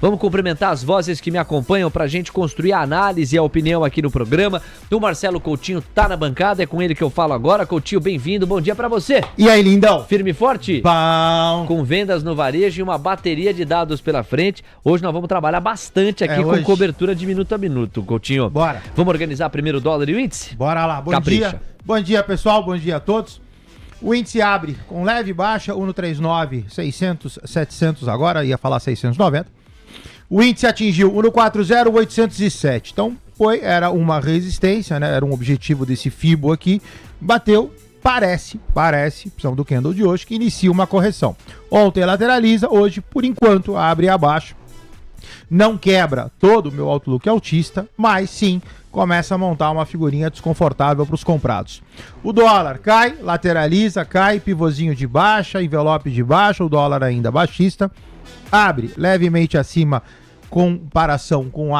Vamos cumprimentar as vozes que me acompanham pra gente construir a análise e a opinião aqui no programa. O Marcelo Coutinho tá na bancada, é com ele que eu falo agora. Coutinho, bem-vindo, bom dia pra você. E aí, lindão? Firme e forte? Bom. Com vendas no varejo e uma bateria de dados pela frente. Hoje nós vamos trabalhar bastante aqui com cobertura de minuto a minuto, Coutinho. Bora. Vamos organizar primeiro o dólar e o índice? Bora lá, bom dia. Bom dia, pessoal, bom dia a todos. O índice abre com leve baixa, 1,39, 600, 700 agora, ia falar 690. O índice atingiu 1,40, 807. Então, era uma resistência, né? Era um objetivo desse FIBO aqui. Bateu, parece, precisamos do candle de hoje, que inicia uma correção. Ontem lateraliza, hoje, por enquanto, abre abaixo. Não quebra todo o meu outlook altista, mas sim começa a montar uma figurinha desconfortável para os comprados. O dólar cai, lateraliza, cai, pivôzinho de baixa, envelope de baixa, o dólar ainda baixista, abre levemente acima comparação com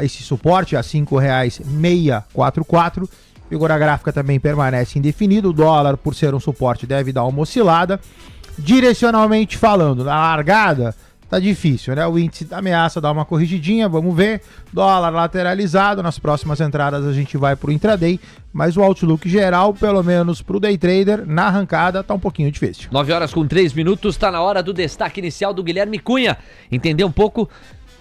esse suporte a R$ 5,644. Figura gráfica também permanece indefinido, o dólar, por ser um suporte, deve dar uma oscilada. Direcionalmente falando, na largada, tá difícil, né? O índice ameaça dar uma corrigidinha, vamos ver. Dólar lateralizado, nas próximas entradas a gente vai pro intraday, mas o outlook geral, pelo menos pro day trader, na arrancada, tá um pouquinho difícil. 9h03, tá na hora do destaque inicial do Guilherme Cunha. Entender um pouco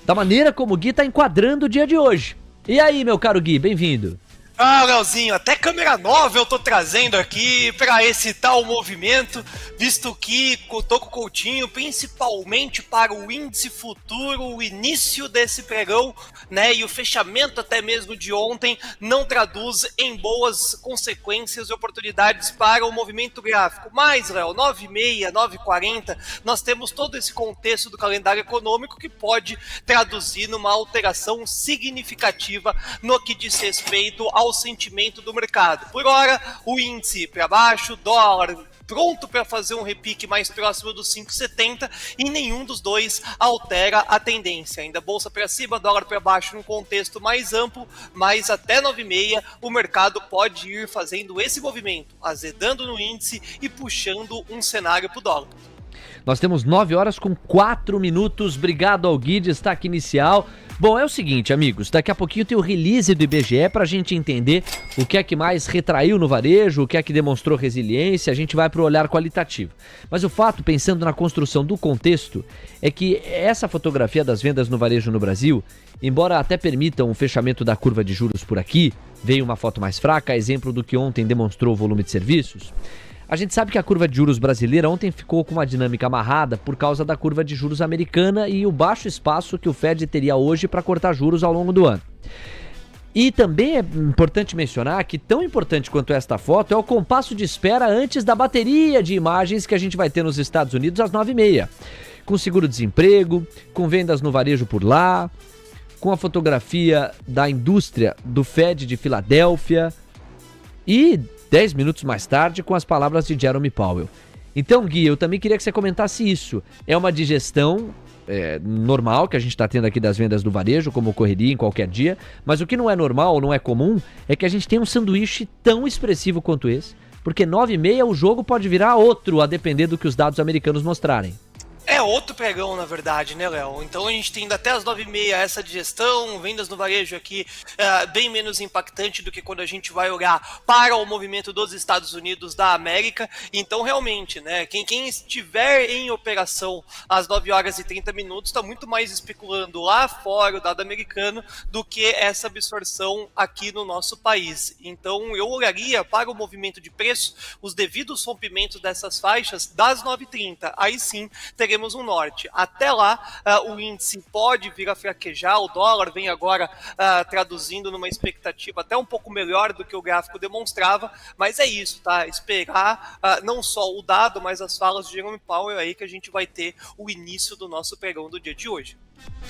da maneira como o Gui tá enquadrando o dia de hoje. E aí, meu caro Gui, bem-vindo. Ah, Leozinho, até câmera nova eu tô trazendo aqui para excitar o movimento, visto que tô com o Coutinho, principalmente para o índice futuro, o início desse pregão, né, e o fechamento até mesmo de ontem não traduz em boas consequências e oportunidades para o movimento gráfico. Mas, Léo, 9h30, 9h40, nós temos todo esse contexto do calendário econômico que pode traduzir numa alteração significativa no que diz respeito ao sentimento do mercado. Por hora, o índice para baixo, dólar pronto para fazer um repique mais próximo dos 5,70 e nenhum dos dois altera a tendência. Ainda bolsa para cima, dólar para baixo num contexto mais amplo, mas até 9h30 o mercado pode ir fazendo esse movimento, azedando no índice e puxando um cenário para o dólar. Nós temos 9h04. Obrigado ao Gui, destaque inicial. Bom, é o seguinte, amigos, daqui a pouquinho tem o release do IBGE pra gente entender o que é que mais retraiu no varejo, o que é que demonstrou resiliência, a gente vai pro olhar qualitativo. Mas o fato, pensando na construção do contexto, é que essa fotografia das vendas no varejo no Brasil, embora até permitam o fechamento da curva de juros por aqui, veio uma foto mais fraca, exemplo do que ontem demonstrou o volume de serviços. A gente sabe que a curva de juros brasileira ontem ficou com uma dinâmica amarrada por causa da curva de juros americana e o baixo espaço que o Fed teria hoje para cortar juros ao longo do ano. E também é importante mencionar que tão importante quanto esta foto é o compasso de espera antes da bateria de imagens que a gente vai ter nos Estados Unidos às 9h30. Com seguro-desemprego, com vendas no varejo por lá, com a fotografia da indústria do Fed de Filadélfia e 10 minutos mais tarde, com as palavras de Jerome Powell. Então, Gui, eu também queria que você comentasse isso. É uma digestão normal que a gente está tendo aqui das vendas do varejo, como ocorreria em qualquer dia, mas o que não é normal, não é comum, é que a gente tenha um sanduíche tão expressivo quanto esse, porque 9h30 o jogo pode virar outro, a depender do que os dados americanos mostrarem. É outro pregão, na verdade, né, Léo? Então a gente tem até as 9h30 essa digestão, vendas no varejo aqui bem menos impactante do que quando a gente vai olhar para o movimento dos Estados Unidos da América. Então, realmente, né, quem estiver em operação às 9h30 está muito mais especulando lá fora o dado americano do que essa absorção aqui no nosso país. Então, eu olharia para o movimento de preço, os devidos rompimentos dessas faixas das 9h30. Aí sim, teremos um norte. Até lá, o índice pode vir a fraquejar, o dólar vem agora traduzindo numa expectativa até um pouco melhor do que o gráfico demonstrava, mas é isso, tá? Esperar não só o dado, mas as falas de Jerome Powell aí que a gente vai ter o início do nosso pregão do dia de hoje.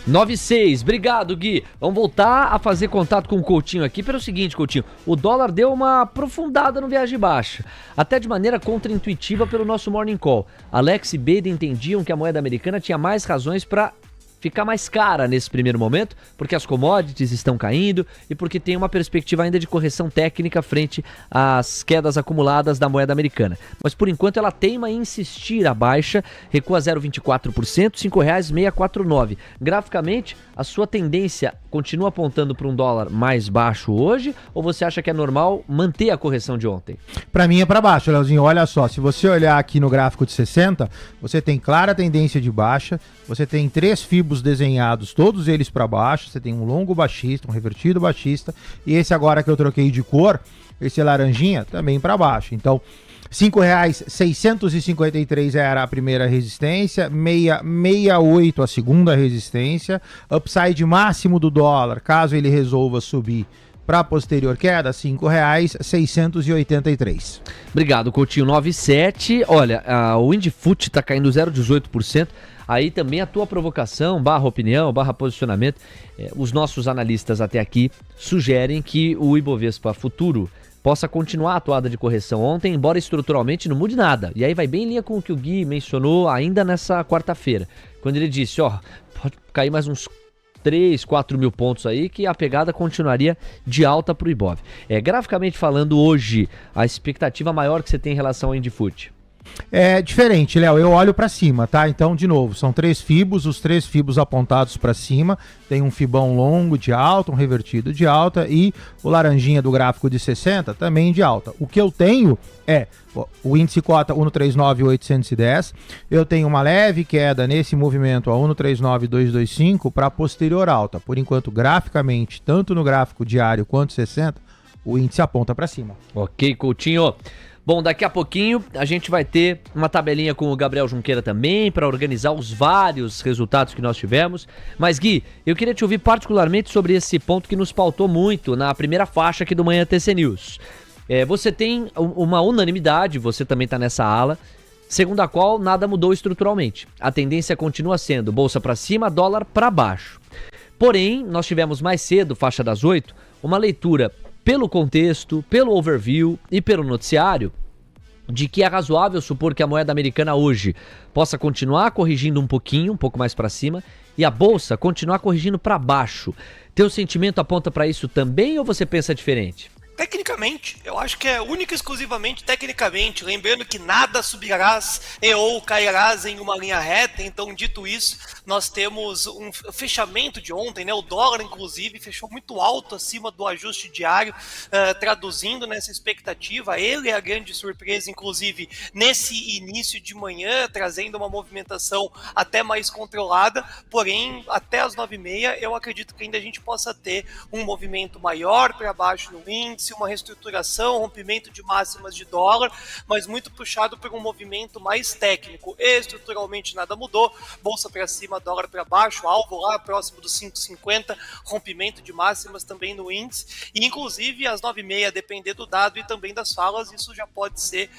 9,6, obrigado, Gui. Vamos voltar a fazer contato com o Coutinho aqui pelo seguinte, Coutinho, o dólar deu uma aprofundada no viagem baixa, até de maneira contraintuitiva pelo nosso Morning Call. Alex e Beda entendiam que a moeda americana tinha mais razões para ficar mais cara nesse primeiro momento, porque as commodities estão caindo e porque tem uma perspectiva ainda de correção técnica frente às quedas acumuladas da moeda americana. Mas por enquanto ela teima em insistir a baixa, recua 0,24%, R$ 5,649. Graficamente, a sua tendência continua apontando para um dólar mais baixo hoje, ou você acha que é normal manter a correção de ontem? Para mim é para baixo, Leozinho. Olha só, se você olhar aqui no gráfico de 60, você tem clara tendência de baixa, você tem 3 fibos desenhados, todos eles para baixo, você tem um longo baixista, um revertido baixista, e esse agora que eu troquei de cor, esse laranjinha, também para baixo. Então, R$ 5,653 era a primeira resistência, 668 a segunda resistência, upside máximo do dólar, caso ele resolva subir para a posterior queda, R$ 5,683. Obrigado, Coutinho. 97. Olha, o Indifut está caindo 0,18%. Aí também a tua provocação, /opinião, /posicionamento. Os nossos analistas até aqui sugerem que o Ibovespa Futuro possa continuar a atuada de correção ontem, embora estruturalmente não mude nada. E aí vai bem em linha com o que o Gui mencionou ainda nessa quarta-feira, quando ele disse, pode cair mais uns 3, 4 mil pontos aí, que a pegada continuaria de alta para o Ibov. Graficamente falando, hoje, a expectativa maior que você tem em relação ao Indifut? É diferente, Léo, eu olho para cima, tá? Então, de novo, são 3 fibos, os 3 fibos apontados para cima, tem um fibão longo de alta, um revertido de alta e o laranjinha do gráfico de 60 também de alta. O que eu tenho é o índice cota 139,810, eu tenho uma leve queda nesse movimento a 139,225 para posterior alta. Por enquanto, graficamente, tanto no gráfico diário quanto 60, o índice aponta para cima. Ok, Coutinho. Bom, daqui a pouquinho a gente vai ter uma tabelinha com o Gabriel Junqueira também para organizar os vários resultados que nós tivemos. Mas, Gui, eu queria te ouvir particularmente sobre esse ponto que nos pautou muito na primeira faixa aqui do Manhã TC News. Você tem uma unanimidade, você também está nessa ala, segundo a qual nada mudou estruturalmente. A tendência continua sendo bolsa para cima, dólar para baixo. Porém, nós tivemos mais cedo, faixa das 8, uma leitura pelo contexto, pelo overview e pelo noticiário, de que é razoável supor que a moeda americana hoje possa continuar corrigindo um pouco mais para cima, e a bolsa continuar corrigindo para baixo. Teu sentimento aponta para isso também ou você pensa diferente? Tecnicamente, eu acho que é única e exclusivamente tecnicamente, lembrando que nada subirás e ou cairás em uma linha reta. Então, dito isso, nós temos um fechamento de ontem, né? O dólar, inclusive, fechou muito alto acima do ajuste diário, traduzindo nessa expectativa. Ele é a grande surpresa, inclusive, nesse início de manhã, trazendo uma movimentação até mais controlada, porém, até as 9h30, eu acredito que ainda a gente possa ter um movimento maior para baixo no índice, uma reestruturação, rompimento de máximas de dólar, mas muito puxado por um movimento mais técnico. Estruturalmente nada mudou, bolsa para cima, dólar para baixo, alvo lá próximo dos 5,50, rompimento de máximas também no índice, e inclusive às 9h30, depender do dado e também das falas, isso já pode ser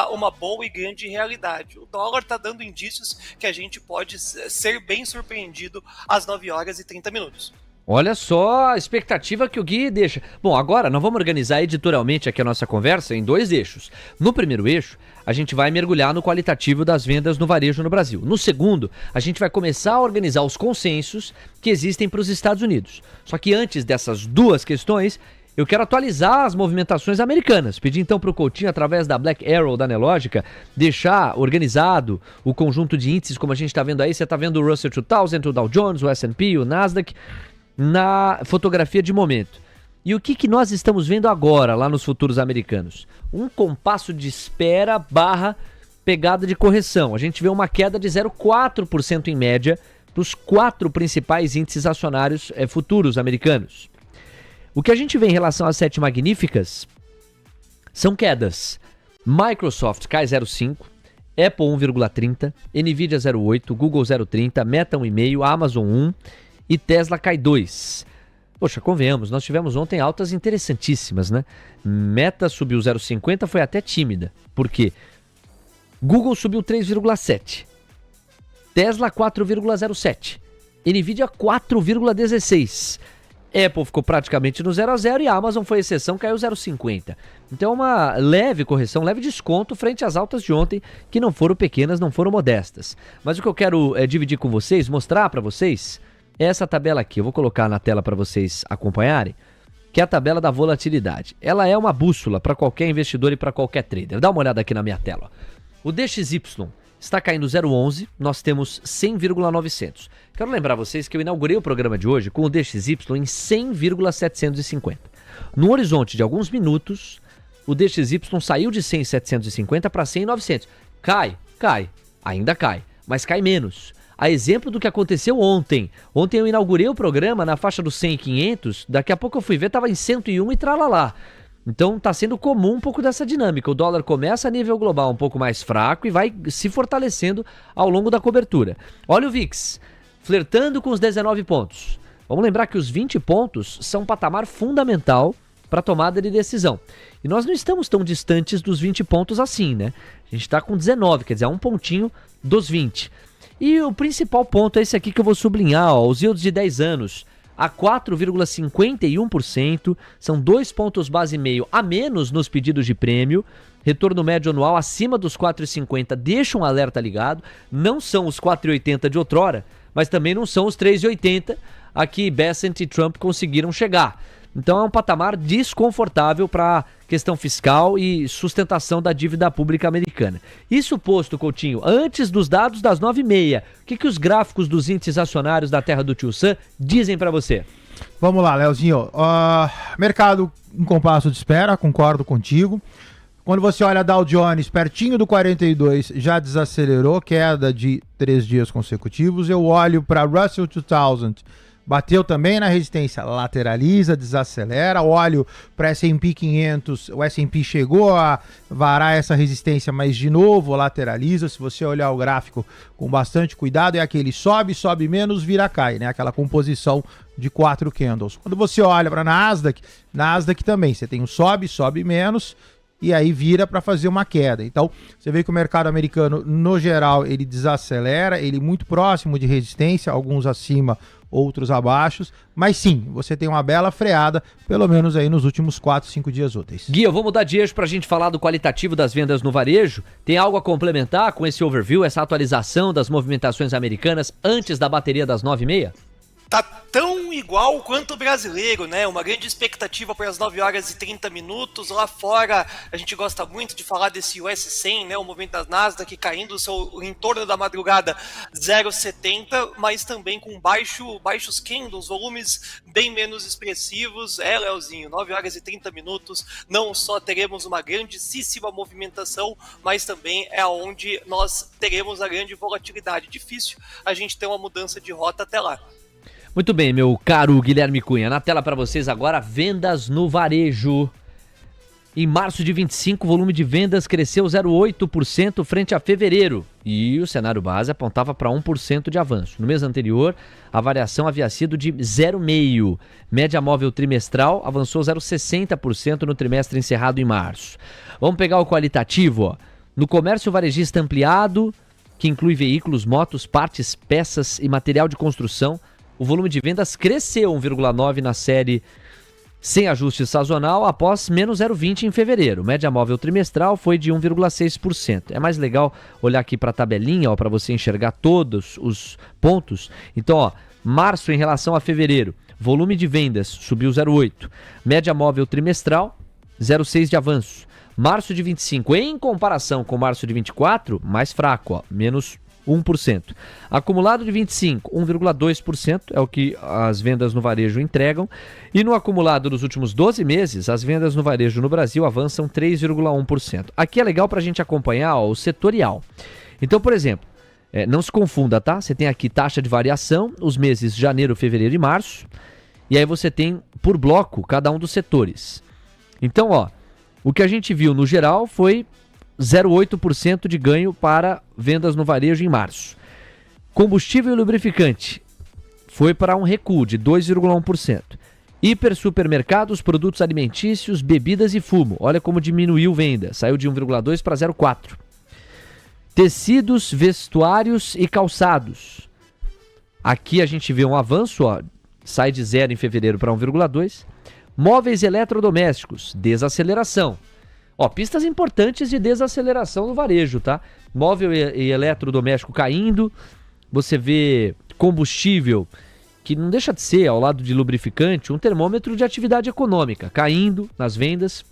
uma boa e grande realidade. O dólar está dando indícios que a gente pode ser bem surpreendido às 9h30. Olha só a expectativa que o Gui deixa. Bom, agora nós vamos organizar editorialmente aqui a nossa conversa em 2 eixos. No primeiro eixo, a gente vai mergulhar no qualitativo das vendas no varejo no Brasil. No segundo, a gente vai começar a organizar os consensos que existem para os Estados Unidos. Só que antes dessas 2 questões, eu quero atualizar as movimentações americanas. Pedir então para o Coutinho, através da Black Arrow da Nelógica, deixar organizado o conjunto de índices, como a gente está vendo aí. Você está vendo o Russell 2000, o Dow Jones, o S&P, o Nasdaq, na fotografia de momento. E o que nós estamos vendo agora lá nos futuros americanos? Um compasso de espera / pegada de correção. A gente vê uma queda de 0,4% em média para os 4 principais índices acionários futuros americanos. O que a gente vê em relação às 7 magníficas são quedas. Microsoft cai 0,5%, Apple 1,30%, Nvidia 0,8%, Google 0,30%, Meta 1,5%, Amazon 1%, e Tesla cai 2%. Poxa, convenhamos, nós tivemos ontem altas interessantíssimas, né? Meta subiu 0,50, foi até tímida. Por quê? Google subiu 3,7%. Tesla 4,07%. Nvidia 4,16%. Apple ficou praticamente no 0 a 0 e a Amazon foi exceção, caiu 0,50. Então uma leve correção, leve desconto frente às altas de ontem, que não foram pequenas, não foram modestas. Mas o que eu quero dividir com vocês, mostrar para vocês, é essa tabela aqui. Eu vou colocar na tela para vocês acompanharem, que é a tabela da volatilidade. Ela é uma bússola para qualquer investidor e para qualquer trader. Dá uma olhada aqui na minha tela. O DXY está caindo 0,11, nós temos 100,900. Quero lembrar vocês que eu inaugurei o programa de hoje com o DXY em 100,750. No horizonte de alguns minutos, o DXY saiu de 100,750 para 100,900. Cai, ainda cai, mas cai menos. A exemplo do que aconteceu ontem. Ontem eu inaugurei o programa na faixa dos 100,500, daqui a pouco eu fui ver, estava em 101 e tralalá. Então está sendo comum um pouco dessa dinâmica. O dólar começa a nível global um pouco mais fraco e vai se fortalecendo ao longo da cobertura. Olha o VIX, flertando com os 19 pontos. Vamos lembrar que os 20 pontos são um patamar fundamental para tomada de decisão. E nós não estamos tão distantes dos 20 pontos assim, né? A gente está com 19, quer dizer, um pontinho dos 20. E o principal ponto é esse aqui que eu vou sublinhar, ó, os yields de 10 anos. A 4,51%, são 2 pontos base e meio a menos nos pedidos de prêmio, retorno médio anual acima dos 4,50, deixa um alerta ligado, não são os 4,80 de outrora, mas também não são os 3,80 a que Bessent e Trump conseguiram chegar. Então é um patamar desconfortável para a questão fiscal e sustentação da dívida pública americana. Isso posto, Coutinho, antes dos dados das 9h30, o que os gráficos dos índices acionários da terra do Tio Sam dizem para você? Vamos lá, Leozinho. Mercado em compasso de espera, concordo contigo. Quando você olha Dow Jones pertinho do 42, já desacelerou, queda de 3 dias consecutivos. Eu olho para Russell 2000, bateu também na resistência, lateraliza, desacelera. Olho para S&P 500, o S&P chegou a varar essa resistência, mas de novo lateraliza. Se você olhar o gráfico com bastante cuidado, é aquele sobe menos, vira cai, né? Aquela composição de 4 candles. Quando você olha para Nasdaq também, você tem um sobe menos, e aí vira para fazer uma queda. Então, você vê que o mercado americano, no geral, ele desacelera, ele muito próximo de resistência, alguns acima, outros abaixo, mas sim, você tem uma bela freada, pelo menos aí nos últimos 4, 5 dias úteis. Gui, eu vou mudar de eixo para a gente falar do qualitativo das vendas no varejo. Tem algo a complementar com esse overview, essa atualização das movimentações americanas antes da bateria das 9h30? Tá tão igual quanto o brasileiro, né? Uma grande expectativa para as 9h30. Lá fora, a gente gosta muito de falar desse US 100, né? O movimento das Nasdaq caindo em torno da madrugada 0,70, mas também com baixos candles, volumes bem menos expressivos. Leozinho, 9h30, não só teremos uma grandíssima movimentação, mas também é onde nós teremos a grande volatilidade. Difícil a gente ter uma mudança de rota até lá. Muito bem, meu caro Guilherme Cunha. Na tela para vocês agora, vendas no varejo. Em março de 25, o volume de vendas cresceu 0,8% frente a fevereiro. E o cenário base apontava para 1% de avanço. No mês anterior, a variação havia sido de 0,5%. Média móvel trimestral avançou 0,60% no trimestre encerrado em março. Vamos pegar o qualitativo, ó. No comércio varejista ampliado, que inclui veículos, motos, partes, peças e material de construção, o volume de vendas cresceu 1,9% na série sem ajuste sazonal após menos 0,20% em fevereiro. Média móvel trimestral foi de 1,6%. É mais legal olhar aqui para a tabelinha para você enxergar todos os pontos. Então, ó, março em relação a fevereiro, volume de vendas subiu 0,8%. Média móvel trimestral, 0,6% de avanço. Março de 25, em comparação com março de 24, mais fraco, ó, menos 1%. Acumulado de 25, 1,2% é o que as vendas no varejo entregam. E no acumulado dos últimos 12 meses, as vendas no varejo no Brasil avançam 3,1%. Aqui é legal para a gente acompanhar o setorial. Então, por exemplo, não se confunda, tá? Você tem aqui taxa de variação, os meses janeiro, fevereiro e março. E aí você tem por bloco cada um dos setores. Então, ó, o que a gente viu no geral foi 0,8% de ganho para vendas no varejo em março. Combustível e lubrificante foi para um recuo de 2,1%. Hiper, supermercados, produtos alimentícios, bebidas e fumo. Olha como diminuiu venda. Saiu de 1,2% para 0,4%. Tecidos, vestuários e calçados. Aqui a gente vê um avanço sai de 0 em fevereiro para 1,2. Móveis e eletrodomésticos, desaceleração. Ó, pistas importantes de desaceleração no varejo, tá? Móvel e eletrodoméstico caindo. Você vê combustível, que não deixa de ser, ao lado de lubrificante, um termômetro de atividade econômica, caindo nas vendas.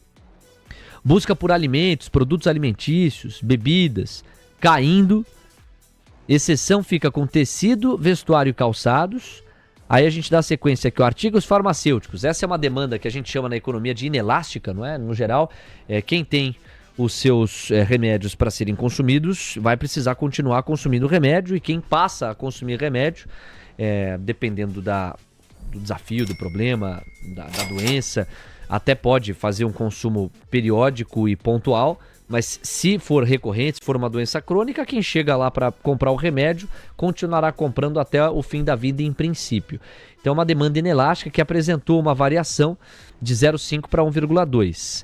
Busca por alimentos, produtos alimentícios, bebidas, caindo. Exceção fica com tecido, vestuário e calçados. Aí a gente dá sequência aqui, ó, artigos farmacêuticos. Essa é uma demanda que a gente chama na economia de inelástica, não é? No geral, quem tem os seus remédios para serem consumidos vai precisar continuar consumindo remédio, e quem passa a consumir remédio, dependendo do desafio, do problema, da doença, até pode fazer um consumo periódico e pontual, mas se for recorrente, se for uma doença crônica, quem chega lá para comprar o remédio continuará comprando até o fim da vida em princípio. Então é uma demanda inelástica que apresentou uma variação de 0,5 para 1,2.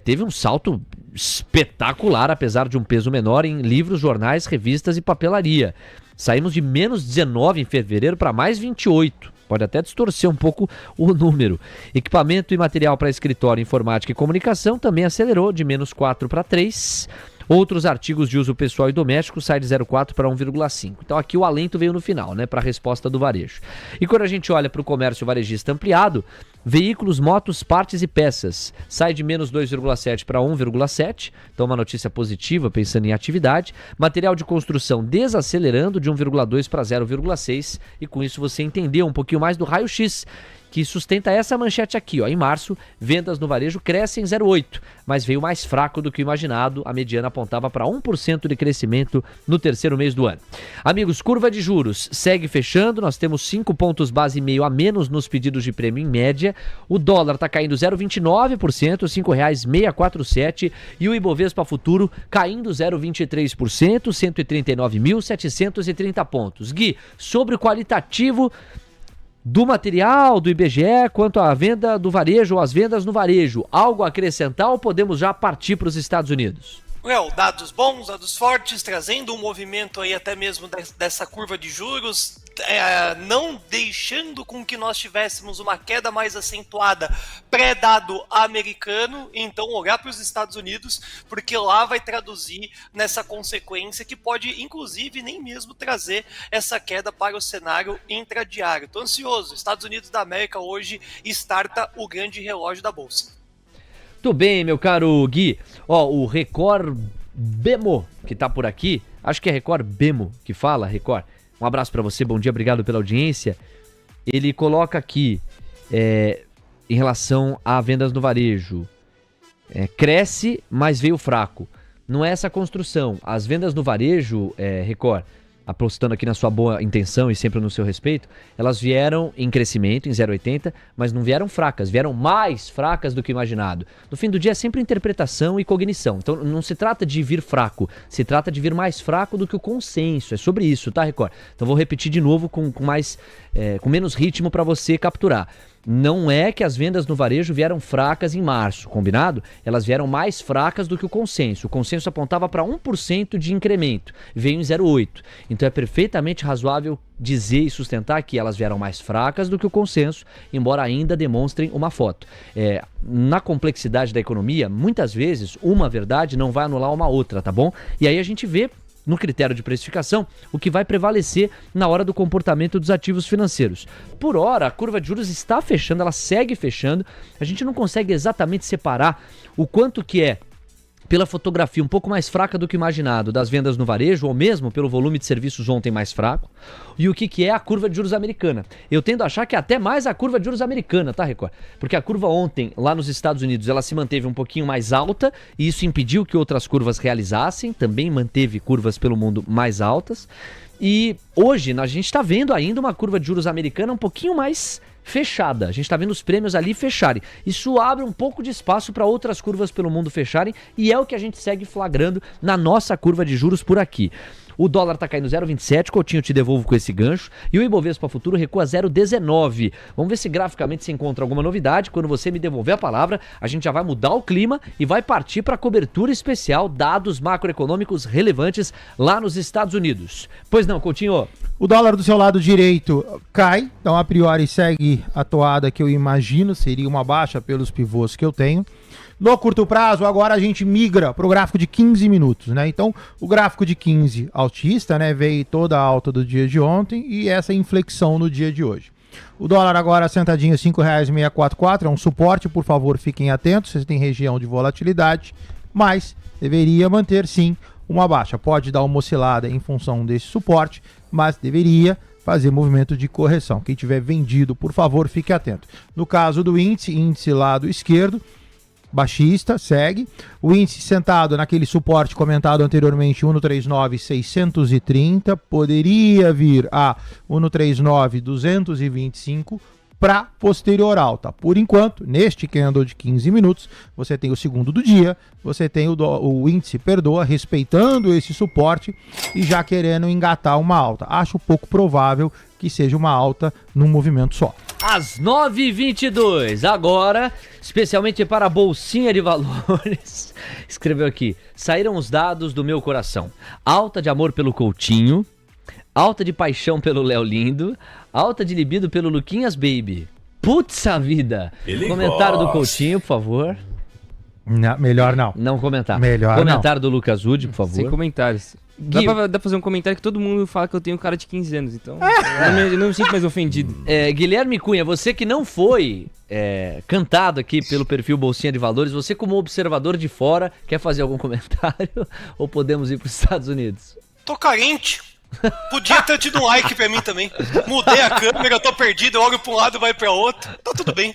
Teve um salto espetacular, apesar de um peso menor, em livros, jornais, revistas e papelaria. Saímos de menos 19 em fevereiro para mais 28. Pode até distorcer um pouco o número. Equipamento e material para escritório, informática e comunicação também acelerou de menos 4 para 3. Outros artigos de uso pessoal e doméstico saem de 0,4 para 1,5. Então aqui o alento veio no final, né, para a resposta do varejo. E quando a gente olha para o comércio varejista ampliado, veículos, motos, partes e peças sai de menos 2,7 para 1,7. Então uma notícia positiva pensando em atividade. Material de construção desacelerando de 1,2 para 0,6. E com isso você entendeu um pouquinho mais do raio-x, que sustenta essa manchete aqui, ó. Em março, vendas no varejo crescem 0,8, mas veio mais fraco do que o imaginado. A mediana apontava para 1% de crescimento no terceiro mês do ano. Amigos, curva de juros segue fechando. Nós temos 5 pontos base e meio a menos nos pedidos de prêmio em média. O dólar está caindo 0,29%, R$ 5,647. E o Ibovespa Futuro caindo 0,23%, 139.730 pontos. Gui, sobre o qualitativo do material do IBGE quanto à venda do varejo ou as vendas no varejo, algo a acrescentar ou podemos já partir para os Estados Unidos? Dados bons, dados fortes, trazendo um movimento aí até mesmo dessa curva de juros, não deixando com que nós tivéssemos uma queda mais acentuada pré-dado americano. Então olhar para os Estados Unidos, porque lá vai traduzir nessa consequência que pode inclusive nem mesmo trazer essa queda para o cenário intradiário. Estou ansioso, Estados Unidos da América hoje starta o grande relógio da Bolsa. Tudo bem, meu caro Gui. Ó, o Record Bemo, que tá por aqui, acho que é Record Bemo que fala, Record. Um abraço pra você, bom dia, obrigado pela audiência. Ele coloca aqui, em relação a vendas no varejo, cresce, mas veio fraco. Não é essa construção. As vendas no varejo, Record, apostando aqui na sua boa intenção e sempre no seu respeito, elas vieram em crescimento, em 0,80, mas não vieram fracas, vieram mais fracas do que imaginado. No fim do dia é sempre interpretação e cognição. Então não se trata de vir fraco, se trata de vir mais fraco do que o consenso. É sobre isso, tá, Record? Então vou repetir de novo com menos ritmo para você capturar. Não é que as vendas no varejo vieram fracas em março, combinado? Elas vieram mais fracas do que o consenso. O consenso apontava para 1% de incremento, veio em 0,8%. Então é perfeitamente razoável dizer e sustentar que elas vieram mais fracas do que o consenso, embora ainda demonstrem uma foto. Na complexidade da economia, muitas vezes uma verdade não vai anular uma outra, tá bom? E aí a gente vê no critério de precificação, o que vai prevalecer na hora do comportamento dos ativos financeiros. Por hora, a curva de juros está fechando, ela segue fechando. A gente não consegue exatamente separar o quanto que é pela fotografia um pouco mais fraca do que imaginado das vendas no varejo, ou mesmo pelo volume de serviços ontem mais fraco, e o que é a curva de juros americana. Eu tendo a achar que é até mais a curva de juros americana, tá, Record? Porque a curva ontem, lá nos Estados Unidos, ela se manteve um pouquinho mais alta, e isso impediu que outras curvas realizassem, também manteve curvas pelo mundo mais altas, e hoje a gente está vendo ainda uma curva de juros americana um pouquinho mais fechada. A gente está vendo os prêmios ali fecharem. Isso abre um pouco de espaço para outras curvas pelo mundo fecharem e é o que a gente segue flagrando na nossa curva de juros por aqui. O dólar está caindo 0,27, Coutinho, te devolvo com esse gancho. E o Ibovespa Futuro recua 0,19. Vamos ver se graficamente se encontra alguma novidade. Quando você me devolver a palavra, a gente já vai mudar o clima e vai partir para a cobertura especial, dados macroeconômicos relevantes lá nos Estados Unidos. Pois não, Coutinho? O dólar do seu lado direito cai, então a priori segue a toada que eu imagino, seria uma baixa pelos pivôs que eu tenho. No curto prazo, agora a gente migra para o gráfico de 15 minutos, né? Então, o gráfico de 15 altista, né? Veio toda a alta do dia de ontem e essa inflexão no dia de hoje. O dólar agora sentadinho R$ 5,644, é um suporte, por favor, fiquem atentos, vocês têm região de volatilidade, mas deveria manter sim uma baixa. Pode dar uma oscilada em função desse suporte, mas deveria fazer movimento de correção. Quem tiver vendido, por favor, fique atento. No caso do índice lado esquerdo, baixista, segue. O índice sentado naquele suporte comentado anteriormente, 139,630, poderia vir a 139,225 para posterior alta. Por enquanto, neste candle de 15 minutos, você tem o segundo do dia, você tem o índice respeitando esse suporte e já querendo engatar uma alta. Acho pouco provável que seja uma alta num movimento só. Às 9h22, agora, especialmente para a Bolsinha de Valores, escreveu aqui, saíram os dados do meu coração. Alta de amor pelo Coutinho, alta de paixão pelo Léo Lindo, alta de libido pelo Luquinhas Baby. Putz a vida! Comentário do Coutinho, por favor. Não, melhor não. Não comentar. Melhor comentário do Lucas Wood, por favor. Sem comentários. Dá pra fazer um comentário que todo mundo fala que eu tenho cara de 15 anos, então eu não me sinto mais ofendido. Guilherme Cunha, você que não foi cantado aqui pelo perfil Bolsinha de Valores, você como observador de fora, quer fazer algum comentário ou podemos ir para os Estados Unidos? Tô carente. Podia ter tido um like pra mim também. Mudei a câmera, eu tô perdido, eu olho pra um lado e vai pra outro. Tá tudo bem.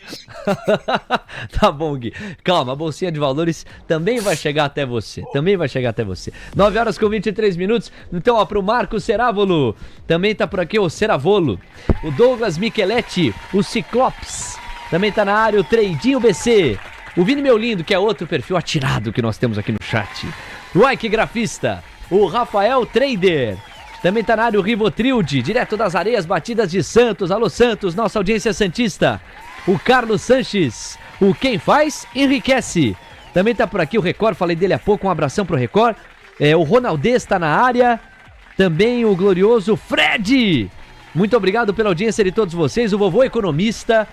Tá bom, Gui. Calma, a Bolsinha de Valores também vai chegar até você. 9h23. Então, ó, pro Marcos Ceravolo. Também tá por aqui o Ceravolo. O Douglas Micheletti, o Ciclopes. Também tá na área o Treidinho BC. O Vini Meu Lindo, que é outro perfil atirado que nós temos aqui no chat. O Ike Grafista. O Rafael Trader. Também tá na área o Rivotrilde, direto das areias batidas de Santos. Alô Santos, nossa audiência santista. O Carlos Sanches, o Quem Faz Enriquece. Também tá por aqui o Record, falei dele há pouco, um abração pro Record. O Ronaldez tá na área. Também o glorioso Fred. Muito obrigado pela audiência de todos vocês. O Vovô Economista,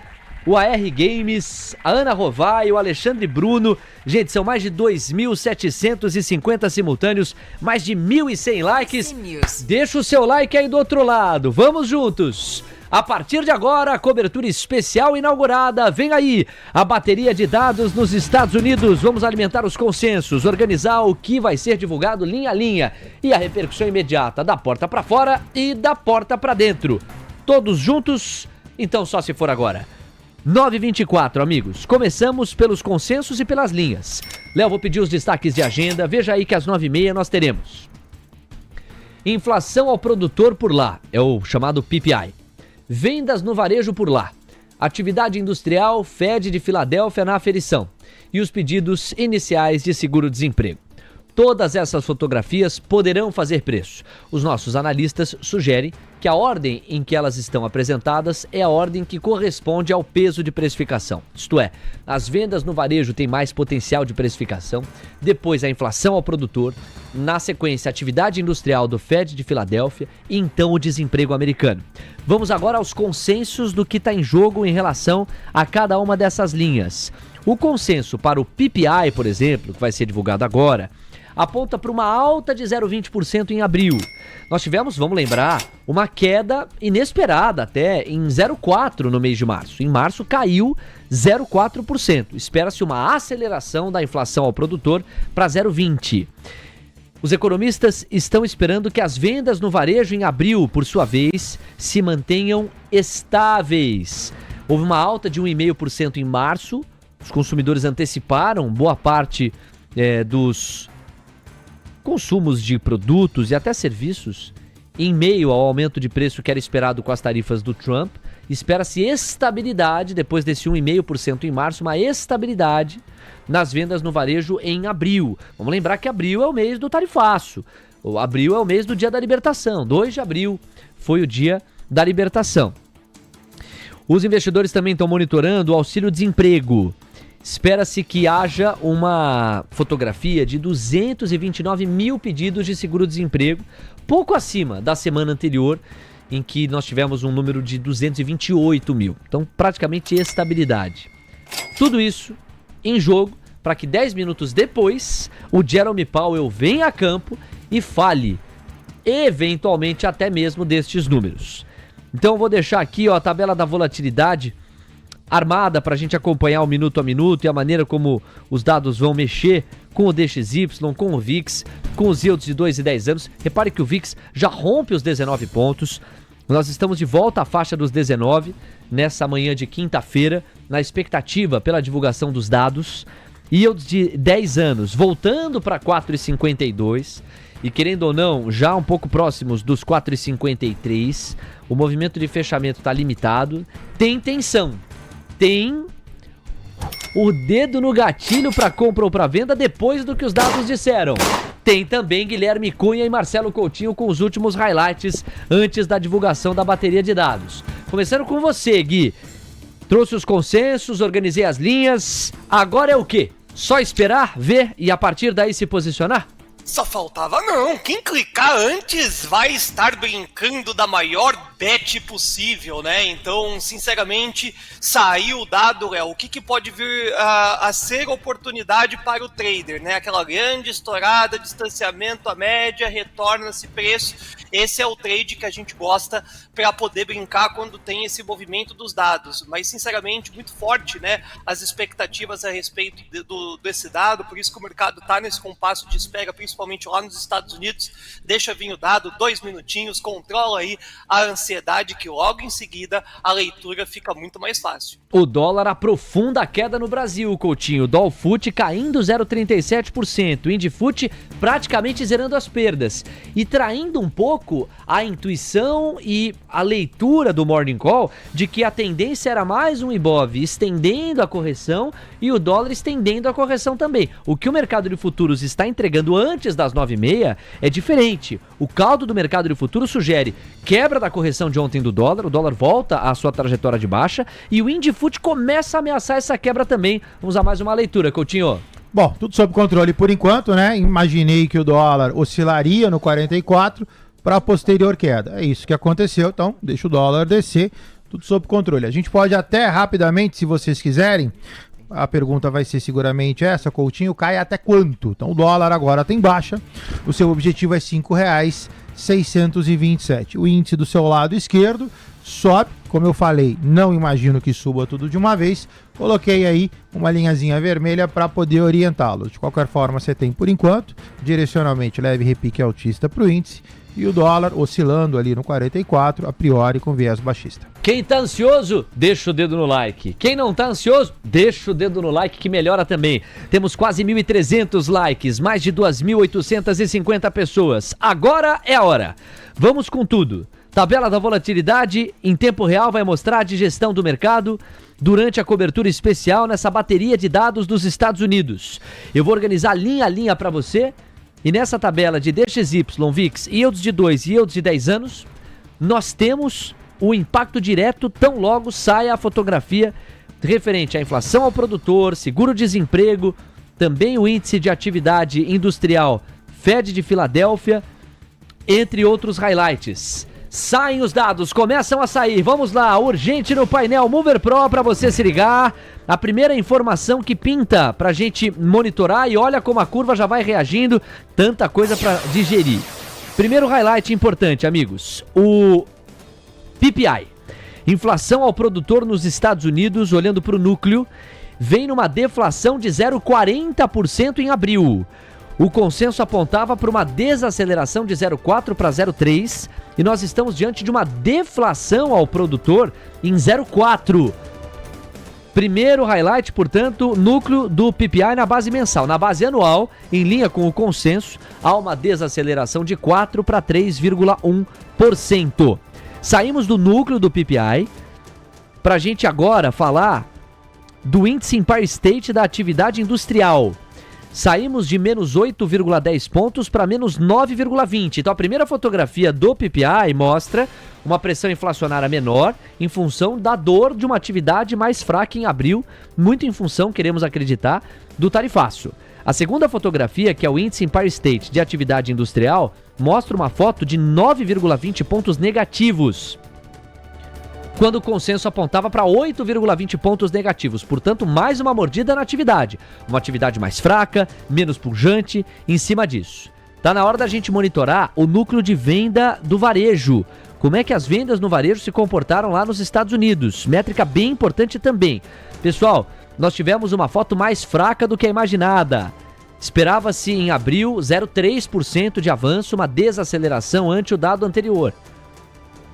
o AR Games, a Ana Rovai, o Alexandre Bruno. Gente, são mais de 2.750 simultâneos, mais de 1.100 likes. Deixa o seu like aí do outro lado. Vamos juntos. A partir de agora, a cobertura especial inaugurada. Vem aí a bateria de dados nos Estados Unidos. Vamos alimentar os consensos, organizar o que vai ser divulgado linha a linha e a repercussão imediata da porta para fora e da porta para dentro. Todos juntos? Então só se for agora. 9h24, amigos. Começamos pelos consensos e pelas linhas. Léo, vou pedir os destaques de agenda. Veja aí que às 9h30 nós teremos inflação ao produtor por lá, é o chamado PPI. Vendas no varejo por lá. Atividade industrial, Fed de Filadélfia na aferição. E os pedidos iniciais de seguro-desemprego. Todas essas fotografias poderão fazer preço. Os nossos analistas sugerem que a ordem em que elas estão apresentadas é a ordem que corresponde ao peso de precificação. Isto é, as vendas no varejo têm mais potencial de precificação, depois a inflação ao produtor, na sequência a atividade industrial do Fed de Filadélfia e então o desemprego americano. Vamos agora aos consensos do que está em jogo em relação a cada uma dessas linhas. O consenso para o PPI, por exemplo, que vai ser divulgado agora, aponta para uma alta de 0,20% em abril. Nós tivemos, vamos lembrar, uma queda inesperada até em 0,4% no mês de março. Em março caiu 0,4%. Espera-se uma aceleração da inflação ao produtor para 0,20%. Os economistas estão esperando que as vendas no varejo em abril, por sua vez, se mantenham estáveis. Houve uma alta de 1,5% em março. Os consumidores anteciparam boa parte dos consumos de produtos e até serviços em meio ao aumento de preço que era esperado com as tarifas do Trump espera-se estabilidade, depois desse 1,5% em março, uma estabilidade nas vendas no varejo em abril. Vamos lembrar que abril é o mês do tarifaço. O abril é o mês do dia da libertação. 2 de abril foi o dia da libertação. Os investidores também estão monitorando o auxílio-desemprego. Espera-se que haja uma fotografia de 229 mil pedidos de seguro-desemprego, pouco acima da semana anterior, em que nós tivemos um número de 228 mil. Então, praticamente estabilidade. Tudo isso em jogo para que 10 minutos depois o Jerome Powell venha a campo e fale, eventualmente até mesmo destes números. Então, eu vou deixar aqui a tabela da volatilidade armada para a gente acompanhar o minuto a minuto e a maneira como os dados vão mexer com o DXY, com o VIX, com os yields de 2 e 10 anos. Repare que o VIX já rompe os 19 pontos. Nós estamos de volta à faixa dos 19 nessa manhã de quinta-feira, na expectativa pela divulgação dos dados. Yields de 10 anos voltando para 4,52 e, querendo ou não, já um pouco próximos dos 4,53. O movimento de fechamento está limitado. Tem tensão. Tem o dedo no gatilho para compra ou para venda depois do que os dados disseram. Tem também Guilherme Cunha e Marcelo Coutinho com os últimos highlights antes da divulgação da bateria de dados. Começando com você, Gui. Trouxe os consensos, organizei as linhas. Agora é o quê? Só esperar, ver e a partir daí se posicionar? Só faltava não. Quem clicar antes vai estar brincando da maior bet possível, né? Então, sinceramente, saiu o dado, Léo. O que pode vir a ser oportunidade para o trader, né? Aquela grande estourada, distanciamento à média, retorna-se preço. Esse é o trade que a gente gosta para poder brincar quando tem esse movimento dos dados. Mas, sinceramente, muito forte, né? As expectativas a respeito desse dado. Por isso que o mercado está nesse compasso de espera, principalmente lá nos Estados Unidos. Deixa vir o dado, 2 minutinhos, controla aí a ansiedade que logo em seguida a leitura fica muito mais fácil. O dólar aprofunda a queda no Brasil, Coutinho. O Dolfut caindo 0,37%. O Indifut praticamente zerando as perdas. E traindo um pouco a intuição e a leitura do Morning Call de que a tendência era mais um Ibov estendendo a correção e o dólar estendendo a correção também. O que o mercado de futuros está entregando antes das 9h30 é diferente. O caldo do mercado de futuros sugere quebra da correção de ontem do dólar, o dólar volta à sua trajetória de baixa e o Indifut começa a ameaçar essa quebra também. Vamos a mais uma leitura, Coutinho. Bom, tudo sob controle por enquanto, né? Imaginei que o dólar oscilaria no 44 para a posterior queda. É isso que aconteceu, então deixa o dólar descer, tudo sob controle. A gente pode até rapidamente, se vocês quiserem, a pergunta vai ser seguramente essa, Coutinho, cai até quanto? Então o dólar agora tem baixa, o seu objetivo é R$ 5,627. O índice do seu lado esquerdo sobe, como eu falei, não imagino que suba tudo de uma vez, coloquei aí uma linhazinha vermelha para poder orientá-lo. De qualquer forma, você tem por enquanto, direcionalmente leve repique altista para o índice, e o dólar oscilando ali no 44, a priori com viés baixista. Quem tá ansioso, deixa o dedo no like. Quem não tá ansioso, deixa o dedo no like que melhora também. Temos quase 1.300 likes, mais de 2.850 pessoas. Agora é a hora. Vamos com tudo. Tabela da volatilidade em tempo real vai mostrar a digestão do mercado durante a cobertura especial nessa bateria de dados dos Estados Unidos. Eu vou organizar linha a linha para você. E nessa tabela de DXY, VIX, yields de 2 e yields de 10 anos, nós temos o impacto direto tão logo saia a fotografia referente à inflação ao produtor, seguro-desemprego, também o índice de atividade industrial Fed de Filadélfia, entre outros highlights. Saem os dados, começam a sair, vamos lá, urgente no painel Mover Pro para você se ligar. A primeira informação que pinta pra gente monitorar e olha como a curva já vai reagindo, tanta coisa pra digerir. Primeiro highlight importante, amigos, o PPI, inflação ao produtor nos Estados Unidos, olhando pro núcleo, vem numa deflação de 0,40% em abril. O consenso apontava para uma desaceleração de 0,4 para 0,3 e nós estamos diante de uma deflação ao produtor em 0,4. Primeiro highlight, portanto, núcleo do PPI na base mensal. Na base anual, em linha com o consenso, há uma desaceleração de 4 para 3,1%. Saímos do núcleo do PPI pra gente agora falar do índice Empire State da atividade industrial. Saímos de menos 8,10 pontos para menos 9,20. Então a primeira fotografia do PPI mostra uma pressão inflacionária menor em função da dor de uma atividade mais fraca em abril, muito em função, queremos acreditar, do tarifaço. A segunda fotografia, que é o índice Empire State de atividade industrial, mostra uma foto de 9,20 pontos negativos, quando o consenso apontava para 8,20 pontos negativos. Portanto, mais uma mordida na atividade. Uma atividade mais fraca, menos pujante, em cima disso. Tá na hora da gente monitorar o núcleo de venda do varejo. Como é que as vendas no varejo se comportaram lá nos Estados Unidos? Métrica bem importante também. Pessoal, nós tivemos uma foto mais fraca do que a imaginada. Esperava-se em abril 0,3% de avanço, uma desaceleração ante o dado anterior.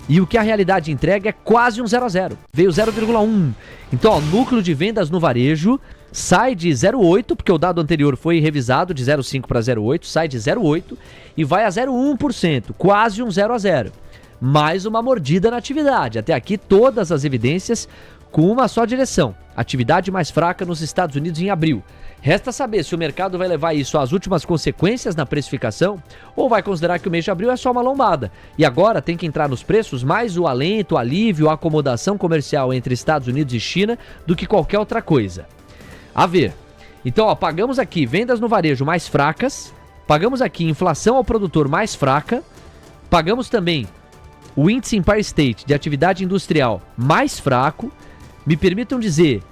E o que a realidade entrega é quase um 0 a 0. Veio 0,1. Então, ó, núcleo de vendas no varejo sai de 0,8, porque o dado anterior foi revisado de 0,5 para 0,8, sai de 0,8 e vai a 0,1%, quase um 0 a 0. Mais uma mordida na atividade. Até aqui, todas as evidências com uma só direção. Atividade mais fraca nos Estados Unidos em abril. Resta saber se o mercado vai levar isso às últimas consequências na precificação ou vai considerar que o mês de abril é só uma lombada. E agora tem que entrar nos preços mais o alento, o alívio, a acomodação comercial entre Estados Unidos e China do que qualquer outra coisa. A ver. Então, ó, pagamos aqui vendas no varejo mais fracas, pagamos aqui inflação ao produtor mais fraca, pagamos também o índice Empire State de atividade industrial mais fraco. Me permitam dizer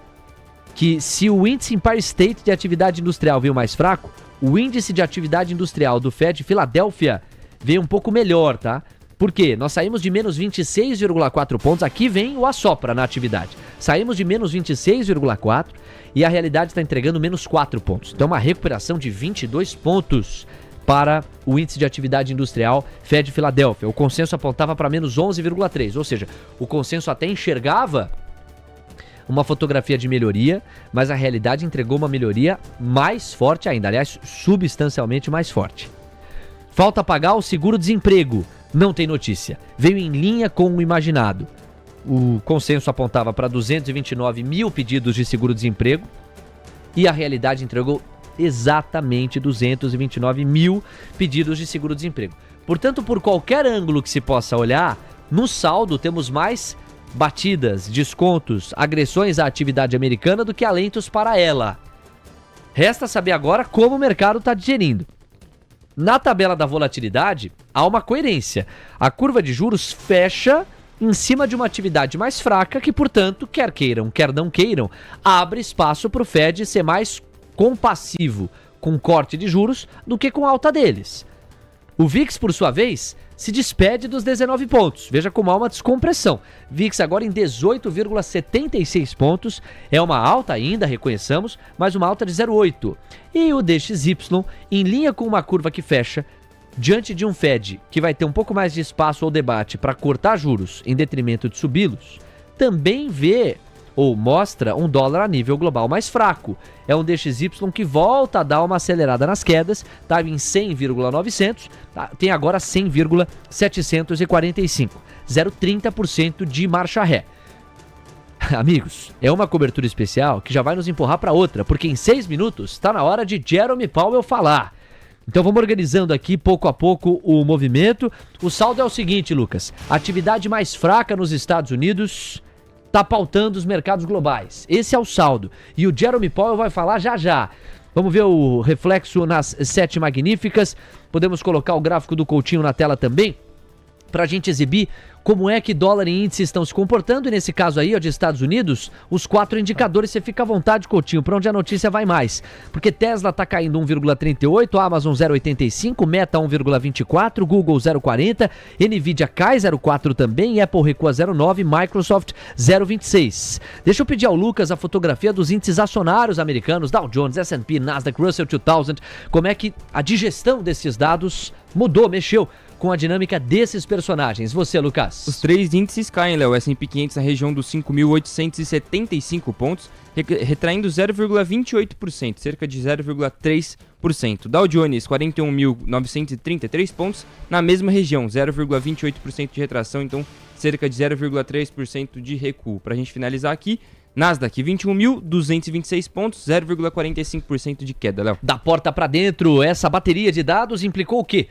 que se o índice Empire State de atividade industrial veio mais fraco, o índice de atividade industrial do Fed de Filadélfia veio um pouco melhor, tá? Por quê? Nós saímos de menos 26,4 pontos, aqui vem o assopra na atividade. Saímos de menos 26,4 e a realidade está entregando menos 4 pontos. Então uma recuperação de 22 pontos para o índice de atividade industrial Fed de Filadélfia. O consenso apontava para menos 11,3, ou seja, o consenso até enxergava uma fotografia de melhoria, mas a realidade entregou uma melhoria mais forte ainda, aliás, substancialmente mais forte. Falta pagar o seguro-desemprego, não tem notícia, veio em linha com o imaginado. O consenso apontava para 229 mil pedidos de seguro-desemprego e a realidade entregou exatamente 229 mil pedidos de seguro-desemprego. Portanto, por qualquer ângulo que se possa olhar, no saldo temos mais batidas, descontos, agressões à atividade americana do que alentos para ela. Resta saber agora como o mercado está digerindo. Na tabela da volatilidade, há uma coerência. A curva de juros fecha em cima de uma atividade mais fraca que, portanto, quer queiram, quer não queiram, abre espaço para o Fed ser mais compassivo com corte de juros do que com alta deles. O VIX, por sua vez, se despede dos 19 pontos. Veja como há uma descompressão. VIX agora em 18,76 pontos. É uma alta ainda, reconheçamos, mas uma alta de 0,8. E o DXY, em linha com uma curva que fecha, diante de um Fed que vai ter um pouco mais de espaço ao debate para cortar juros em detrimento de subi-los, também vê ou mostra um dólar a nível global mais fraco. É um DXY que volta a dar uma acelerada nas quedas, estava em 100,900, tem agora 100,745, 0,30% de marcha ré. Amigos, é uma cobertura especial que já vai nos empurrar para outra, porque em 6 minutos está na hora de Jerome Powell falar. Então vamos organizando aqui pouco a pouco o movimento. O saldo é o seguinte, Lucas, atividade mais fraca nos Estados Unidos está pautando os mercados globais. Esse é o saldo. E o Jerome Powell vai falar já já. Vamos ver o reflexo nas 7 magníficas. Podemos colocar o gráfico do Coutinho na tela também, para a gente exibir como é que dólar e índice estão se comportando. E nesse caso aí, ó, de Estados Unidos, os 4 indicadores, você fica à vontade, Coutinho, para onde a notícia vai mais. Porque Tesla está caindo 1,38, Amazon 0,85, Meta 1,24, Google 0,40, Nvidia cai 0,4 também, Apple recua 0,9, Microsoft 0,26. Deixa eu pedir ao Lucas a fotografia dos índices acionários americanos, Dow Jones, S&P, Nasdaq, Russell 2000, como é que a digestão desses dados mudou, mexeu com a dinâmica desses personagens. Você, Lucas. 10. Os 3 índices caem, Léo. O S&P 500 na região dos 5.875 pontos, retraindo 0,28%, cerca de 0,3%. Dow Jones, 41.933 pontos, na mesma região, 0,28% de retração, então cerca de 0,3% de recuo. Para a gente finalizar aqui, Nasdaq, 21.226 pontos, 0,45% de queda, Léo. Da porta para dentro, essa bateria de dados implicou o quê?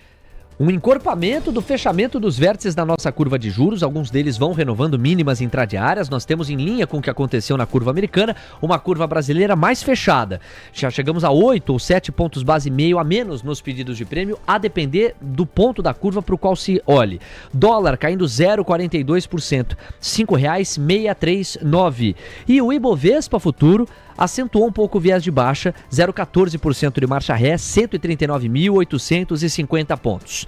Um encorpamento do fechamento dos vértices da nossa curva de juros, alguns deles vão renovando mínimas intradiárias. Nós temos, em linha com o que aconteceu na curva americana, uma curva brasileira mais fechada. Já chegamos a 8 ou 7 pontos base e meio a menos nos pedidos de prêmio, a depender do ponto da curva para o qual se olhe. Dólar caindo 0,42%, R$ 5,639. E o Ibovespa futuro acentuou um pouco o viés de baixa, 0,14% de marcha ré, 139.850 pontos.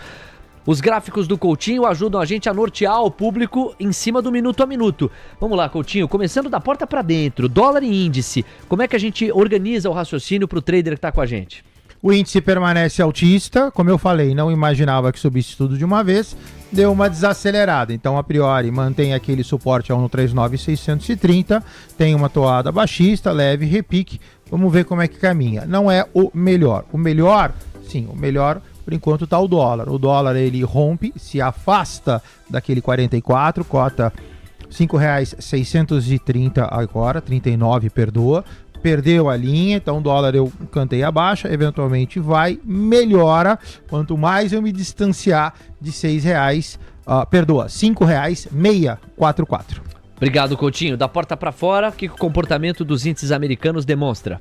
Os gráficos do Coutinho ajudam a gente a nortear o público em cima do minuto a minuto. Vamos lá, Coutinho, começando da porta para dentro, dólar e índice, como é que a gente organiza o raciocínio para o trader que está com a gente? O índice permanece altista, como eu falei, não imaginava que subisse tudo de uma vez, deu uma desacelerada. Então, a priori, mantém aquele suporte a 139.630, tem uma toada baixista, leve repique. Vamos ver como é que caminha. Não é o melhor. O melhor, sim, o melhor por enquanto está o dólar. O dólar, ele rompe, se afasta daquele 44, cota R$ 5,630 agora, 39, perdoa. Perdeu a linha, então o dólar eu cantei a baixa, eventualmente melhora, quanto mais eu me distanciar de R$ 5,644. Obrigado, Coutinho. Da porta para fora, o que o comportamento dos índices americanos demonstra?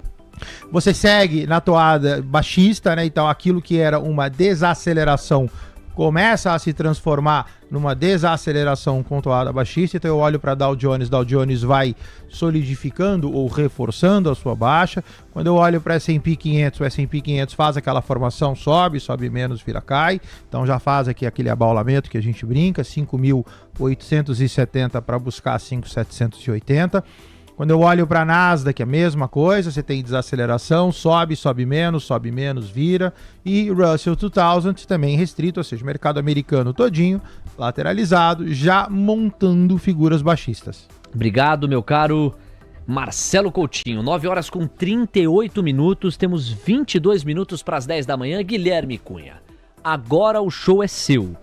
Você segue na toada baixista, né? Então aquilo que era uma desaceleração começa a se transformar numa desaceleração com toada baixista. Então eu olho para Dow Jones vai solidificando ou reforçando a sua baixa. Quando eu olho para S&P 500, o S&P 500 faz aquela formação, sobe menos, vira, cai. Então já faz aqui aquele abaulamento que a gente brinca, 5.870 para buscar 5.780. Quando eu olho para a Nasdaq, a mesma coisa, você tem desaceleração, sobe menos, vira. E Russell 2000 também restrito, ou seja, o mercado americano todinho, lateralizado, já montando figuras baixistas. Obrigado, meu caro Marcelo Coutinho. 9 horas com 38 minutos, temos 22 minutos para as 10 da manhã. Guilherme Cunha, agora o show é seu.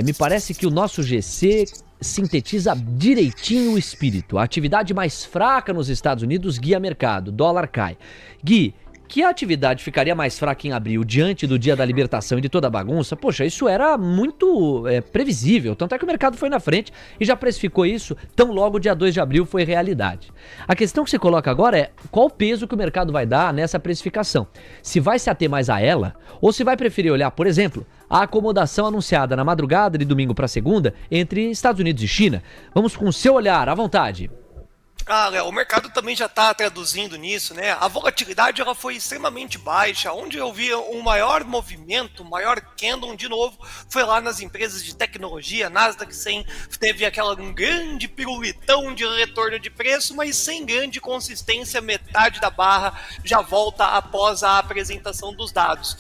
Me parece que o nosso GC sintetiza direitinho o espírito. A atividade mais fraca nos Estados Unidos guia mercado, dólar cai. Gui, que a atividade ficaria mais fraca em abril diante do dia da libertação e de toda a bagunça? Poxa, isso era muito previsível, tanto é que o mercado foi na frente e já precificou isso tão logo o dia 2 de abril foi realidade. A questão que você coloca agora é qual o peso que o mercado vai dar nessa precificação? Se vai se ater mais a ela ou se vai preferir olhar, por exemplo, a acomodação anunciada na madrugada de domingo para segunda entre Estados Unidos e China? Vamos com o seu olhar, à vontade. Léo, o mercado também já está traduzindo nisso, né? A volatilidade ela foi extremamente baixa. Onde eu vi um maior movimento, um maior candle de novo, foi lá nas empresas de tecnologia. Nasdaq teve um grande pirulitão de retorno de preço, mas sem grande consistência, metade da barra já volta após a apresentação dos dados.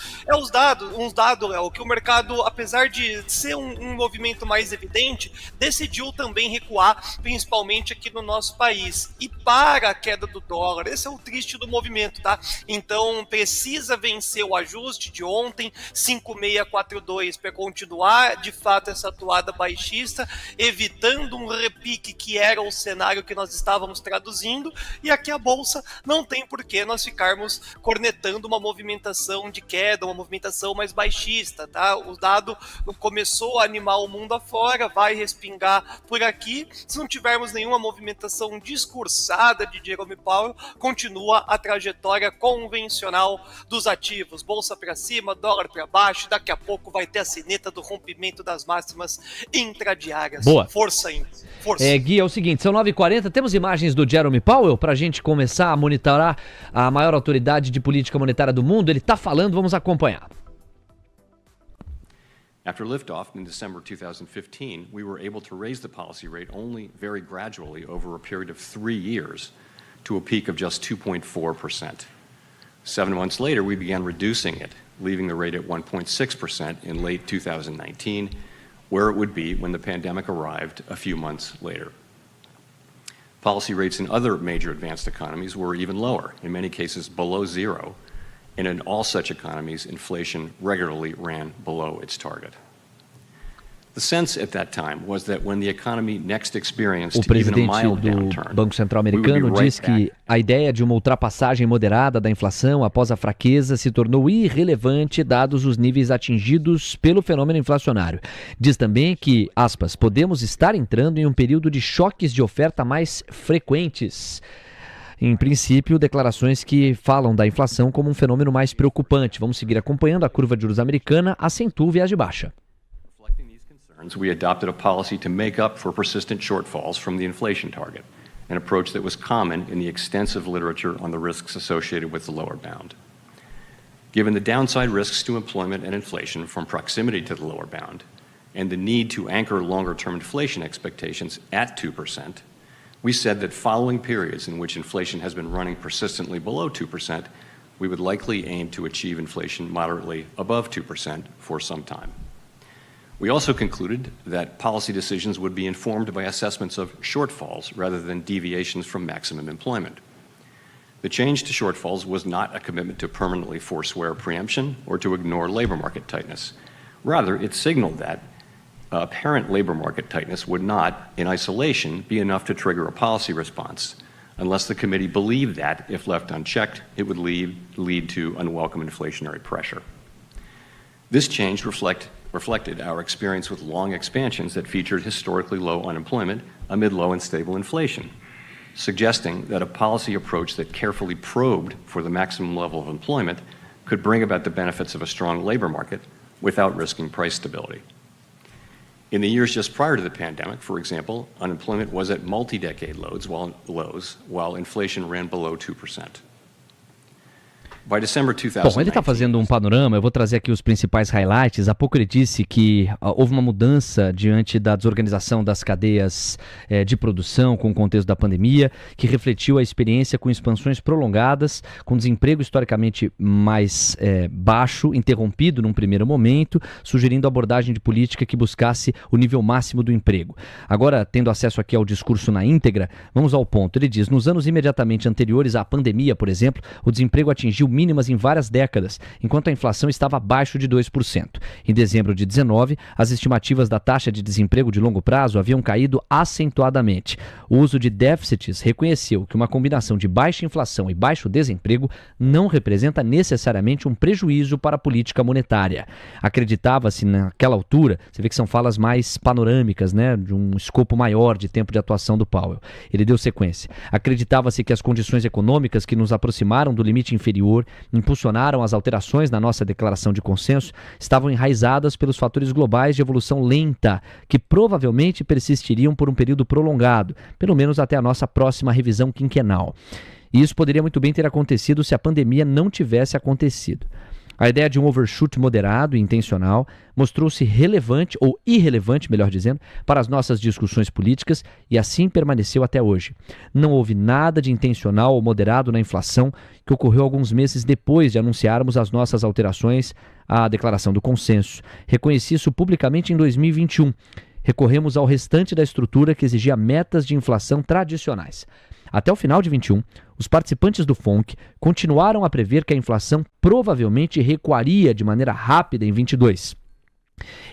Léo, que o mercado, apesar de ser um movimento mais evidente, decidiu também recuar, principalmente aqui no nosso país. E para a queda do dólar, esse é o triste do movimento, tá? Então precisa vencer o ajuste de ontem, 5,642, para continuar de fato essa atuada baixista, evitando um repique que era o cenário que nós estávamos traduzindo. E aqui a bolsa não tem por que nós ficarmos cornetando uma movimentação de queda, uma movimentação mais baixista, tá? O dado começou a animar o mundo afora, vai respingar por aqui. Se não tivermos nenhuma movimentação discursada de Jerome Powell, continua a trajetória convencional dos ativos. Bolsa para cima, dólar para baixo, daqui a pouco vai ter a sineta do rompimento das máximas intradiárias. Boa. Força ainda. Força. Gui, é o seguinte, são 9h40, temos imagens do Jerome Powell para a gente começar a monitorar a maior autoridade de política monetária do mundo. Ele está falando, vamos acompanhar. After liftoff in December 2015, we were able to raise the policy rate only very gradually over a period of 3 years to a peak of just 2.4%. 7 months later, we began reducing it, leaving the rate at 1.6% in late 2019, where it would be when the pandemic arrived a few months later. Policy rates in other major advanced economies were even lower, in many cases below zero, and in all such economies, inflation regularly ran below its target. The sense at that time was that when the economy next experienced O even a presidente mild do downturn, Banco Central we would be americano right diz que a ideia de uma ultrapassagem moderada da inflação após a fraqueza se tornou irrelevante dados os níveis atingidos pelo fenômeno inflacionário. Diz também que, aspas, podemos estar entrando em um período de choques de oferta mais frequentes. Em princípio, declarações que falam da inflação como um fenômeno mais preocupante. Vamos seguir acompanhando. A curva de juros americana acentua o viés de baixa. We adopted a policy to make up for persistent shortfalls from the inflation target, an approach that was common in the extensive literature on the risks associated with the lower bound. Given the downside risks to employment and inflation from proximity to the lower bound, and the need to anchor longer-term inflation expectations at 2%, we said that following periods in which inflation has been running persistently below 2%, we would likely aim to achieve inflation moderately above 2% for some time. We also concluded that policy decisions would be informed by assessments of shortfalls rather than deviations from maximum employment. The change to shortfalls was not a commitment to permanently forswear preemption or to ignore labor market tightness. Rather, it signaled that apparent labor market tightness would not, in isolation, be enough to trigger a policy response, unless the committee believed that, if left unchecked, it would lead to unwelcome inflationary pressure. This change reflected our experience with long expansions that featured historically low unemployment amid low and stable inflation, suggesting that a policy approach that carefully probed for the maximum level of employment could bring about the benefits of a strong labor market without risking price stability. In the years just prior to the pandemic, for example, unemployment was at multi-decade lows while inflation ran below 2%. Bom, ele está fazendo um panorama, eu vou trazer aqui os principais highlights. Há pouco ele disse que houve uma mudança diante da desorganização das cadeias de produção com o contexto da pandemia, que refletiu a experiência com expansões prolongadas, com desemprego historicamente mais baixo, interrompido num primeiro momento, sugerindo abordagem de política que buscasse o nível máximo do emprego. Agora, tendo acesso aqui ao discurso na íntegra, vamos ao ponto. Ele diz, nos anos imediatamente anteriores à pandemia, por exemplo, o desemprego atingiu mínimas em várias décadas, enquanto a inflação estava abaixo de 2%. Em dezembro de 2019, as estimativas da taxa de desemprego de longo prazo haviam caído acentuadamente. O uso de déficits reconheceu que uma combinação de baixa inflação e baixo desemprego não representa necessariamente um prejuízo para a política monetária. Acreditava-se naquela altura, você vê que são falas mais panorâmicas, né, de um escopo maior de tempo de atuação do Powell. Ele deu sequência. Acreditava-se que as condições econômicas que nos aproximaram do limite inferior impulsionaram as alterações na nossa declaração de consenso estavam enraizadas pelos fatores globais de evolução lenta, que provavelmente persistiriam por um período prolongado, pelo menos até a nossa próxima revisão quinquenal. E isso poderia muito bem ter acontecido se a pandemia não tivesse acontecido. A ideia de um overshoot moderado e intencional mostrou-se relevante, ou irrelevante, melhor dizendo, para as nossas discussões políticas e assim permaneceu até hoje. Não houve nada de intencional ou moderado na inflação que ocorreu alguns meses depois de anunciarmos as nossas alterações à declaração do consenso. Reconheci isso publicamente em 2021. Recorremos ao restante da estrutura que exigia metas de inflação tradicionais. Até o final de 2021, os participantes do FONC continuaram a prever que a inflação provavelmente recuaria de maneira rápida em 2022.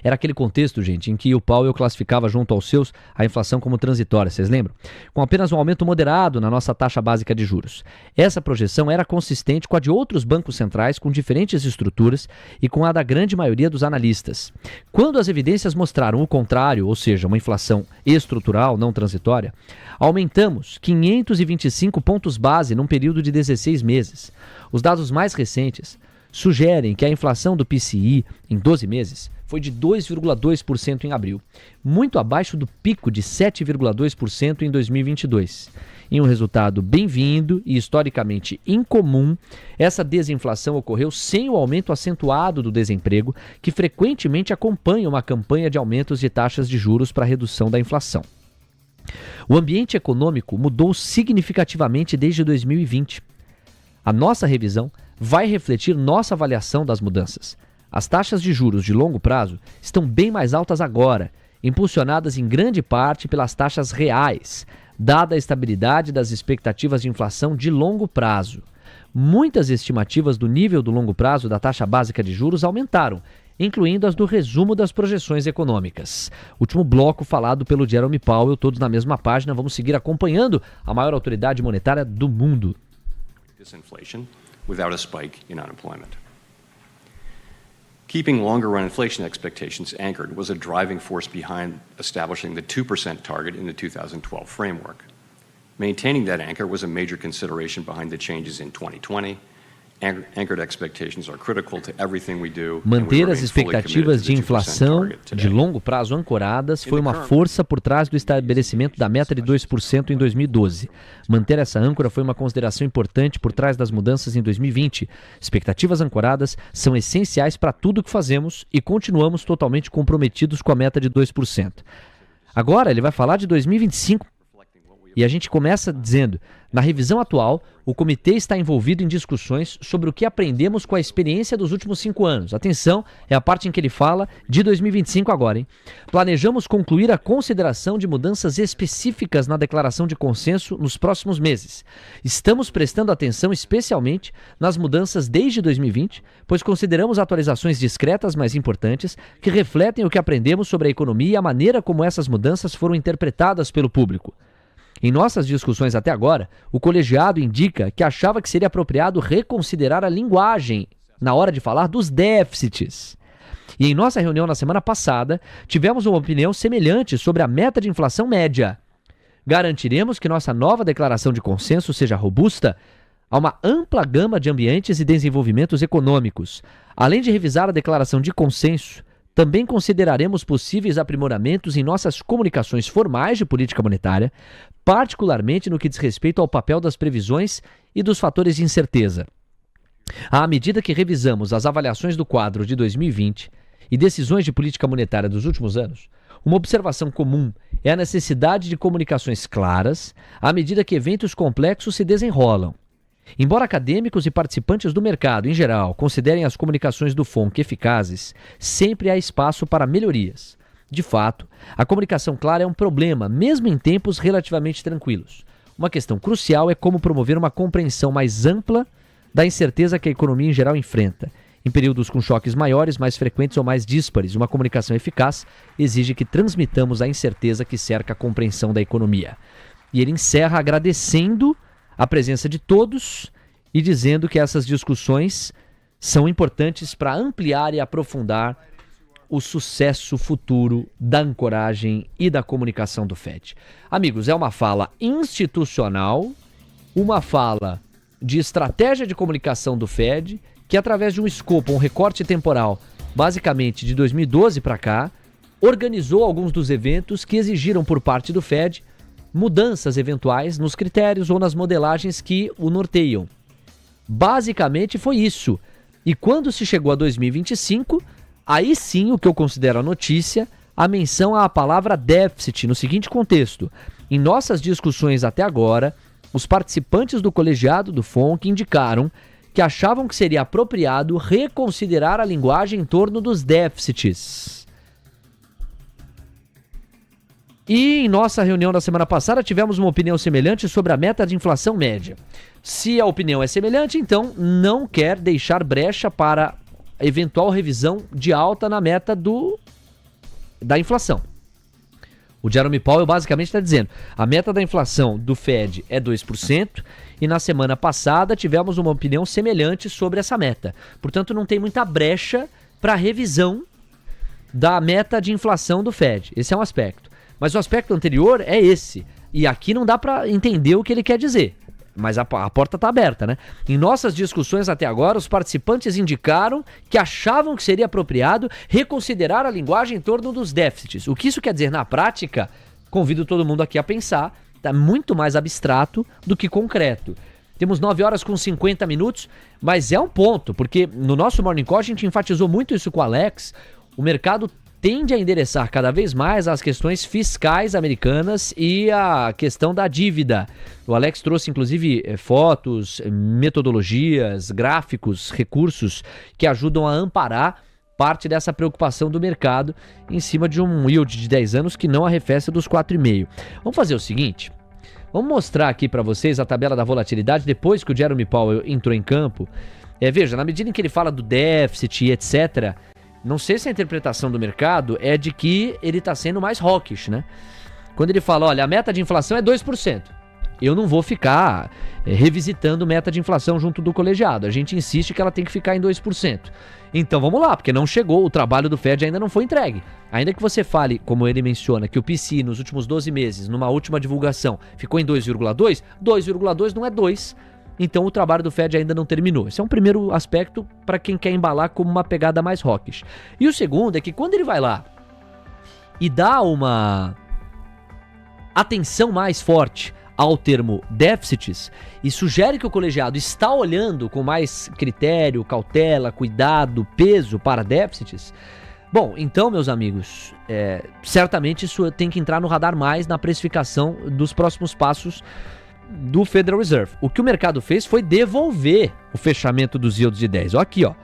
Era aquele contexto, gente, em que o Powell classificava junto aos seus a inflação como transitória, vocês lembram? Com apenas um aumento moderado na nossa taxa básica de juros. Essa projeção era consistente com a de outros bancos centrais com diferentes estruturas e com a da grande maioria dos analistas. Quando as evidências mostraram o contrário, ou seja, uma inflação estrutural, não transitória, aumentamos 525 pontos base num período de 16 meses. Os dados mais recentes sugerem que a inflação do PCI em 12 meses foi de 2,2% em abril, muito abaixo do pico de 7,2% em 2022. Em um resultado bem-vindo e historicamente incomum, essa desinflação ocorreu sem o aumento acentuado do desemprego, que frequentemente acompanha uma campanha de aumentos de taxas de juros para a redução da inflação. O ambiente econômico mudou significativamente desde 2020. A nossa revisão vai refletir nossa avaliação das mudanças. As taxas de juros de longo prazo estão bem mais altas agora, impulsionadas em grande parte pelas taxas reais, dada a estabilidade das expectativas de inflação de longo prazo. Muitas estimativas do nível do longo prazo da taxa básica de juros aumentaram, incluindo as do resumo das projeções econômicas. Último bloco falado pelo Jerome Powell, todos na mesma página. Vamos seguir acompanhando a maior autoridade monetária do mundo. Disinflation without a spike in unemployment. Keeping longer-run inflation expectations anchored was a driving force behind establishing the 2% target in the 2012 framework. Maintaining that anchor was a major consideration behind the changes in 2020. Anchored expectations are critical to everything we do. Manter as expectativas de inflação de longo prazo ancoradas foi uma força por trás do estabelecimento da meta de 2% em 2012. Manter essa âncora foi uma consideração importante por trás das mudanças em 2020. Expectativas ancoradas são essenciais para tudo o que fazemos e continuamos totalmente comprometidos com a meta de 2%. Agora ele vai falar de 2025. E a gente começa dizendo, na revisão atual, o comitê está envolvido em discussões sobre o que aprendemos com a experiência dos últimos 5 anos. Atenção, é a parte em que ele fala de 2025 agora, hein? Planejamos concluir a consideração de mudanças específicas na declaração de consenso nos próximos meses. Estamos prestando atenção especialmente nas mudanças desde 2020, pois consideramos atualizações discretas, mas importantes, que refletem o que aprendemos sobre a economia e a maneira como essas mudanças foram interpretadas pelo público. Em nossas discussões até agora, o colegiado indica que achava que seria apropriado reconsiderar a linguagem na hora de falar dos déficits. E em nossa reunião na semana passada, tivemos uma opinião semelhante sobre a meta de inflação média. Garantiremos que nossa nova declaração de consenso seja robusta a uma ampla gama de ambientes e desenvolvimentos econômicos. Além de revisar a declaração de consenso, também consideraremos possíveis aprimoramentos em nossas comunicações formais de política monetária, particularmente no que diz respeito ao papel das previsões e dos fatores de incerteza. À medida que revisamos as avaliações do quadro de 2020 e decisões de política monetária dos últimos anos, uma observação comum é a necessidade de comunicações claras à medida que eventos complexos se desenrolam. Embora acadêmicos e participantes do mercado, em geral, considerem as comunicações do FONC eficazes, sempre há espaço para melhorias. De fato, a comunicação clara é um problema, mesmo em tempos relativamente tranquilos. Uma questão crucial é como promover uma compreensão mais ampla da incerteza que a economia em geral enfrenta. Em períodos com choques maiores, mais frequentes ou mais díspares, uma comunicação eficaz exige que transmitamos a incerteza que cerca a compreensão da economia. E ele encerra agradecendo a presença de todos e dizendo que essas discussões são importantes para ampliar e aprofundar o sucesso futuro da ancoragem e da comunicação do FED. Amigos, é uma fala institucional, uma fala de estratégia de comunicação do FED, que através de um escopo, um recorte temporal, basicamente de 2012 para cá, organizou alguns dos eventos que exigiram por parte do FED mudanças eventuais nos critérios ou nas modelagens que o norteiam. Basicamente foi isso. E quando se chegou a 2025, aí sim o que eu considero a notícia, a menção à palavra déficit no seguinte contexto. Em nossas discussões até agora, os participantes do colegiado do FONC indicaram que achavam que seria apropriado reconsiderar a linguagem em torno dos déficits. E em nossa reunião da semana passada tivemos uma opinião semelhante sobre a meta de inflação média. Se a opinião é semelhante, então não quer deixar brecha para eventual revisão de alta na meta da inflação. O Jerome Powell basicamente está dizendo, a meta da inflação do FED é 2% e na semana passada tivemos uma opinião semelhante sobre essa meta. Portanto, não tem muita brecha para revisão da meta de inflação do FED. Esse é um aspecto. Mas o aspecto anterior é esse. E aqui não dá para entender o que ele quer dizer. Mas a porta está aberta, né? Em nossas discussões até agora, os participantes indicaram que achavam que seria apropriado reconsiderar a linguagem em torno dos déficits. O que isso quer dizer na prática, convido todo mundo aqui a pensar, está muito mais abstrato do que concreto. Temos 9 horas com 50 minutos, mas é um ponto, porque no nosso Morning Call a gente enfatizou muito isso com o Alex. O mercado tende a endereçar cada vez mais as questões fiscais americanas e a questão da dívida. O Alex trouxe, inclusive, fotos, metodologias, gráficos, recursos que ajudam a amparar parte dessa preocupação do mercado em cima de um yield de 10 anos que não arrefece dos 4,5. Vamos fazer o seguinte, vamos mostrar aqui para vocês a tabela da volatilidade depois que o Jerome Powell entrou em campo. Veja, na medida em que ele fala do déficit e etc., não sei se a interpretação do mercado é de que ele está sendo mais hawkish, né? Quando ele fala, olha, a meta de inflação é 2%. Eu não vou ficar revisitando meta de inflação junto do colegiado. A gente insiste que ela tem que ficar em 2%. Então vamos lá, porque não chegou, o trabalho do Fed ainda não foi entregue. Ainda que você fale, como ele menciona, que o PCI nos últimos 12 meses, numa última divulgação, ficou em 2,2, 2,2 não é 2. Então o trabalho do Fed ainda não terminou. Esse é um primeiro aspecto para quem quer embalar como uma pegada mais hawkish. E o segundo é que quando ele vai lá e dá uma atenção mais forte ao termo déficits e sugere que o colegiado está olhando com mais critério, cautela, cuidado, peso para déficits, bom, então, meus amigos, certamente isso tem que entrar no radar mais na precificação dos próximos passos do Federal Reserve. O que o mercado fez foi devolver o fechamento dos yields de 10. Ó, aqui, ó.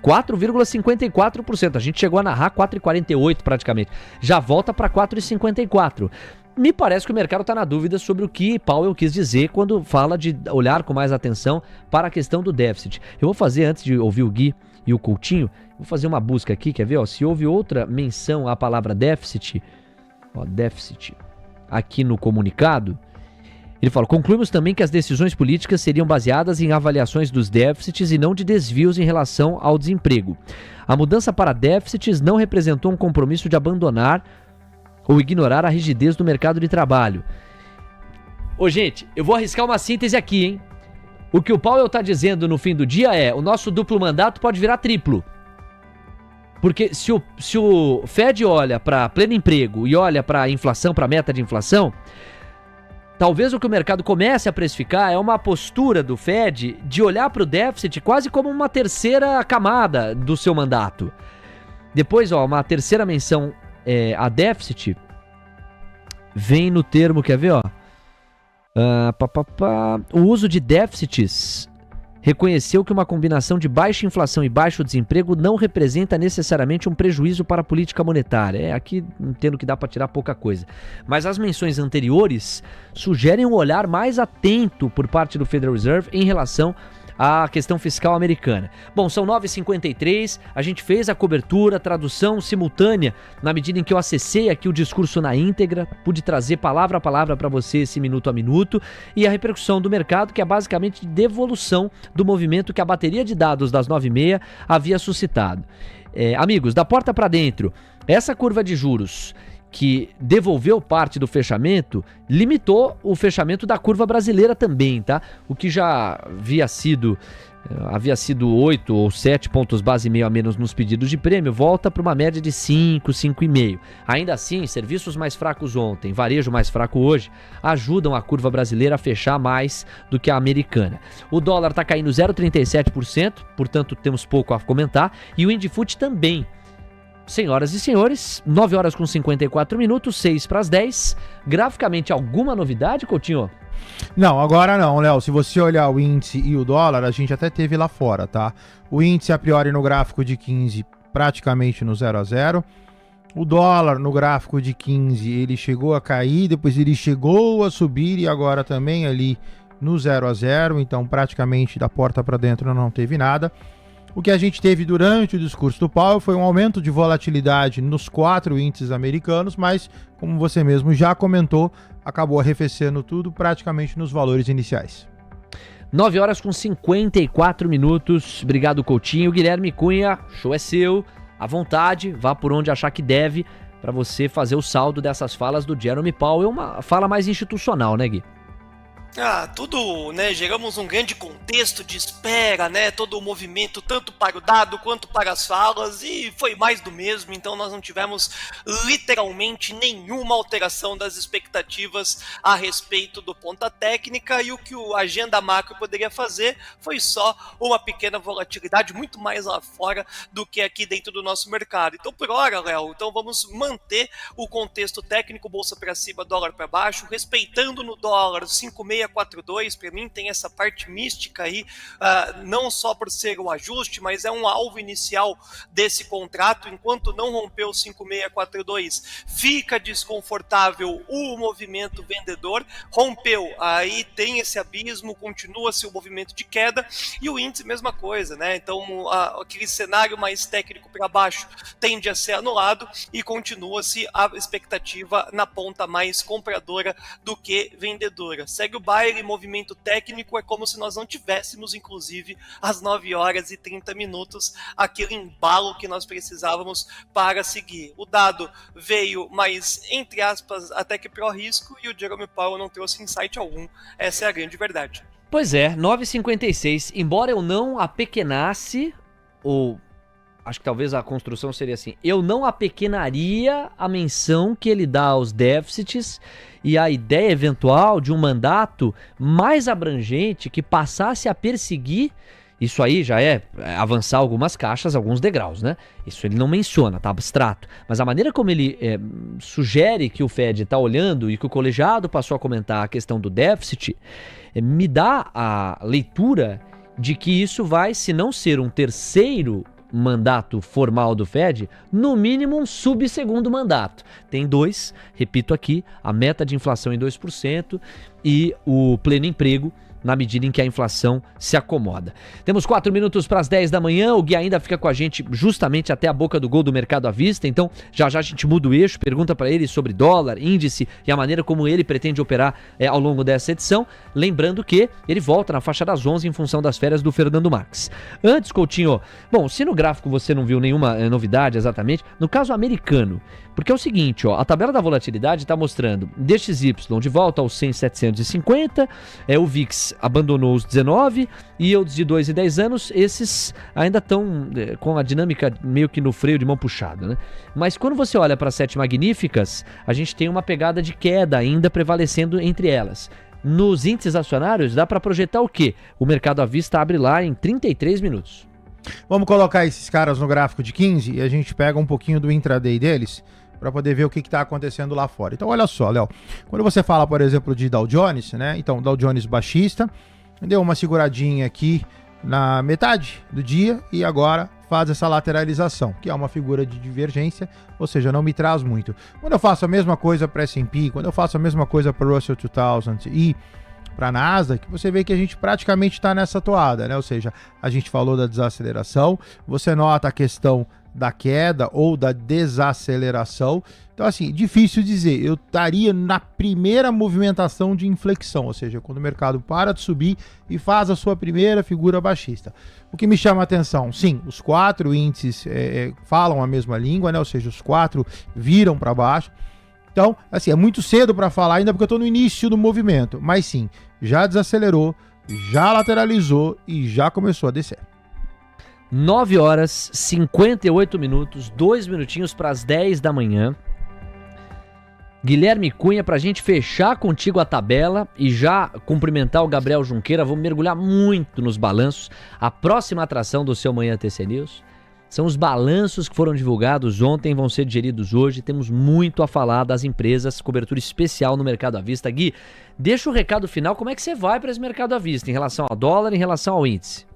4,54%. A gente chegou a narrar 4,48% praticamente. Já volta para 4,54%. Me parece que o mercado está na dúvida sobre o que Powell quis dizer quando fala de olhar com mais atenção para a questão do déficit. Eu vou fazer, antes de ouvir o Gui e o Coutinho, vou fazer uma busca aqui, quer ver? Ó, se houve outra menção à palavra déficit, ó, déficit, aqui no comunicado, ele fala, concluímos também que as decisões políticas seriam baseadas em avaliações dos déficits e não de desvios em relação ao desemprego. A mudança para déficits não representou um compromisso de abandonar ou ignorar a rigidez do mercado de trabalho. Ô, gente, eu vou arriscar uma síntese aqui, hein? O que o Powell está dizendo no fim do dia é, o nosso duplo mandato pode virar triplo. Porque se o Fed olha para pleno emprego e olha para a inflação, para a meta de inflação, talvez o que o mercado comece a precificar é uma postura do Fed de olhar para o déficit quase como uma terceira camada do seu mandato. Depois, ó, uma terceira menção a déficit vem no termo, quer ver, ó? O uso de déficits reconheceu que uma combinação de baixa inflação e baixo desemprego não representa necessariamente um prejuízo para a política monetária. Aqui entendo que dá para tirar pouca coisa. Mas as menções anteriores sugerem um olhar mais atento por parte do Federal Reserve em relação à questão fiscal americana. Bom, são 9h53, a gente fez a cobertura, tradução simultânea, na medida em que eu acessei aqui o discurso na íntegra, pude trazer palavra a palavra para você esse minuto a minuto, e a repercussão do mercado, que é basicamente devolução do movimento que a bateria de dados das 9h30 havia suscitado. Amigos, da porta para dentro, essa curva de juros que devolveu parte do fechamento, limitou o fechamento da curva brasileira também, tá? O que já havia sido 8 ou 7 pontos base e meio a menos nos pedidos de prêmio, volta para uma média de 5, 5,5. Ainda assim, serviços mais fracos ontem, varejo mais fraco hoje, ajudam a curva brasileira a fechar mais do que a americana. O dólar está caindo 0,37%, portanto temos pouco a comentar, e o Indifut também. Senhoras e senhores, 9h54, 6 para as 10. Graficamente, alguma novidade, Coutinho? Não, agora não, Léo. Se você olhar o índice e o dólar, a gente até teve lá fora, tá? O índice, a priori, no gráfico de 15, praticamente no 0 a 0. O dólar, no gráfico de 15, ele chegou a cair, depois ele chegou a subir e agora também ali no 0 a 0. Então, praticamente da porta para dentro não teve nada. O que a gente teve durante o discurso do Powell foi um aumento de volatilidade nos 4 índices americanos, mas, como você mesmo já comentou, acabou arrefecendo tudo praticamente nos valores iniciais. 9h54. Obrigado, Coutinho. Guilherme Cunha, show é seu. À vontade, vá por onde achar que deve, para você fazer o saldo dessas falas do Jerome Powell. Uma fala mais institucional, né, Gui? Tudo, né, geramos um grande contexto de espera, né, todo o movimento, tanto para o dado quanto para as falas, e foi mais do mesmo, então nós não tivemos literalmente nenhuma alteração das expectativas a respeito do ponta técnica, e o que a agenda macro poderia fazer foi só uma pequena volatilidade, muito mais lá fora do que aqui dentro do nosso mercado. Então, por hora, Léo, então vamos manter o contexto técnico, bolsa para cima, dólar para baixo, respeitando no dólar 5,5 5642, para mim tem essa parte mística aí, não só por ser o ajuste, mas é um alvo inicial desse contrato. Enquanto não rompeu o 5642, fica desconfortável o movimento vendedor. Rompeu, aí tem esse abismo, continua-se o movimento de queda, e o índice mesma coisa, né? Então aquele cenário mais técnico para baixo tende a ser anulado e continua-se a expectativa na ponta mais compradora do que vendedora. Segue o baile, movimento técnico, é como se nós não tivéssemos, inclusive, às 9 horas e 30 minutos, aquele embalo que nós precisávamos para seguir. O dado veio mais, entre aspas, até que pró-risco, e o Jerome Powell não trouxe insight algum. Essa é a grande verdade. Pois é, 9,56. Embora eu não apequenasse, ou acho que talvez a construção seria assim, eu não apequenaria a menção que ele dá aos déficits e a ideia eventual de um mandato mais abrangente que passasse a perseguir. Isso aí já é avançar algumas caixas, alguns degraus, né? Isso ele não menciona, tá abstrato. Mas a maneira como ele sugere que o Fed está olhando e que o colegiado passou a comentar a questão do déficit, me dá a leitura de que isso vai, se não ser um terceiro mandato formal do Fed, no mínimo um subsegundo mandato. Tem 2, repito aqui, a meta de inflação em 2% e o pleno emprego na medida em que a inflação se acomoda. Temos 4 minutos para as 10 da manhã, o Gui ainda fica com a gente justamente até a boca do gol do mercado à vista, então já já a gente muda o eixo, pergunta para ele sobre dólar, índice e a maneira como ele pretende operar ao longo dessa edição, lembrando que ele volta na faixa das 11 em função das férias do Fernando Marques. Antes, Coutinho, bom, se no gráfico você não viu nenhuma novidade exatamente, no caso americano, porque é o seguinte, ó, a tabela da volatilidade está mostrando DXY de volta aos 100,750, o VIX abandonou os 19 e yields de 2 e 10 anos, esses ainda estão com a dinâmica meio que no freio de mão puxada, né? Mas quando você olha para as 7 magníficas, a gente tem uma pegada de queda ainda prevalecendo entre elas. Nos índices acionários, dá para projetar o quê? O mercado à vista abre lá em 33 minutos. Vamos colocar esses caras no gráfico de 15 e a gente pega um pouquinho do intraday deles para poder ver o que está acontecendo lá fora. Então, olha só, Léo, quando você fala, por exemplo, de Dow Jones, né? Então, Dow Jones baixista, deu uma seguradinha aqui na metade do dia e agora faz essa lateralização, que é uma figura de divergência, ou seja, não me traz muito. Quando eu faço a mesma coisa para S&P, quando eu faço a mesma coisa para Russell 2000 e para a Nasdaq, você vê que a gente praticamente está nessa toada, né? Ou seja, a gente falou da desaceleração, você nota a questão da queda ou da desaceleração. Então, assim, difícil dizer. Eu estaria na primeira movimentação de inflexão, ou seja, quando o mercado para de subir e faz a sua primeira figura baixista. O que me chama a atenção, sim, os 4 índices falam a mesma língua, né? Ou seja, os 4 viram para baixo. Então, assim, é muito cedo para falar ainda porque eu estou no início do movimento, mas sim, já desacelerou, já lateralizou e já começou a descer. 9 horas, 58 minutos, 2 minutinhos para as 10 da manhã. Guilherme Cunha, para a gente fechar contigo a tabela e já cumprimentar o Gabriel Junqueira, vamos mergulhar muito nos balanços. A próxima atração do seu Manhã TC News são os balanços que foram divulgados ontem, vão ser digeridos hoje. Temos muito a falar das empresas, cobertura especial no mercado à vista. Gui, deixa o recado final, como é que você vai para esse mercado à vista em relação ao dólar, em relação ao índice?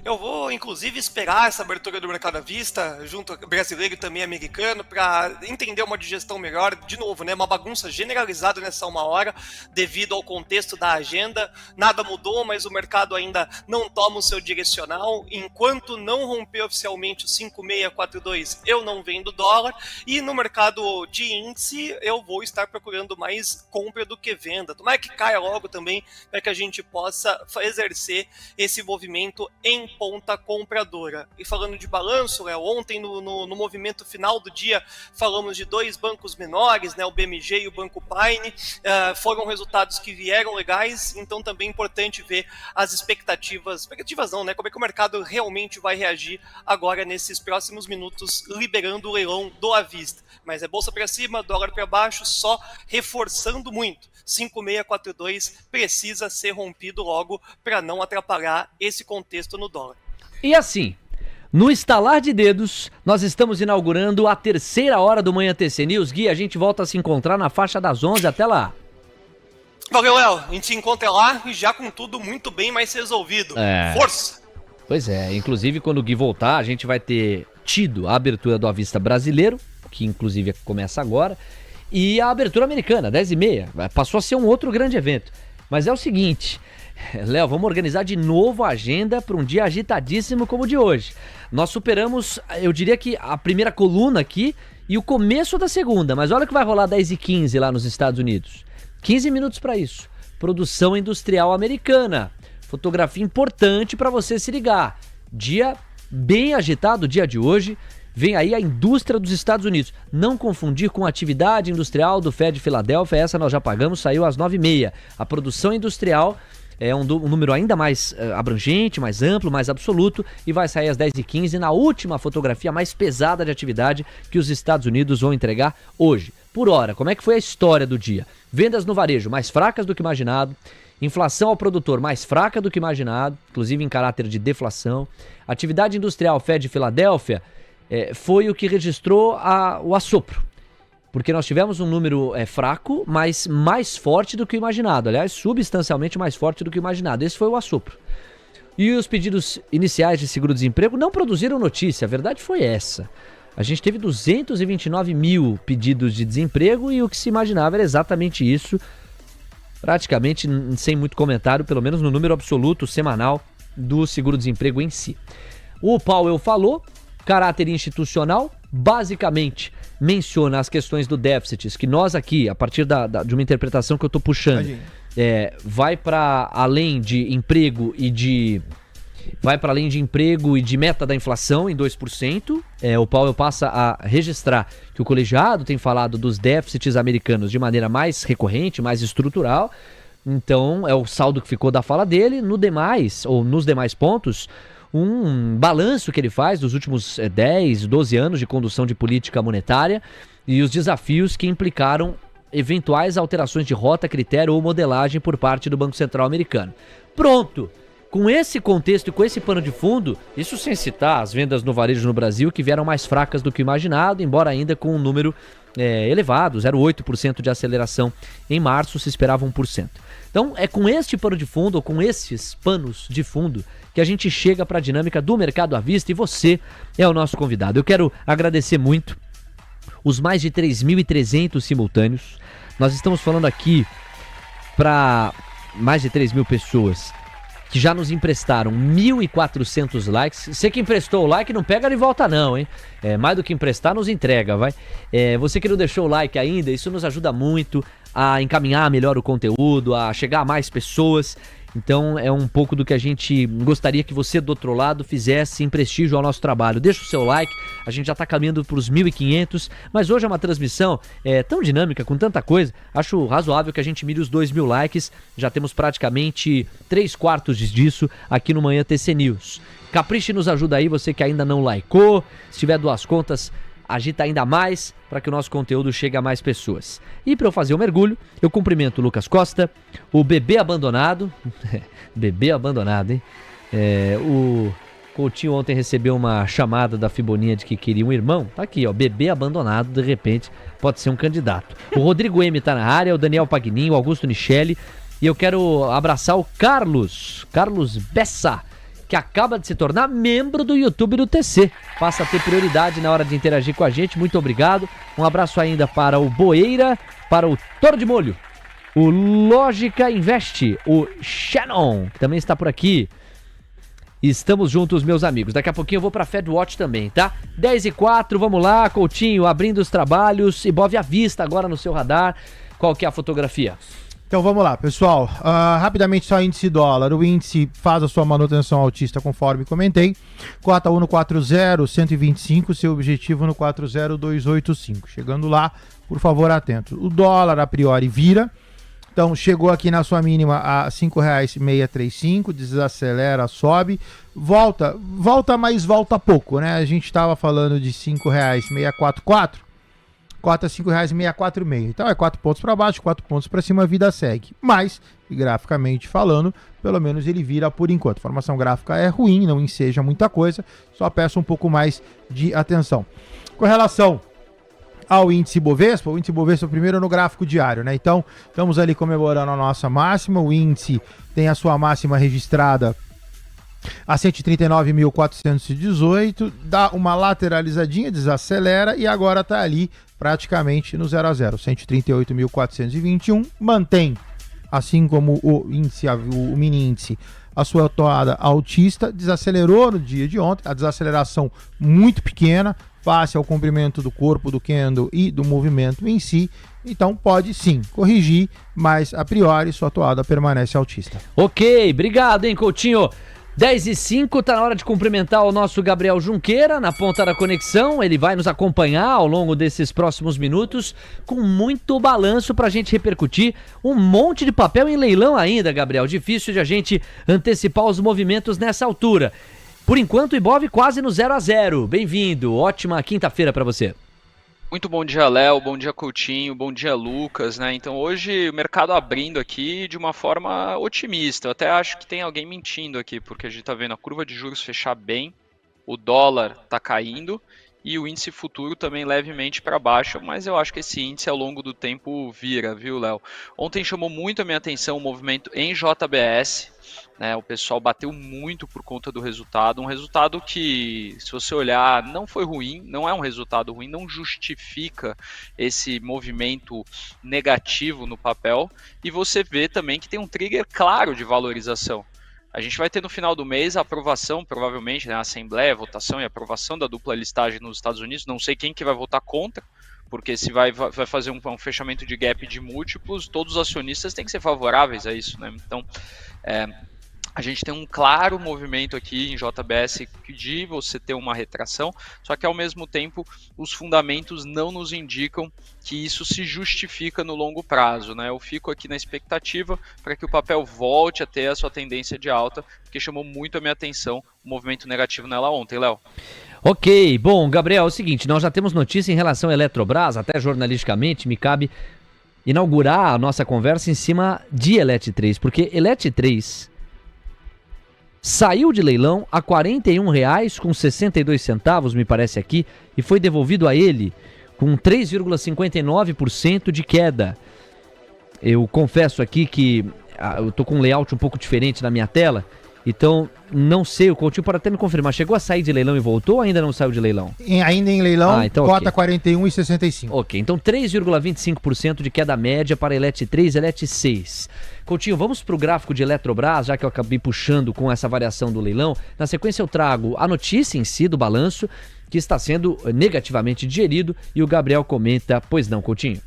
Eu vou, inclusive, esperar essa abertura do mercado à vista, junto ao brasileiro e também americano, para entender uma digestão melhor. De novo, né, uma bagunça generalizada nessa 1 hora, devido ao contexto da agenda. Nada mudou, mas o mercado ainda não toma o seu direcional. Enquanto não romper oficialmente o 5642, eu não vendo dólar. E no mercado de índice, eu vou estar procurando mais compra do que venda. Tomara que caia logo também, para que a gente possa exercer esse movimento em ponta compradora. E falando de balanço, ontem no movimento final do dia falamos de 2 bancos menores, né, o BMG e o Banco Pine, foram resultados que vieram legais, então também é importante ver as expectativas não, né, como é que o mercado realmente vai reagir agora nesses próximos minutos, liberando o leilão do à vista. Mas é bolsa para cima, dólar para baixo, só reforçando muito. 5642 precisa ser rompido logo para não atrapalhar esse contexto no dólar. E assim, no estalar de dedos, nós estamos inaugurando a 3ª hora do Manhã TC News. Gui, a gente volta a se encontrar na faixa das 11, até lá. Valeu, Léo. A gente se encontra lá e já com tudo muito bem mais resolvido. Força! Pois é, inclusive quando o Gui voltar, a gente vai ter tido a abertura do Avista Brasileiro, que inclusive começa agora, e a abertura americana, 10h30. Passou a ser um outro grande evento. Mas é o seguinte, Léo, vamos organizar de novo a agenda para um dia agitadíssimo como o de hoje. Nós superamos, eu diria que a primeira coluna aqui e o começo da segunda, mas olha o que vai rolar 10h15 lá nos Estados Unidos. 15 minutos para isso. Produção industrial americana. Fotografia importante para você se ligar. Dia bem agitado, o dia de hoje. Vem aí a indústria dos Estados Unidos. Não confundir com a atividade industrial do FED Filadélfia. Essa nós já pagamos, saiu às 9h30. A produção industrial é um número ainda mais abrangente, mais amplo, mais absoluto. E vai sair às 10h15 na última fotografia mais pesada de atividade que os Estados Unidos vão entregar hoje. Por hora, como é que foi a história do dia? Vendas no varejo mais fracas do que imaginado. Inflação ao produtor mais fraca do que imaginado, inclusive em caráter de deflação. Atividade industrial FED Filadélfia foi o que registrou o assopro. Porque nós tivemos um número fraco, mas mais forte do que o imaginado. Aliás, substancialmente mais forte do que o imaginado. Esse foi o assopro. E os pedidos iniciais de seguro-desemprego não produziram notícia. A verdade foi essa. A gente teve 229 mil pedidos de desemprego e o que se imaginava era exatamente isso. Praticamente sem muito comentário, pelo menos no número absoluto semanal do seguro-desemprego em si. O Powell falou, caráter institucional, basicamente menciona as questões do déficit, que nós aqui, a partir de uma interpretação que eu estou puxando, vai para além de emprego e de meta da inflação em 2%. O Powell passa a registrar que o colegiado tem falado dos déficits americanos de maneira mais recorrente, mais estrutural. Então, é o saldo que ficou da fala dele. Nos demais pontos, um balanço que ele faz dos últimos 10, 12 anos de condução de política monetária e os desafios que implicaram eventuais alterações de rota, critério ou modelagem por parte do Banco Central americano. Pronto! Com esse contexto e com esse pano de fundo, isso sem citar as vendas no varejo no Brasil, que vieram mais fracas do que o imaginado, embora ainda com um número elevado, 0,8% de aceleração em março, se esperava 1%. Então é com este pano de fundo, ou com esses panos de fundo, que a gente chega para a dinâmica do mercado à vista e você é o nosso convidado. Eu quero agradecer muito os mais de 3.300 simultâneos. Nós estamos falando aqui para mais de 3 mil pessoas que já nos emprestaram 1.400 likes. Você que emprestou o like não pega de volta não, hein? Mais do que emprestar, nos entrega, vai. Você que não deixou o like ainda, isso nos ajuda muito a encaminhar melhor o conteúdo, a chegar a mais pessoas. Então é um pouco do que a gente gostaria que você do outro lado fizesse em prestígio ao nosso trabalho. Deixa o seu like, a gente já está caminhando para os 1.500, mas hoje é uma transmissão tão dinâmica, com tanta coisa, acho razoável que a gente mire os 2.000 likes, já temos praticamente 3/4 disso aqui no Manhã TC News. Capriche e nos ajuda aí, você que ainda não likeou, se tiver 2 contas, agita ainda mais para que o nosso conteúdo chegue a mais pessoas. E para eu fazer o mergulho, eu cumprimento o Lucas Costa, o bebê abandonado, bebê abandonado, hein? O Coutinho ontem recebeu uma chamada da Fiboninha de que queria um irmão, tá aqui, ó, bebê abandonado, de repente pode ser um candidato. O Rodrigo M tá na área, o Daniel Pagninho, o Augusto Nichelle, e eu quero abraçar o Carlos Bessa, que acaba de se tornar membro do YouTube do TC. Passa a ter prioridade na hora de interagir com a gente. Muito obrigado. Um abraço ainda para o Boeira, para o Toro de Molho, o Lógica Investe, o Shannon, que também está por aqui. Estamos juntos, meus amigos. Daqui a pouquinho eu vou para FedWatch também, tá? 10h04, vamos lá, Coutinho, abrindo os trabalhos. Ibov à vista agora no seu radar. Qual que é a fotografia? Então vamos lá, pessoal. Rapidamente só índice dólar. O índice faz a sua manutenção altista conforme comentei. Cota 1,40, 125, seu objetivo no 40285. Chegando lá, por favor, atento. O dólar a priori vira. Então chegou aqui na sua mínima a R$ 5,635, desacelera, sobe, volta, mas volta pouco, né? A gente estava falando de R$ 5,644. Cota R$ 5,646. Então é 4 pontos para baixo, 4 pontos para cima, a vida segue. Mas, graficamente falando, pelo menos ele vira por enquanto. A formação gráfica é ruim, não enseja muita coisa, só peço um pouco mais de atenção. Com relação ao índice Bovespa. O índice Bovespa primeiro no gráfico diário, né? Então, estamos ali comemorando a nossa máxima. O índice tem a sua máxima registrada a 139.418, dá uma lateralizadinha, desacelera e agora está ali praticamente no 0 a 0, 138.421, mantém, assim como o índice, o mini índice, a sua toada altista, desacelerou no dia de ontem, a desaceleração muito pequena, face ao comprimento do corpo do candle e do movimento em si, então pode sim corrigir, mas a priori sua toada permanece altista. Ok, obrigado, hein, Coutinho? 10h05, tá na hora de cumprimentar o nosso Gabriel Junqueira na ponta da conexão. Ele vai nos acompanhar ao longo desses próximos minutos com muito balanço pra gente repercutir. Um monte de papel em leilão ainda, Gabriel. Difícil de a gente antecipar os movimentos nessa altura. Por enquanto, o Ibov quase no 0 a 0. Bem-vindo, ótima quinta-feira pra você. Muito bom dia, Léo, bom dia, Coutinho, bom dia, Lucas, né? Então hoje o mercado abrindo aqui de uma forma otimista. Eu até acho que tem alguém mentindo aqui, porque a gente tá vendo a curva de juros fechar bem, o dólar tá caindo e o índice futuro também levemente para baixo, mas eu acho que esse índice ao longo do tempo vira, viu, Léo? Ontem chamou muito a minha atenção o movimento em JBS, né? O pessoal bateu muito por conta do resultado, um resultado que, se você olhar, não foi ruim, não é um resultado ruim, não justifica esse movimento negativo no papel, e você vê também que tem um trigger claro de valorização. A gente vai ter no final do mês a aprovação, provavelmente, né, a Assembleia, a votação e a aprovação da dupla listagem nos Estados Unidos. Não sei quem que vai votar contra, porque se vai fazer um fechamento de gap de múltiplos, todos os acionistas têm que ser favoráveis a isso, né? Então, a gente tem um claro movimento aqui em JBS de você ter uma retração, só que ao mesmo tempo os fundamentos não nos indicam que isso se justifica no longo prazo, né? Eu fico aqui na expectativa para que o papel volte a ter a sua tendência de alta, porque chamou muito a minha atenção o movimento negativo nela ontem, Léo. Ok, bom, Gabriel, é o seguinte, nós já temos notícia em relação à Eletrobras, até jornalisticamente me cabe inaugurar a nossa conversa em cima de Elet3, porque Elet3 saiu de leilão a R$ 41,62, me parece aqui, e foi devolvido a ele com 3,59% de queda. Eu confesso aqui que eu tô com um layout um pouco diferente na minha tela, então não sei, o Coutinho pode até me confirmar, chegou a sair de leilão e voltou ou ainda não saiu de leilão? Ainda em leilão, então, cota okay. 41,65. Ok, então 3,25% de queda média para Elet3 e Elet6. Coutinho, vamos para o gráfico de Eletrobras, já que eu acabei puxando com essa variação do leilão. Na sequência eu trago a notícia em si do balanço, que está sendo negativamente digerido, e o Gabriel comenta, pois não, Coutinho?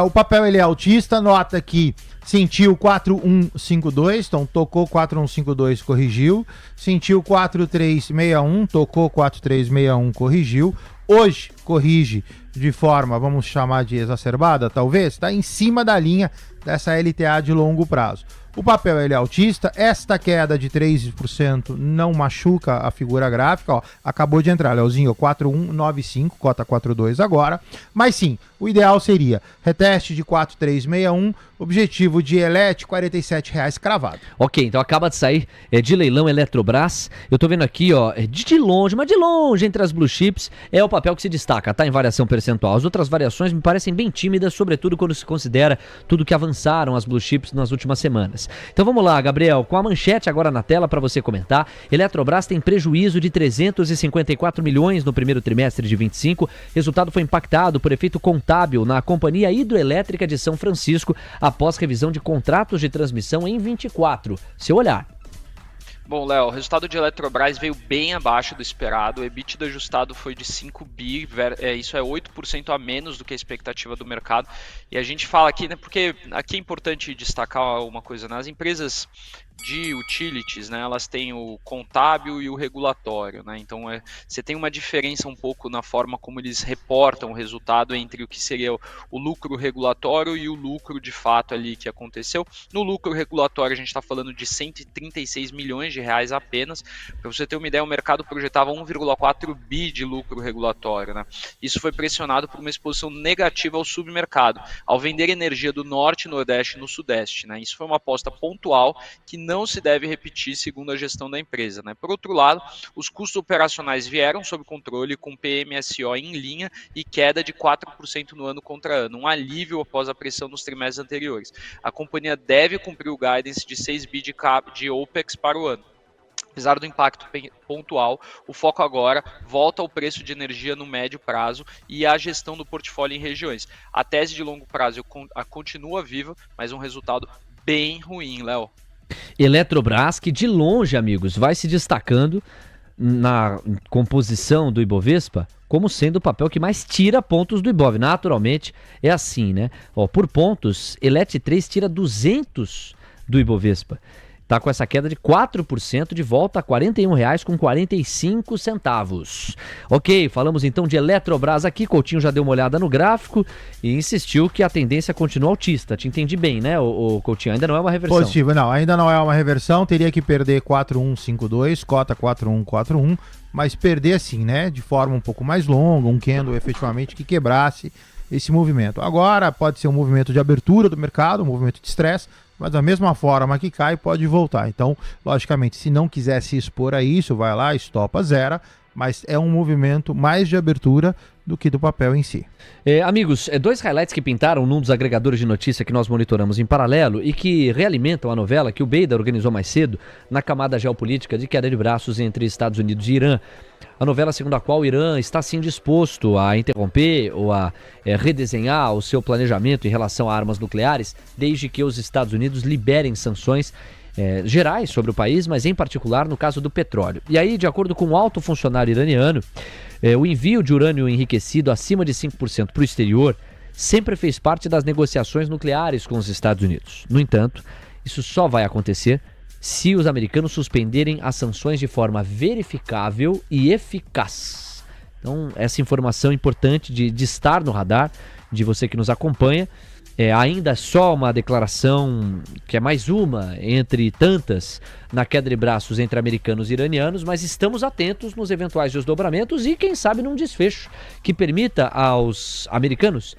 O papel ele é altista, nota que sentiu 4152, então tocou 4152, corrigiu. Sentiu 4361, tocou 4361, corrigiu. Hoje corrige de forma, vamos chamar de exacerbada, talvez, está em cima da linha dessa LTA de longo prazo. O papel ele é altista, esta queda de 3% não machuca a figura gráfica, ó, acabou de entrar, Leozinho, 4195, cota 42 agora, mas sim, o ideal seria reteste de 4361, objetivo de Elet, R$ 47,00 cravado. Ok, então acaba de sair de leilão Eletrobras, eu tô vendo aqui, ó, de longe, mas de longe entre as blue chips, é o papel que se destaca, tá, em variação percentual. As outras variações me parecem bem tímidas, sobretudo quando se considera tudo que avançaram as blue chips nas últimas semanas. Então vamos lá, Gabriel, com a manchete agora na tela para você comentar. Eletrobras tem prejuízo de 354 milhões no primeiro trimestre de 25. Resultado foi impactado por efeito contábil na Companhia Hidroelétrica de São Francisco após revisão de contratos de transmissão em 24. Seu olhar. Bom, Léo, o resultado de Eletrobras veio bem abaixo do esperado, o EBITDA ajustado foi de 5 bi, isso é 8% a menos do que a expectativa do mercado, e a gente fala aqui, né, porque aqui é importante destacar uma coisa, né, as empresas de utilities, né, elas têm o contábil e o regulatório, né, então você tem uma diferença um pouco na forma como eles reportam o resultado entre o que seria o lucro regulatório e o lucro de fato ali que aconteceu. No lucro regulatório a gente está falando de 136 milhões de reais apenas, para você ter uma ideia, o mercado projetava 1,4 bi de lucro regulatório, né, isso foi pressionado por uma exposição negativa ao submercado, ao vender energia do norte, nordeste e no sudeste, né, isso foi uma aposta pontual que não se deve repetir segundo a gestão da empresa, né? Por outro lado, os custos operacionais vieram sob controle com PMSO em linha e queda de 4% no ano contra ano, um alívio após a pressão nos trimestres anteriores. A companhia deve cumprir o guidance de 6 bi de OPEX para o ano. Apesar do impacto pontual, o foco agora volta ao preço de energia no médio prazo e à gestão do portfólio em regiões. A tese de longo prazo continua viva, mas um resultado bem ruim, Léo. Eletrobras, que de longe, amigos, vai se destacando na composição do Ibovespa como sendo o papel que mais tira pontos do Ibov. Naturalmente, é assim, né? Por pontos, Elet 3 tira 200 do Ibovespa. Está com essa queda de 4%, de volta a R$ 41,45. Ok, falamos então de Eletrobras aqui. Coutinho já deu uma olhada no gráfico e insistiu que a tendência continua altista. Te entendi bem, né, o Coutinho? Ainda não é uma reversão. Positivo, não, ainda não é uma reversão. Teria que perder 4,152, cota 4,141, mas perder assim, né, de forma um pouco mais longa, um candle efetivamente que quebrasse esse movimento. Agora pode ser um movimento de abertura do mercado, um movimento de estresse, mas da mesma forma que cai, pode voltar. Então, logicamente, se não quiser se expor a isso, vai lá, estopa, zera, mas é um movimento mais de abertura do que do papel em si. Amigos, dois highlights que pintaram num dos agregadores de notícia que nós monitoramos em paralelo e que realimentam a novela que o Beida organizou mais cedo na camada geopolítica de queda de braços entre Estados Unidos e Irã. A novela segundo a qual o Irã está sim disposto a interromper ou a redesenhar o seu planejamento em relação a armas nucleares, desde que os Estados Unidos liberem sanções gerais sobre o país, mas em particular no caso do petróleo. E aí, de acordo com um alto funcionário iraniano, o envio de urânio enriquecido acima de 5% para o exterior sempre fez parte das negociações nucleares com os Estados Unidos. No entanto, isso só vai acontecer se os americanos suspenderem as sanções de forma verificável e eficaz. Então, essa informação é importante de estar no radar, de você que nos acompanha. Ainda só uma declaração que é mais uma entre tantas na queda de braços entre americanos e iranianos, mas estamos atentos nos eventuais desdobramentos e, quem sabe, num desfecho que permita aos americanos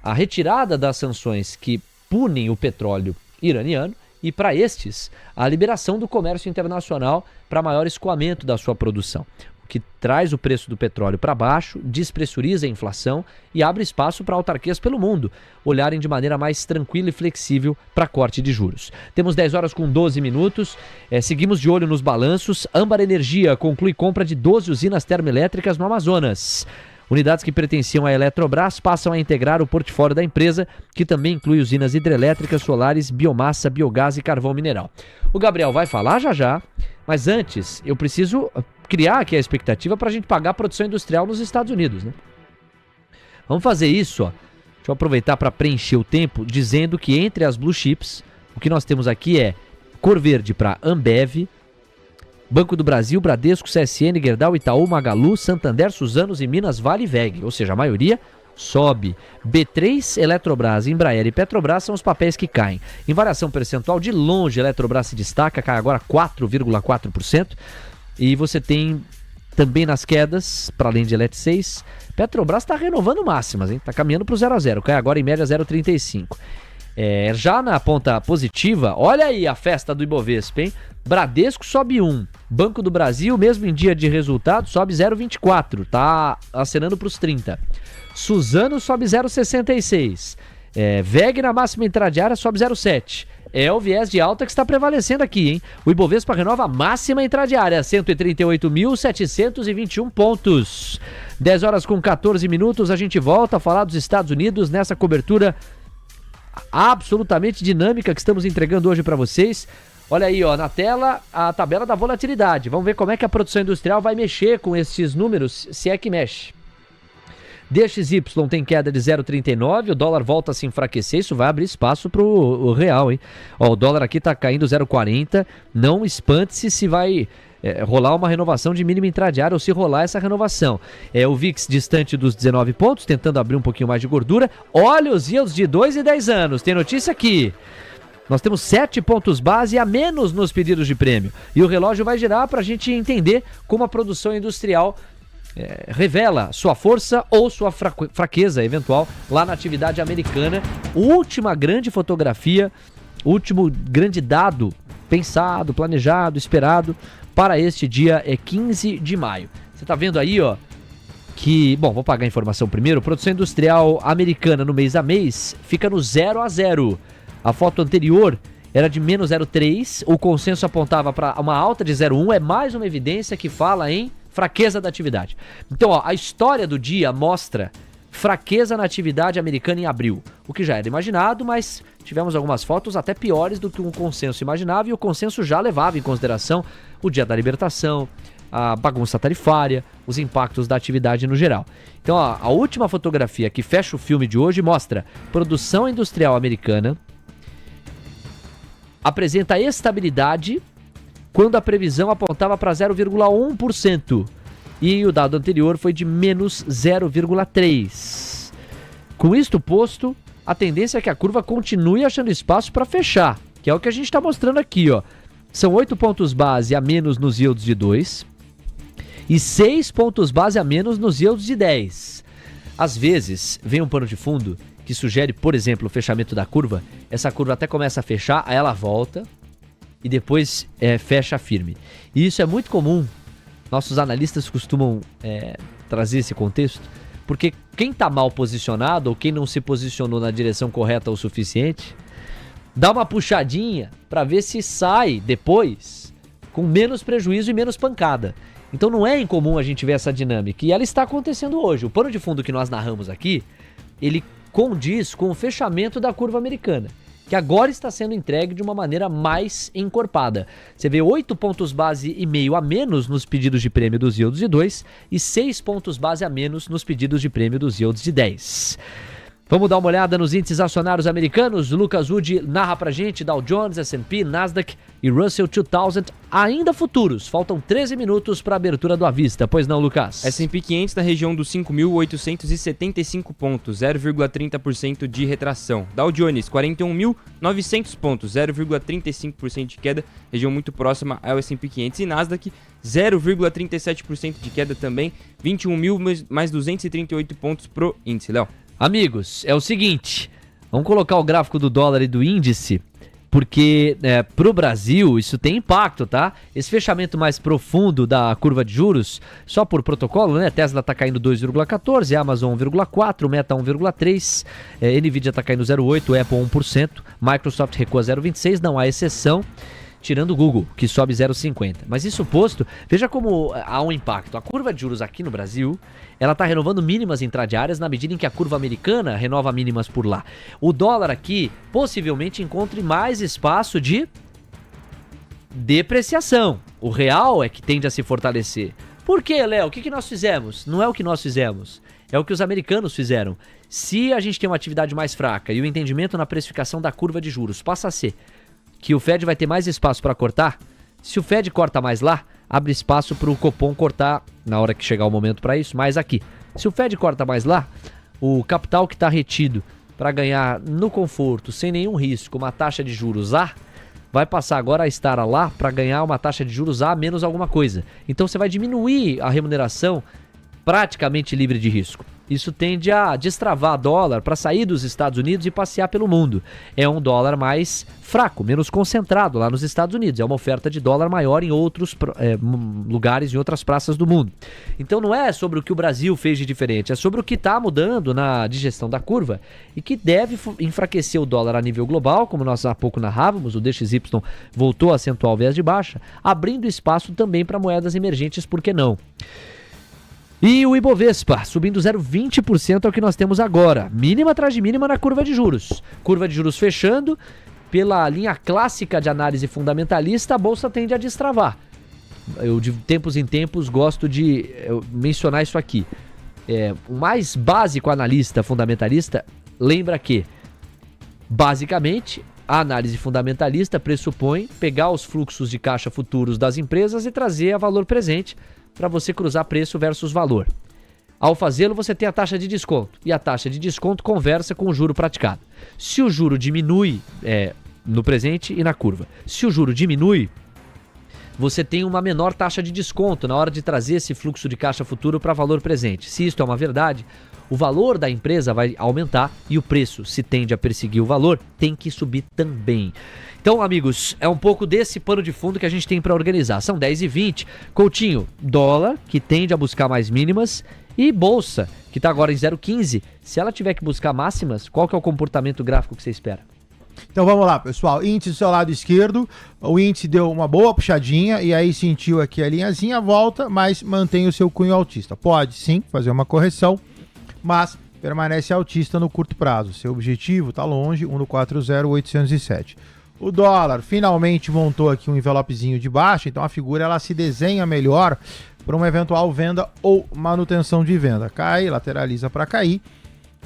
a retirada das sanções que punem o petróleo iraniano e, para estes, a liberação do comércio internacional para maior escoamento da sua produção, que traz o preço do petróleo para baixo, despressuriza a inflação e abre espaço para autarquias pelo mundo olharem de maneira mais tranquila e flexível para corte de juros. Temos 10 horas com 12 minutos, seguimos de olho nos balanços. Âmbar Energia conclui compra de 12 usinas termoelétricas no Amazonas. Unidades que pertenciam à Eletrobras passam a integrar o portfólio da empresa, que também inclui usinas hidrelétricas, solares, biomassa, biogás e carvão mineral. O Gabriel vai falar já, mas antes eu preciso criar aqui a expectativa para a gente pagar a produção industrial nos Estados Unidos, né? Vamos fazer isso, ó. Deixa eu aproveitar para preencher o tempo dizendo que entre as blue chips, o que nós temos aqui é cor verde para Ambev, Banco do Brasil, Bradesco, CSN, Gerdau, Itaú, Magalu, Santander, Suzanos e Minas Vale e VEG, ou seja, a maioria sobe. B3, Eletrobras, Embraer e Petrobras são os papéis que caem. Em variação percentual, de longe, Eletrobras se destaca, cai agora 4,4%. E você tem também nas quedas, para além de Elet 6, Petrobras está renovando máximas, hein? Está caminhando para o 0,0, cai agora em média 0,35. Já na ponta positiva, olha aí a festa do Ibovespa, hein? Bradesco sobe 1, Banco do Brasil, mesmo em dia de resultado, sobe 0,24, tá acenando para os 30. Suzano sobe 0,66, VEG na máxima intradiária sobe 0,7. É o viés de alta que está prevalecendo aqui, hein? O Ibovespa renova a máxima intradiária, 138.721 pontos. 10 horas com 14 minutos, a gente volta a falar dos Estados Unidos nessa cobertura absolutamente dinâmica que estamos entregando hoje para vocês. Olha aí, ó, na tela a tabela da volatilidade. Vamos ver como é que a produção industrial vai mexer com esses números, se é que mexe. DXY tem queda de 0,39, o dólar volta a se enfraquecer, isso vai abrir espaço para o real, hein? Ó, o dólar aqui está caindo 0,40, não espante-se se vai rolar uma renovação de mínima intradiária ou se rolar essa renovação. O VIX distante dos 19 pontos, tentando abrir um pouquinho mais de gordura. Olha os yields de 2 e 10 anos, tem notícia aqui. Nós temos 7 pontos base a menos nos pedidos de prêmio. E o relógio vai girar para a gente entender como a produção industrial revela sua força ou sua fraqueza eventual lá na atividade americana. Última grande fotografia, último grande dado pensado, planejado, esperado para este dia 15 de maio. Você tá vendo aí, ó, que, bom, vou pagar a informação primeiro. Produção industrial americana no mês a mês fica no 0-0. A foto anterior era de menos 0,3. O consenso apontava para uma alta de 0,1. É mais uma evidência que fala em fraqueza da atividade. Então, ó, a história do dia mostra fraqueza na atividade americana em abril, o que já era imaginado, mas tivemos algumas fotos até piores do que o consenso imaginava, e o consenso já levava em consideração o dia da libertação, a bagunça tarifária, os impactos da atividade no geral. Então, ó, a última fotografia que fecha o filme de hoje mostra produção industrial americana apresenta estabilidade quando a previsão apontava para 0,1%. E o dado anterior foi de menos 0,3%. Com isto posto, a tendência é que a curva continue achando espaço para fechar, que é o que a gente está mostrando aqui, ó. São 8 pontos base a menos nos yields de 2 e 6 pontos base a menos nos yields de 10. Às vezes, vem um pano de fundo que sugere, por exemplo, o fechamento da curva. Essa curva até começa a fechar, aí ela volta e depois fecha firme. E isso é muito comum. Nossos analistas costumam trazer esse contexto, porque quem está mal posicionado ou quem não se posicionou na direção correta o suficiente, dá uma puxadinha para ver se sai depois com menos prejuízo e menos pancada. Então não é incomum a gente ver essa dinâmica, e ela está acontecendo hoje. O pano de fundo que nós narramos aqui, ele condiz com o fechamento da curva americana, que agora está sendo entregue de uma maneira mais encorpada. Você vê 8 pontos base e meio a menos nos pedidos de prêmio dos yields de 2 e 6 pontos base a menos nos pedidos de prêmio dos yields de 10. Vamos dar uma olhada nos índices acionários americanos. Lucas Wood narra pra gente Dow Jones, S&P, Nasdaq e Russell 2000 ainda futuros. Faltam 13 minutos para a abertura do à vista. Pois não, Lucas? S&P 500 na região dos 5.875 pontos, 0,30% de retração. Dow Jones 41.900 pontos, 0,35% de queda, região muito próxima ao S&P 500. E Nasdaq 0,37% de queda também, 21.000 mais 238 pontos pro índice. Léo? Amigos, é o seguinte, vamos colocar o gráfico do dólar e do índice, porque pro Brasil isso tem impacto, tá? Esse fechamento mais profundo da curva de juros, só por protocolo, né? Tesla tá caindo 2,14%, Amazon 1,4%, Meta 1,3%, Nvidia tá caindo 0,8%, Apple 1%, Microsoft recua 0,26%, não há exceção, tirando o Google, que sobe 0,50%. Mas isso posto, veja como há um impacto. A curva de juros aqui no Brasil, ela está renovando mínimas intradiárias na medida em que a curva americana renova mínimas por lá. O dólar aqui possivelmente encontre mais espaço de depreciação. O real é que tende a se fortalecer. Por quê, Léo? O que nós fizemos? Não é o que nós fizemos, é o que os americanos fizeram. Se a gente tem uma atividade mais fraca e o entendimento na precificação da curva de juros passa a ser que o Fed vai ter mais espaço para cortar, se o Fed corta mais lá, abre espaço para o Copom cortar na hora que chegar o momento para isso, mais aqui. Se o Fed corta mais lá, o capital que está retido para ganhar no conforto, sem nenhum risco, uma taxa de juros A, vai passar agora a estar lá para ganhar uma taxa de juros A menos alguma coisa. Então você vai diminuir a remuneração praticamente livre de risco. Isso tende a destravar dólar para sair dos Estados Unidos e passear pelo mundo. É um dólar mais fraco, menos concentrado lá nos Estados Unidos. É uma oferta de dólar maior em outros lugares, em outras praças do mundo. Então não é sobre o que o Brasil fez de diferente, é sobre o que está mudando na digestão da curva e que deve enfraquecer o dólar a nível global, como nós há pouco narrávamos. O DXY voltou a acentuar o viés de baixa, abrindo espaço também para moedas emergentes, por que não? E o Ibovespa subindo 0,20% é o que nós temos agora. Mínima atrás de mínima na curva de juros. Curva de juros fechando. Pela linha clássica de análise fundamentalista, a bolsa tende a destravar. Eu de tempos em tempos gosto de mencionar isso aqui. O mais básico analista fundamentalista lembra que, basicamente, a análise fundamentalista pressupõe pegar os fluxos de caixa futuros das empresas e trazer a valor presente para você cruzar preço versus valor. Ao fazê-lo, você tem a taxa de desconto, e a taxa de desconto conversa com o juro praticado. Se o juro diminui no presente e na curva, se o juro diminui, você tem uma menor taxa de desconto na hora de trazer esse fluxo de caixa futuro para valor presente. Se isto é uma verdade, o valor da empresa vai aumentar e o preço, se tende a perseguir o valor, tem que subir também. Então, amigos, é um pouco desse pano de fundo que a gente tem para organizar. São 10h20. Coutinho, dólar, que tende a buscar mais mínimas, e bolsa, que está agora em 0,15. Se ela tiver que buscar máximas, qual que é o comportamento gráfico que você espera? Então vamos lá, pessoal. Índice do seu lado esquerdo, o índice deu uma boa puxadinha e aí sentiu aqui a linhazinha, volta, mas mantém o seu cunho altista. Pode sim fazer uma correção, mas permanece altista no curto prazo. Seu objetivo está longe, 1,40,807. O dólar finalmente montou aqui um envelopezinho de baixa, então a figura ela se desenha melhor para uma eventual venda ou manutenção de venda. Cai, lateraliza para cair.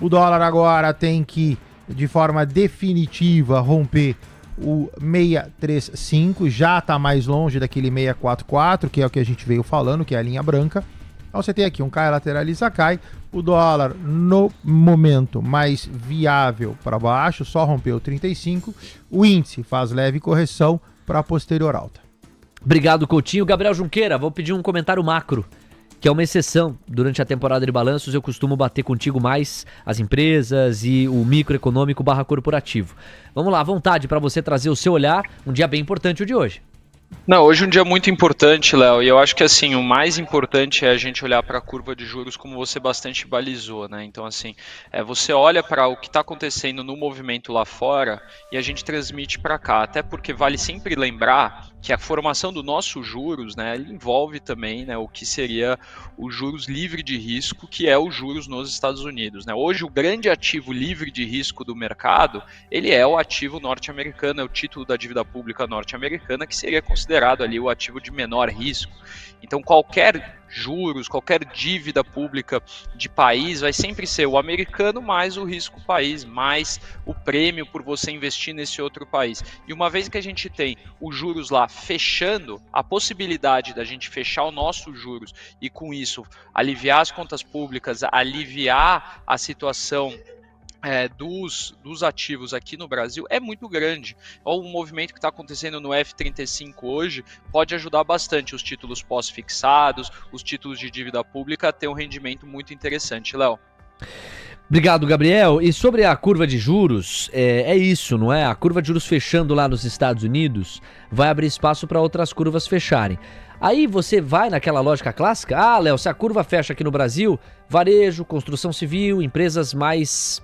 O dólar agora tem que, de forma definitiva, romper o 635, já está mais longe daquele 644, que é o que a gente veio falando, que é a linha branca. Então você tem aqui um cai, lateraliza, cai. O dólar, no momento mais viável para baixo, só rompeu 35. O índice faz leve correção para posterior alta. Obrigado, Coutinho. Gabriel Junqueira, vou pedir um comentário macro, que é uma exceção. Durante a temporada de balanços, eu costumo bater contigo mais as empresas e o microeconômico / corporativo. Vamos lá, à vontade para você trazer o seu olhar. Um dia bem importante o de hoje. Não, hoje é um dia muito importante, Léo, e eu acho que assim, o mais importante é a gente olhar para a curva de juros como você bastante balizou, né? Então assim, você olha para o que está acontecendo no movimento lá fora e a gente transmite para cá, até porque vale sempre lembrar que a formação do nosso juros, né, ele envolve também, né, o que seria o juros livre de risco, que é o juros nos Estados Unidos, né? Hoje o grande ativo livre de risco do mercado, ele é o ativo norte-americano, é o título da dívida pública norte-americana, que seria considerado ali o ativo de menor risco. Então qualquer juros, qualquer dívida pública de país vai sempre ser o americano mais o risco país, mais o prêmio por você investir nesse outro país. E uma vez que a gente tem os juros lá fechando, a possibilidade da gente fechar o nosso juros e com isso aliviar as contas públicas, aliviar a situação dos ativos aqui no Brasil é muito grande. O movimento que está acontecendo no F35 hoje pode ajudar bastante os títulos pós-fixados, os títulos de dívida pública a ter um rendimento muito interessante, Léo. Obrigado, Gabriel. E sobre a curva de juros, é isso, não é? A curva de juros fechando lá nos Estados Unidos vai abrir espaço para outras curvas fecharem. Aí você vai naquela lógica clássica, Léo, se a curva fecha aqui no Brasil, varejo, construção civil, empresas mais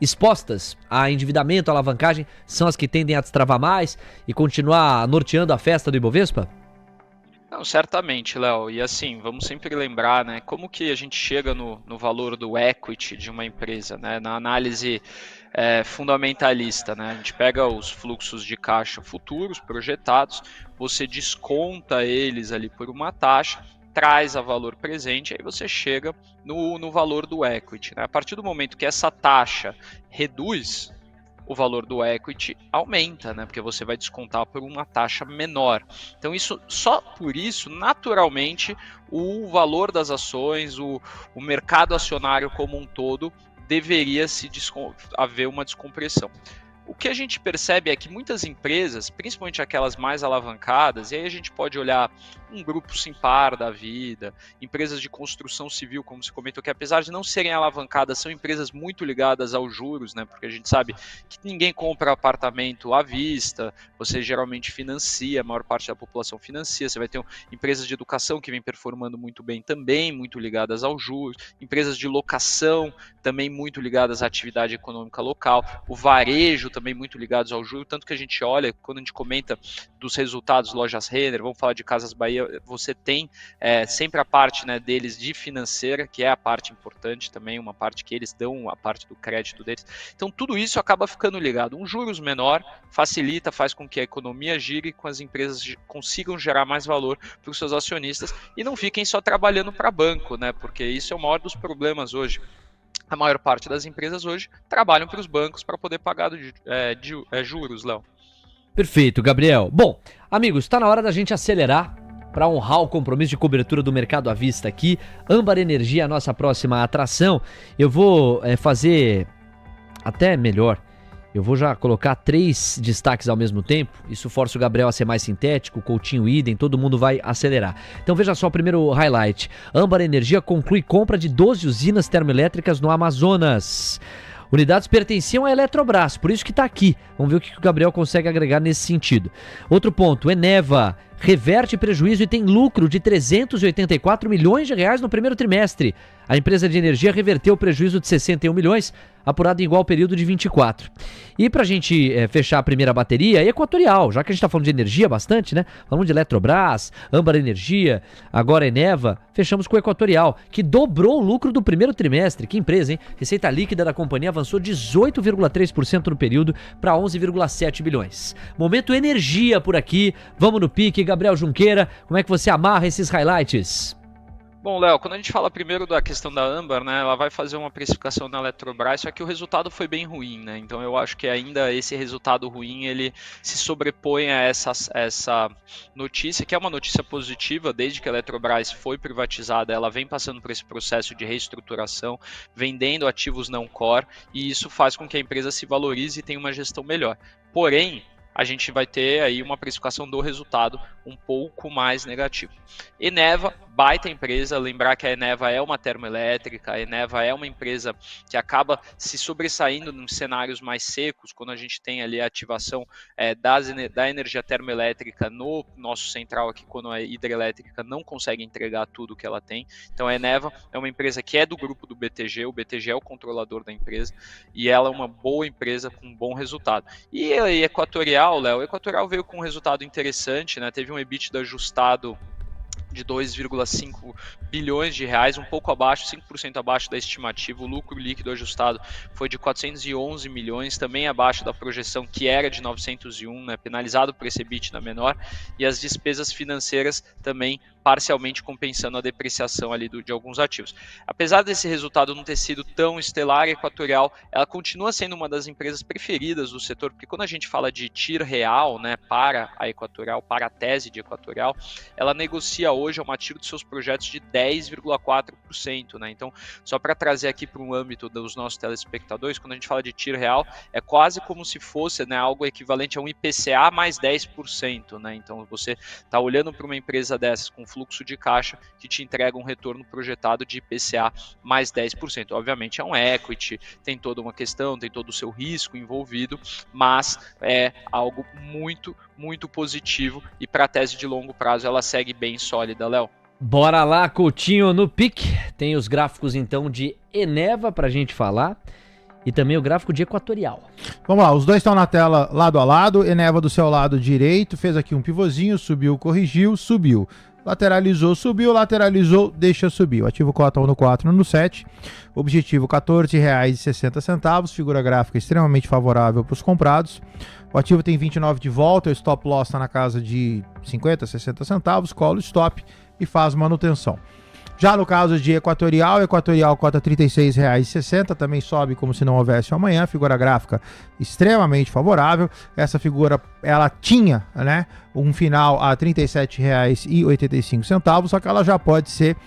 expostas a endividamento, a alavancagem, são as que tendem a destravar mais e continuar norteando a festa do Ibovespa? Não, certamente, Léo. E assim, vamos sempre lembrar, né, como que a gente chega no valor do equity de uma empresa, né, na análise fundamentalista, né, a gente pega os fluxos de caixa futuros projetados, você desconta eles ali por uma taxa, traz a valor presente, aí você chega no valor do equity, né? A partir do momento que essa taxa reduz, o valor do equity aumenta, né? Porque você vai descontar por uma taxa menor. Então, só por isso, naturalmente, o valor das ações, o mercado acionário como um todo, deveria haver uma descompressão. O que a gente percebe é que muitas empresas, principalmente aquelas mais alavancadas, e aí a gente pode olhar um grupo Simpar da vida, empresas de construção civil, como se comentou, que apesar de não serem alavancadas, são empresas muito ligadas aos juros, né? Porque a gente sabe que ninguém compra apartamento à vista, você geralmente financia, a maior parte da população financia, você vai ter empresas de educação que vem performando muito bem também, muito ligadas aos juros, empresas de locação também muito ligadas à atividade econômica local, o varejo também muito ligados ao juros, tanto que a gente olha, quando a gente comenta dos resultados lojas Renner, vamos falar de Casas Bahia, você tem sempre a parte, né, deles de financeira, que é a parte importante também, uma parte que eles dão, a parte do crédito deles. Então tudo isso acaba ficando ligado. Um juros menor facilita, faz com que a economia gire, com as empresas consigam gerar mais valor para os seus acionistas e não fiquem só trabalhando para banco, né? Porque isso é o maior dos problemas hoje. A maior parte das empresas hoje trabalham para os bancos para poder pagar juros, Léo. Perfeito, Gabriel. Bom, amigos, está na hora da gente acelerar para honrar o compromisso de cobertura do mercado à vista aqui. Âmbar Energia é a nossa próxima atração. Eu vou fazer até melhor. Eu vou já colocar 3 destaques ao mesmo tempo. Isso força o Gabriel a ser mais sintético, o Coutinho idem, todo mundo vai acelerar. Então veja só o primeiro highlight. Âmbar Energia conclui compra de 12 usinas termoelétricas no Amazonas. Unidades pertenciam à Eletrobras, por isso que está aqui. Vamos ver o que o Gabriel consegue agregar nesse sentido. Outro ponto, Eneva reverte prejuízo e tem lucro de 384 milhões de reais no primeiro trimestre. A empresa de energia reverteu o prejuízo de 61 milhões, apurado em igual período de 24. E pra gente fechar a primeira bateria, Equatorial, já que a gente tá falando de energia bastante, né? Falamos de Eletrobras, Âmbar Energia, agora Eneva, fechamos com o Equatorial, que dobrou o lucro do primeiro trimestre. Que empresa, hein? Receita líquida da companhia avançou 18,3% no período para 11,7 bilhões. Momento energia por aqui, vamos no pique, Gabriel Junqueira, como é que você amarra esses highlights? Bom, Léo, quando a gente fala primeiro da questão da Âmbar, né, ela vai fazer uma precificação na Eletrobras, só que o resultado foi bem ruim, né? Então eu acho que ainda esse resultado ruim, ele se sobrepõe a essa notícia, que é uma notícia positiva, desde que a Eletrobras foi privatizada, ela vem passando por esse processo de reestruturação, vendendo ativos não core, e isso faz com que a empresa se valorize e tenha uma gestão melhor. Porém, a gente vai ter aí uma precificação do resultado um pouco mais negativo. Eneva, baita empresa, lembrar que a Eneva é uma termoelétrica, a Eneva é uma empresa que acaba se sobressaindo nos cenários mais secos, quando a gente tem ali a ativação da energia termoelétrica no nosso central aqui, quando a hidrelétrica não consegue entregar tudo que ela tem. Então a Eneva é uma empresa que é do grupo do BTG, o BTG é o controlador da empresa, e ela é uma boa empresa com um bom resultado. E a Equatorial, Léo, o Equatorial veio com um resultado interessante, né? Teve um EBITDA ajustado de 2,5 bilhões de reais, um pouco abaixo, 5% abaixo da estimativa. O lucro líquido ajustado foi de 411 milhões, também abaixo da projeção que era de 901, né, penalizado por esse EBITDA menor, e as despesas financeiras também parcialmente compensando a depreciação ali de alguns ativos. Apesar desse resultado não ter sido tão estelar, a Equatorial, ela continua sendo uma das empresas preferidas do setor, porque quando a gente fala de TIR real, né, para a Equatorial, para a tese de Equatorial, ela negocia hoje a uma TIR dos seus projetos de 10,4%, né? Então, só para trazer aqui para o âmbito dos nossos telespectadores, quando a gente fala de TIR real, é quase como se fosse, né, algo equivalente a um IPCA mais 10%, né? Então, você está olhando para uma empresa dessas com fluxo de caixa que te entrega um retorno projetado de IPCA mais 10%. Obviamente é um equity, tem toda uma questão, tem todo o seu risco envolvido, mas é algo muito, muito positivo e para a tese de longo prazo ela segue bem sólida, Léo. Bora lá, Coutinho, no pique. Tem os gráficos então de Eneva pra gente falar e também o gráfico de Equatorial. Vamos lá, os dois estão na tela lado a lado. Eneva do seu lado direito, fez aqui um pivôzinho, subiu, corrigiu, subiu. Lateralizou, subiu, lateralizou, deixa subir. O ativo cota 1 no 4 no 7. Objetivo R$ 14,60. Figura gráfica extremamente favorável para os comprados. O ativo tem 29 de volta, o stop loss está na casa de 50, 60 centavos, cola o stop e faz manutenção. Já no caso de Equatorial cota R$ 36,60, também sobe como se não houvesse amanhã, figura gráfica extremamente favorável. Essa figura, ela tinha, né, um final a R$ 37,85, só que ela já pode ser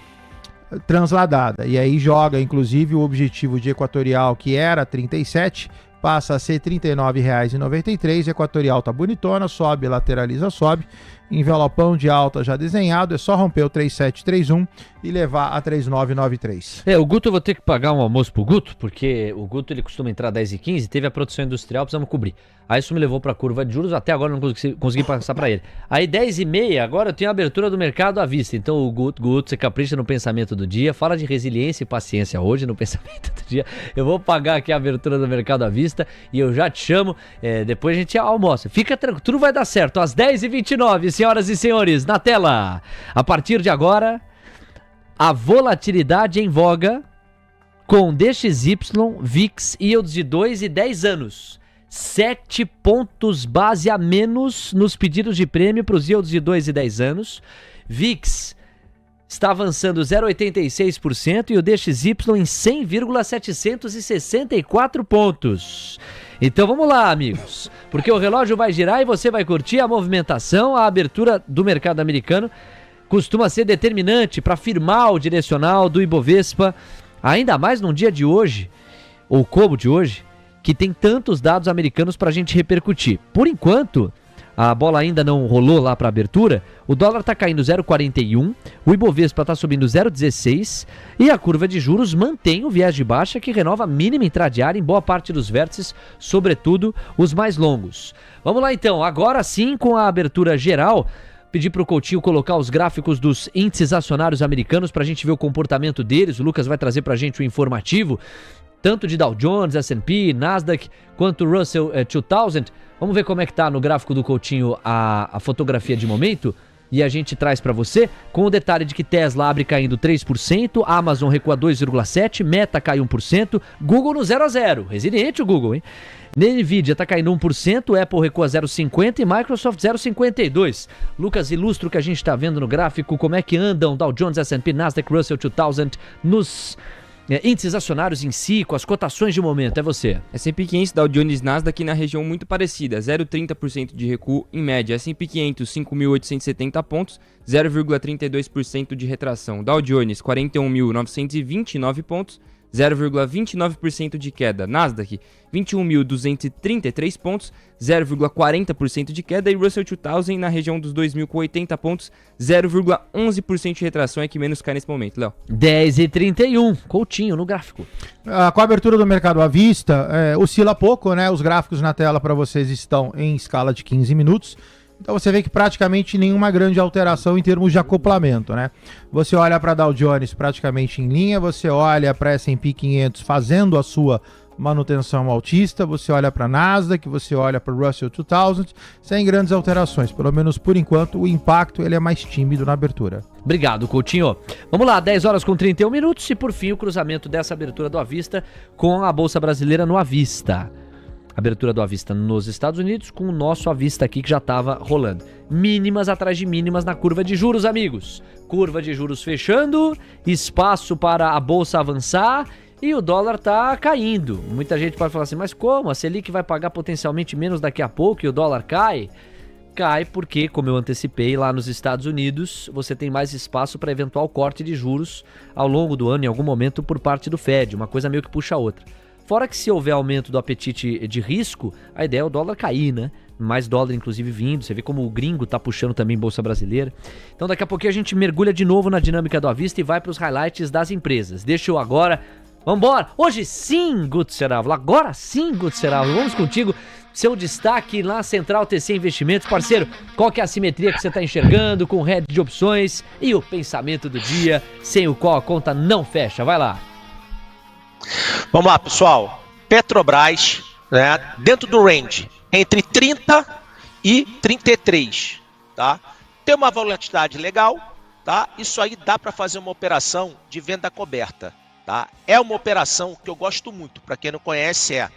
transladada. E aí joga, inclusive, o objetivo de Equatorial, que era 37, passa a ser R$ 39,93. Equatorial tá bonitona, sobe, lateraliza, sobe. Envelopão de alta já desenhado, é só romper o 3731 e levar a 3993. O Guto, eu vou ter que pagar um almoço pro Guto, porque o Guto ele costuma entrar 10h15, teve a produção industrial, precisamos cobrir. Aí isso me levou pra curva de juros, até agora não consegui passar pra ele. Aí 10h30, agora eu tenho a abertura do mercado à vista. Então o Guto, você capricha no pensamento do dia, fala de resiliência e paciência hoje no pensamento do dia. Eu vou pagar aqui a abertura do mercado à vista e eu já te chamo, depois a gente almoça. Fica tranquilo, tudo vai dar certo, às 10h29, senhoras e senhores, na tela. A partir de agora, a volatilidade em voga com DXY, VIX, yields de 2 e 10 anos. 7 pontos base a menos nos pedidos de prêmio para os yields de 2 e 10 anos. VIX está avançando 0,86% e o DXY em 100,764 pontos. Então vamos lá, amigos, porque o relógio vai girar e você vai curtir a movimentação. A abertura do mercado americano costuma ser determinante para firmar o direcional do Ibovespa, ainda mais num dia de hoje, ou como de hoje, que tem tantos dados americanos para a gente repercutir. Por enquanto, a bola ainda não rolou lá para a abertura, o dólar está caindo 0,41, o Ibovespa está subindo 0,16 e a curva de juros mantém o viés de baixa que renova a mínima intradiária em boa parte dos vértices, sobretudo os mais longos. Vamos lá então, agora sim com a abertura geral, pedir para o Coutinho colocar os gráficos dos índices acionários americanos para a gente ver o comportamento deles. O Lucas vai trazer para a gente o informativo, tanto de Dow Jones, S&P, Nasdaq, quanto Russell 2000. Vamos ver como é que tá no gráfico do Coutinho a fotografia de momento e a gente traz para você, com o detalhe de que Tesla abre caindo 3%, Amazon recua 2,7%, Meta cai 1%, Google no 0 a 0, resiliente o Google, hein? Nvidia tá caindo 1%, Apple recua 0,50% e Microsoft 0,52%. Lucas, ilustra o que a gente tá vendo no gráfico, como é que andam Dow Jones, S&P, Nasdaq, Russell 2000 nos índices acionários em si, com as cotações de momento. É você. S&P 500, Dow Jones, Nasdaq na região muito parecida, 0,30% de recuo em média. S&P 500, 5.870 pontos, 0,32% de retração. Dow Jones, 41.929 pontos, 0,29% de queda. Nasdaq, 21.233 pontos, 0,40% de queda. E Russell 2000 na região dos 2.080 pontos, 0,11% de retração, é que menos cai nesse momento, Léo. 10h31, Coutinho no gráfico. Com a abertura do mercado à vista, oscila pouco, né? Os gráficos na tela para vocês estão em escala de 15 minutos. Então você vê que praticamente nenhuma grande alteração em termos de acoplamento, né? Você olha para Dow Jones praticamente em linha, você olha para S&P 500 fazendo a sua manutenção altista, você olha para Nasdaq, você olha para Russell 2000, sem grandes alterações. Pelo menos por enquanto o impacto ele é mais tímido na abertura. Obrigado, Coutinho. Vamos lá, 10 horas com 31 minutos e por fim o cruzamento dessa abertura do Avista com a Bolsa Brasileira no Avista. Abertura do Avista nos Estados Unidos com o nosso Avista aqui que já estava rolando. Mínimas atrás de mínimas na curva de juros, amigos. Curva de juros fechando, espaço para a Bolsa avançar e o dólar tá caindo. Muita gente pode falar assim, mas como? A Selic vai pagar potencialmente menos daqui a pouco e o dólar cai? Cai porque, como eu antecipei, lá nos Estados Unidos você tem mais espaço para eventual corte de juros ao longo do ano em algum momento por parte do Fed. Uma coisa meio que puxa a outra. Fora que se houver aumento do apetite de risco, a ideia é o dólar cair, né? Mais dólar inclusive vindo, você vê como o gringo tá puxando também Bolsa Brasileira. Então daqui a pouquinho a gente mergulha de novo na dinâmica do Avista e vai para os highlights das empresas. Deixa eu agora, vambora! Hoje sim, Guto Serávulo, agora sim, Guto Serávulo, vamos contigo. Seu destaque na Central TC Investimentos, parceiro, qual que é a simetria que você está enxergando com o head de opções e o pensamento do dia, sem o qual a conta não fecha, vai lá. Vamos lá, pessoal. Petrobras, né, dentro do range, entre 30 e 33, tá? Tem uma volatilidade legal, tá? Isso aí dá para fazer uma operação de venda coberta, tá? É uma operação que eu gosto muito, para quem não conhece, é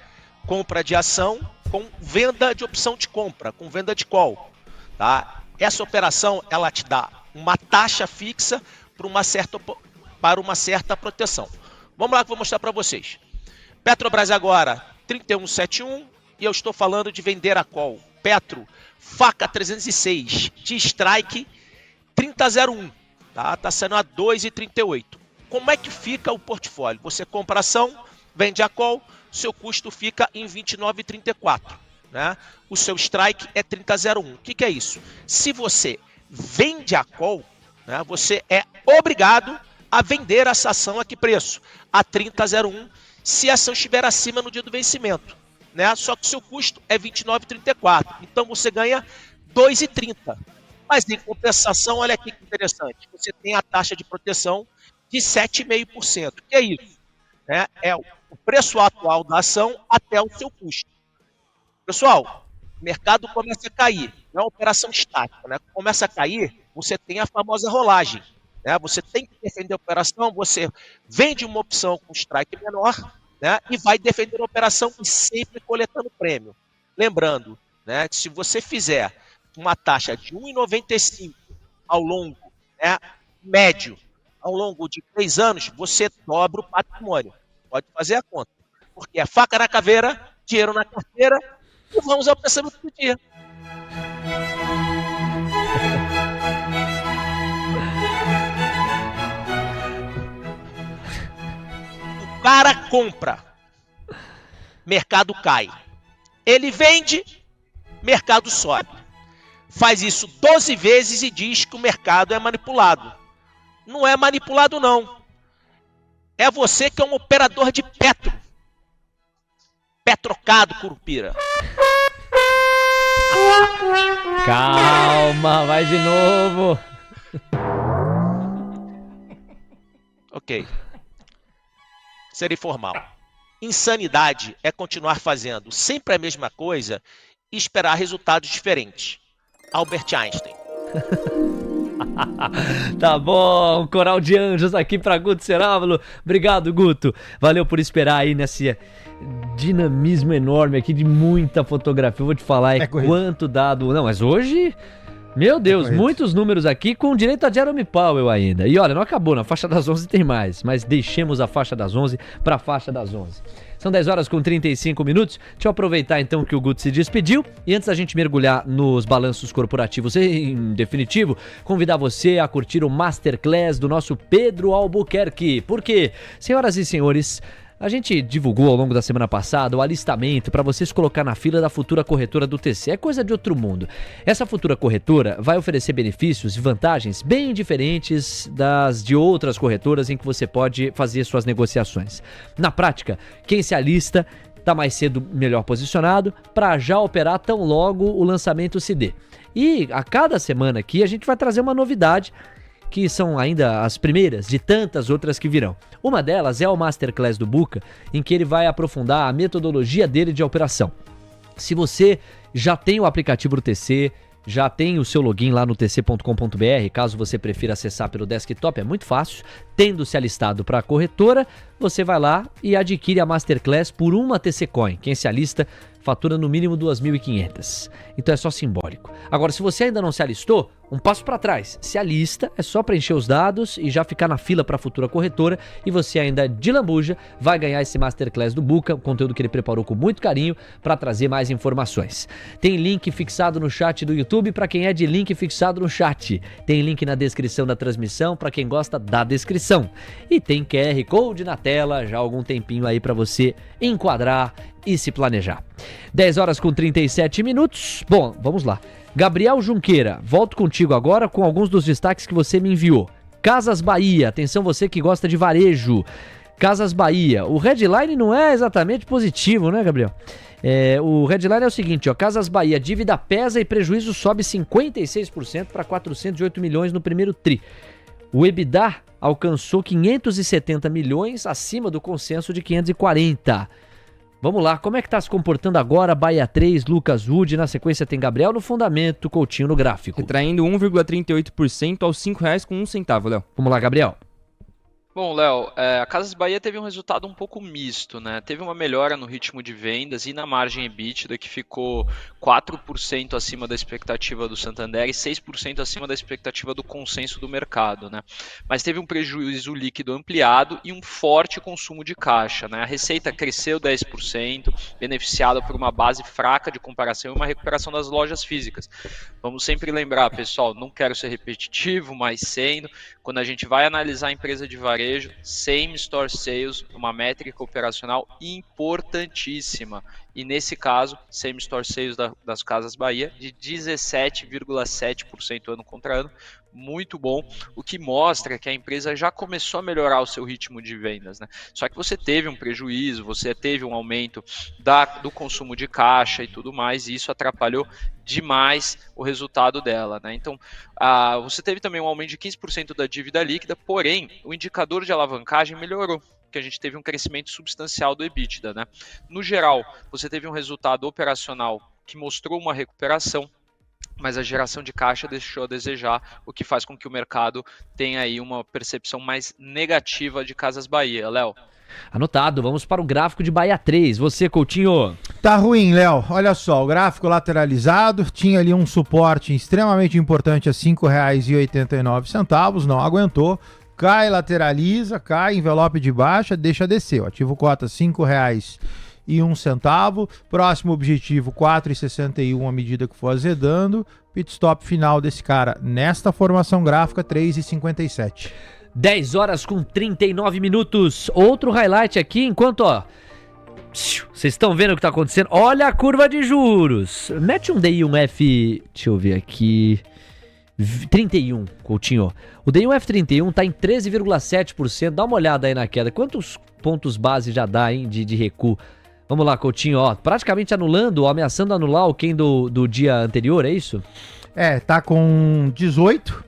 compra de ação com venda de opção de compra, com venda de call, tá? Essa operação, ela te dá uma taxa fixa para uma certa proteção. Vamos lá que eu vou mostrar para vocês. Petrobras agora, 31,71 e eu estou falando de vender a call. Petro, faca 306, de strike 30,01, tá? Tá saindo a 2,38. Como é que fica o portfólio? Você compra ação, vende a call, seu custo fica em 29,34, né? O seu strike é 30,01. O que é isso? Se você vende a call, né, você é obrigado a vender essa ação a que preço? A 30,01, se a ação estiver acima no dia do vencimento, né? Só que o seu custo é 29,34. Então você ganha 2,30. Mas em compensação, olha aqui que interessante, você tem a taxa de proteção de 7,5%. O que é isso? É o preço atual da ação até o seu custo. Pessoal, o mercado começa a cair, não é uma operação estática, né? Começa a cair, você tem a famosa rolagem. Você tem que defender a operação, você vende uma opção com strike menor, né, e vai defender a operação sempre coletando prêmio. Lembrando, né, que se você fizer uma taxa de 1,95 ao longo, né, médio, ao longo de 3 anos, você dobra o patrimônio. Pode fazer a conta. Porque é faca na caveira, dinheiro na carteira e vamos ao pensamento do dia. O cara compra mercado cai. Ele vende, mercado sobe. Faz isso 12 vezes e diz que o mercado é manipulado. Não é manipulado, não. É você que é um operador de Petro. Petrocado, Curupira. Calma, vai de novo. Ok. Ser informal. Insanidade é continuar fazendo sempre a mesma coisa e esperar resultados diferentes. Albert Einstein. Tá bom, coral de anjos aqui pra Guto Cerávulo. Obrigado, Guto. Valeu por esperar aí nesse dinamismo enorme aqui de muita fotografia. Eu vou te falar quanto dado... Não, mas hoje... Meu Deus, muitos números aqui com direito a Jeremy Powell ainda. E olha, não acabou, na faixa das 11 tem mais, mas deixemos a faixa das 11 para a faixa das 11. São 10 horas com 35 minutos. Deixa eu aproveitar então que o Guto se despediu e antes da gente mergulhar nos balanços corporativos em definitivo, convidar você a curtir o Masterclass do nosso Pedro Albuquerque. Por quê? Senhoras e senhores, a gente divulgou ao longo da semana passada o alistamento para você se colocar na fila da futura corretora do TC. É coisa de outro mundo. Essa futura corretora vai oferecer benefícios e vantagens bem diferentes das de outras corretoras em que você pode fazer suas negociações. Na prática, quem se alista está mais cedo melhor posicionado para já operar tão logo o lançamento se dê. E a cada semana aqui a gente vai trazer uma novidade que são ainda as primeiras de tantas outras que virão. Uma delas é o Masterclass do Buca, em que ele vai aprofundar a metodologia dele de operação. Se você já tem o aplicativo do TC, já tem o seu login lá no tc.com.br, caso você prefira acessar pelo desktop, é muito fácil. Tendo se alistado para a corretora, você vai lá e adquire a Masterclass por uma TC Coin. Quem se alista fatura no mínimo 2.500. Então é só simbólico. Agora, se você ainda não se alistou, um passo para trás. Se alista, é só preencher os dados e já ficar na fila para a futura corretora e você ainda de lambuja vai ganhar esse Masterclass do Buca, um conteúdo que ele preparou com muito carinho para trazer mais informações. Tem link fixado no chat do YouTube para quem é de link fixado no chat. Tem link na descrição da transmissão para quem gosta da descrição. E tem QR Code na tela já há algum tempinho aí para você enquadrar e se planejar. 10 horas com 37 minutos. Bom, vamos lá. Gabriel Junqueira, volto contigo agora com alguns dos destaques que você me enviou. Casas Bahia, atenção você que gosta de varejo. Casas Bahia, o headline não é exatamente positivo, né, Gabriel? O headline é o seguinte, ó, Casas Bahia, dívida pesa e prejuízo sobe 56% para 408 milhões no primeiro tri. O EBITDA alcançou 570 milhões acima do consenso de 540. Vamos lá, como é que tá se comportando agora Bahia 3, Lucas Wood, na sequência tem Gabriel no fundamento, Coutinho no gráfico. Retraindo 1,38% aos R$ 5,01, Léo. Vamos lá, Gabriel. Bom, Léo, a Casas Bahia teve um resultado um pouco misto, né? Teve uma melhora no ritmo de vendas e na margem EBITDA, que ficou 4% acima da expectativa do Santander e 6% acima da expectativa do consenso do mercado, né? Mas teve um prejuízo líquido ampliado e um forte consumo de caixa, né? A receita cresceu 10%, beneficiada por uma base fraca de comparação e uma recuperação das lojas físicas. Vamos sempre lembrar, pessoal, não quero ser repetitivo, mas sendo, quando a gente vai analisar a empresa de varejo, Same Store Sales, uma métrica operacional importantíssima. E nesse caso, Same Store Sales das Casas Bahia, de 17,7% ano contra ano, muito bom, o que mostra que a empresa já começou a melhorar o seu ritmo de vendas, né? Só que você teve um prejuízo, você teve um aumento do consumo de caixa e tudo mais, e isso atrapalhou demais o resultado dela, né? Então, você teve também um aumento de 15% da dívida líquida, porém, o indicador de alavancagem melhorou, que a gente teve um crescimento substancial do EBITDA, né? No geral, você teve um resultado operacional que mostrou uma recuperação, mas a geração de caixa deixou a desejar, o que faz com que o mercado tenha aí uma percepção mais negativa de Casas Bahia. Léo? Anotado, vamos para o gráfico de Bahia 3. Você, Coutinho? Tá ruim, Léo. Olha só, o gráfico lateralizado tinha ali um suporte extremamente importante a R$ 5,89, não aguentou. Cai, lateraliza, cai, envelope de baixa, deixa descer. O ativo cota R$ 5,01. Próximo objetivo, 4,61 à medida que for azedando. Pit stop final desse cara nesta formação gráfica, 3,57. 10 horas com 39 minutos. Outro highlight aqui, enquanto, Vocês estão vendo o que tá acontecendo? Olha a curva de juros. Mete um DI1F, deixa eu ver aqui, 31, Coutinho. O DI1F31 tá em 13,7%. Dá uma olhada aí na queda. Quantos pontos base já dá, hein, de recuo? Vamos lá, Coutinho, ó. Praticamente anulando, ameaçando anular o Ken do dia anterior, é isso? Tá com 18,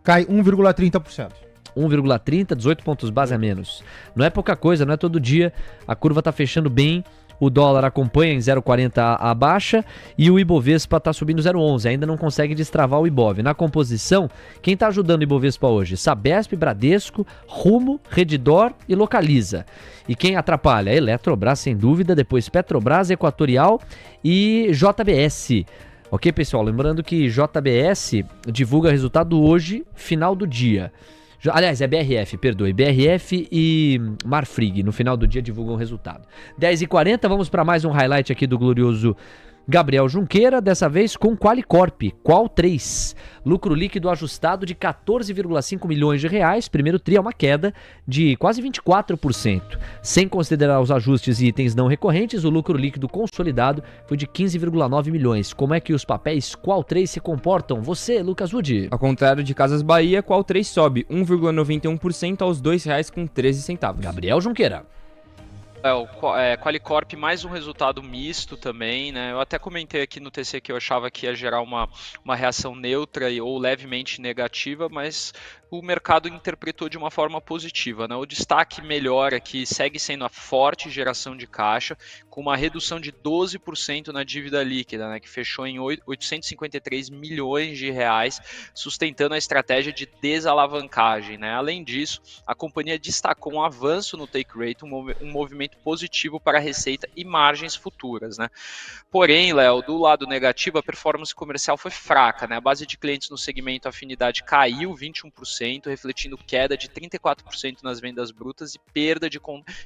cai 1,30%. 1,30, 18 pontos base a menos. Não é pouca coisa, não é todo dia. A curva tá fechando bem. O dólar acompanha em 0,40 a baixa e o Ibovespa está subindo 0,11. Ainda não consegue destravar o Ibov. Na composição, quem está ajudando o Ibovespa hoje? Sabesp, Bradesco, Rumo, Redditor e Localiza. E quem atrapalha? Eletrobras, sem dúvida. Depois Petrobras, Equatorial e JBS. Ok, pessoal? Lembrando que JBS divulga resultado hoje, final do dia. Aliás, é BRF, perdoe. BRF e Marfrig, no final do dia, divulgam o resultado. 10h40, vamos para mais um highlight aqui do glorioso Gabriel Junqueira, dessa vez com Qualicorp, Qual 3. Lucro líquido ajustado de 14,5 milhões de reais. Primeiro tri é uma queda de quase 24%. Sem considerar os ajustes e itens não recorrentes, o lucro líquido consolidado foi de 15,9 milhões. Como é que os papéis Qual 3 se comportam? Você, Lucas Wood. Ao contrário de Casas Bahia, Qual 3 sobe 1,91% aos R$ 2,13. Gabriel Junqueira. O Qualicorp, mais um resultado misto também, né? Eu até comentei aqui no TC que eu achava que ia gerar uma reação neutra ou levemente negativa, mas o mercado interpretou de uma forma positiva, né? O destaque melhor aqui segue sendo a forte geração de caixa, com uma redução de 12% na dívida líquida, né? Que fechou em 853 milhões de reais, sustentando a estratégia de desalavancagem, né? Além disso, a companhia destacou um avanço no take rate, um movimento positivo para a receita e margens futuras, né? Porém, Léo, do lado negativo, a performance comercial foi fraca, né? A base de clientes no segmento afinidade caiu 21%, refletindo queda de 34% nas vendas brutas e perda de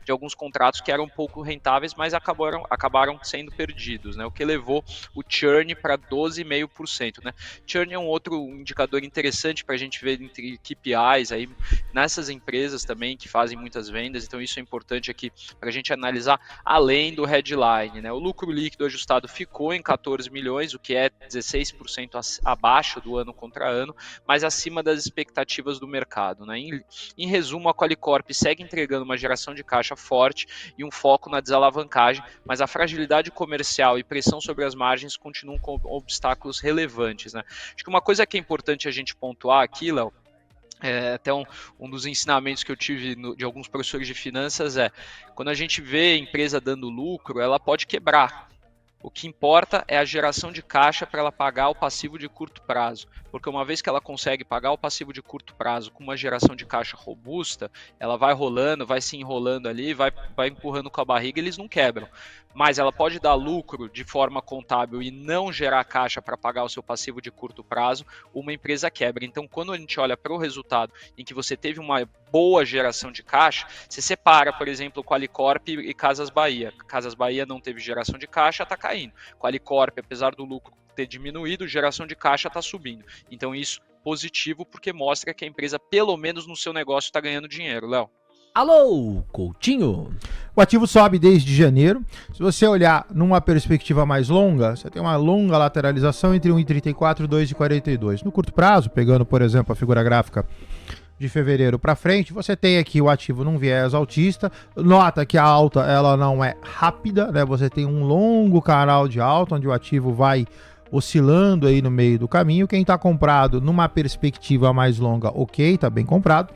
alguns contratos que eram pouco rentáveis, mas acabaram sendo perdidos, né? O que levou o churn para 12,5%, né? Churn é um outro indicador interessante para a gente ver entre KPIs aí nessas empresas também que fazem muitas vendas, então isso é importante aqui para a gente analisar além do headline, né? O lucro líquido ajustado ficou em 14 milhões, o que é 16% abaixo do ano contra ano, mas acima das expectativas do mercado, né? Em resumo, a Qualicorp segue entregando uma geração de caixa forte e um foco na desalavancagem, mas a fragilidade comercial e pressão sobre as margens continuam com obstáculos relevantes, né? Acho que uma coisa que é importante a gente pontuar aqui, Léo, até um dos ensinamentos que eu tive de alguns professores de finanças quando a gente vê a empresa dando lucro, ela pode quebrar. O que importa é a geração de caixa para ela pagar o passivo de curto prazo, porque uma vez que ela consegue pagar o passivo de curto prazo com uma geração de caixa robusta, ela vai rolando, vai se enrolando ali, vai empurrando com a barriga, eles não quebram. Mas ela pode dar lucro de forma contábil e não gerar caixa para pagar o seu passivo de curto prazo, uma empresa quebra. Então, quando a gente olha para o resultado em que você teve uma boa geração de caixa, você separa, por exemplo, Qualicorp e Casas Bahia. Casas Bahia não teve geração de caixa, está caindo. Qualicorp, apesar do lucro ter diminuído, geração de caixa está subindo. Então, isso positivo porque mostra que a empresa, pelo menos no seu negócio, está ganhando dinheiro, Léo. Alô, Coutinho. O ativo sobe desde janeiro. Se você olhar numa perspectiva mais longa, você tem uma longa lateralização entre 1,34 e 2,42. No curto prazo, pegando, por exemplo, a figura gráfica de fevereiro para frente, você tem aqui o ativo num viés altista. Nota que a alta ela não é rápida, né? Você tem um longo canal de alta, onde o ativo vai oscilando aí no meio do caminho. Quem está comprado numa perspectiva mais longa, ok, está bem comprado.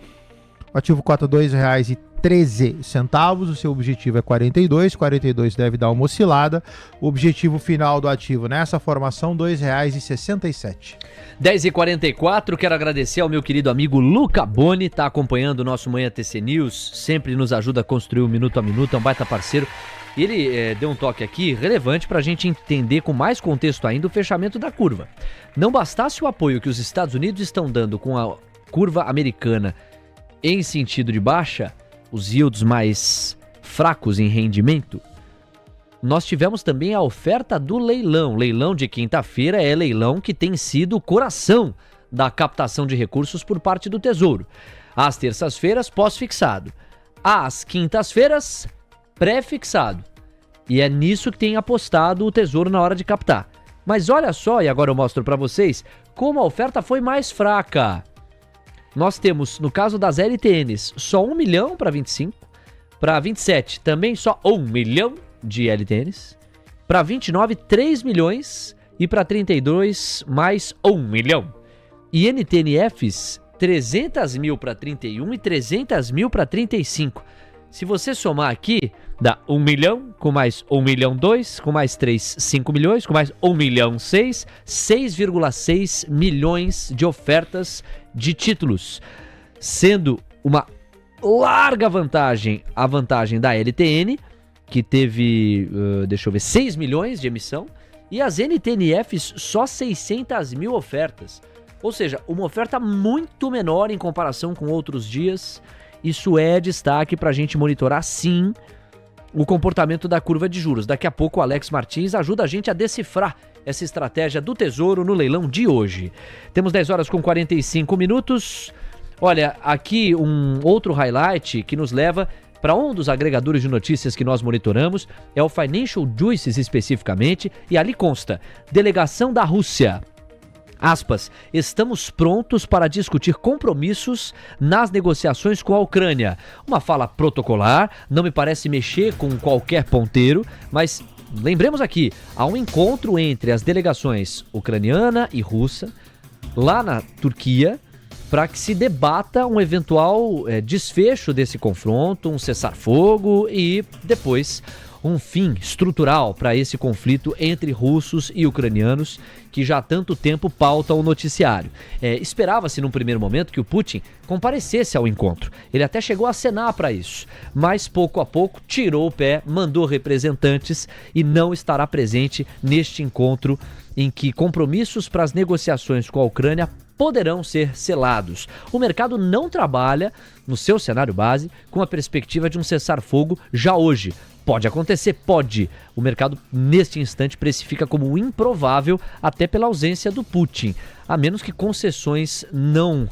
O ativo cota R$ 2,13, o seu objetivo é 42 deve dar uma oscilada. O objetivo final do ativo nessa formação, R$ 2,67. 10h44, quero agradecer ao meu querido amigo Luca Boni, está acompanhando o nosso Manhã TC News, sempre nos ajuda a construir o Minuto a Minuto, é um baita parceiro. Ele deu um toque aqui relevante para a gente entender com mais contexto ainda o fechamento da curva. Não bastasse o apoio que os Estados Unidos estão dando com a curva americana em sentido de baixa, os yields mais fracos em rendimento, nós tivemos também a oferta do leilão. Leilão de quinta-feira é leilão que tem sido o coração da captação de recursos por parte do Tesouro. Às terças-feiras, pós-fixado. Às quintas-feiras, pré-fixado. E é nisso que tem apostado o Tesouro na hora de captar. Mas olha só, e agora eu mostro para vocês, como a oferta foi mais fraca. Nós temos, no caso das LTNs, só 1 milhão para 25. Para 27, também só 1 milhão de LTNs. Para 29, 3 milhões. E para 32, mais 1 milhão. E NTNFs, 300 mil para 31 e 300 mil para 35. Se você somar aqui, dá 1 milhão, com mais 1 milhão 2, com mais 3, 5 milhões, com mais 1 milhão 6, 6,6 milhões de ofertas de títulos. Sendo uma larga vantagem a vantagem da LTN, que teve, 6 milhões de emissão, e as NTNFs só 600 mil ofertas. Ou seja, uma oferta muito menor em comparação com outros dias. Isso é destaque para a gente monitorar, sim, o comportamento da curva de juros. Daqui a pouco o Alex Martins ajuda a gente a decifrar essa estratégia do Tesouro no leilão de hoje. Temos 10 horas com 45 minutos. Olha, aqui um outro highlight que nos leva para um dos agregadores de notícias que nós monitoramos, é o Financial Juices especificamente, e ali consta: delegação da Rússia. Aspas, estamos prontos para discutir compromissos nas negociações com a Ucrânia. Uma fala protocolar, não me parece mexer com qualquer ponteiro, mas lembremos aqui, há um encontro entre as delegações ucraniana e russa, lá na Turquia, para que se debata um eventual desfecho desse confronto, um cessar-fogo e depois um fim estrutural para esse conflito entre russos e ucranianos que já há tanto tempo pauta o noticiário. Esperava-se num primeiro momento que o Putin comparecesse ao encontro. Ele até chegou a acenar para isso, mas pouco a pouco tirou o pé, mandou representantes e não estará presente neste encontro em que compromissos para as negociações com a Ucrânia poderão ser selados. O mercado não trabalha, no seu cenário base, com a perspectiva de um cessar-fogo já hoje. Pode acontecer? Pode. O mercado, neste instante, precifica como improvável, até pela ausência do Putin. A menos que concessões não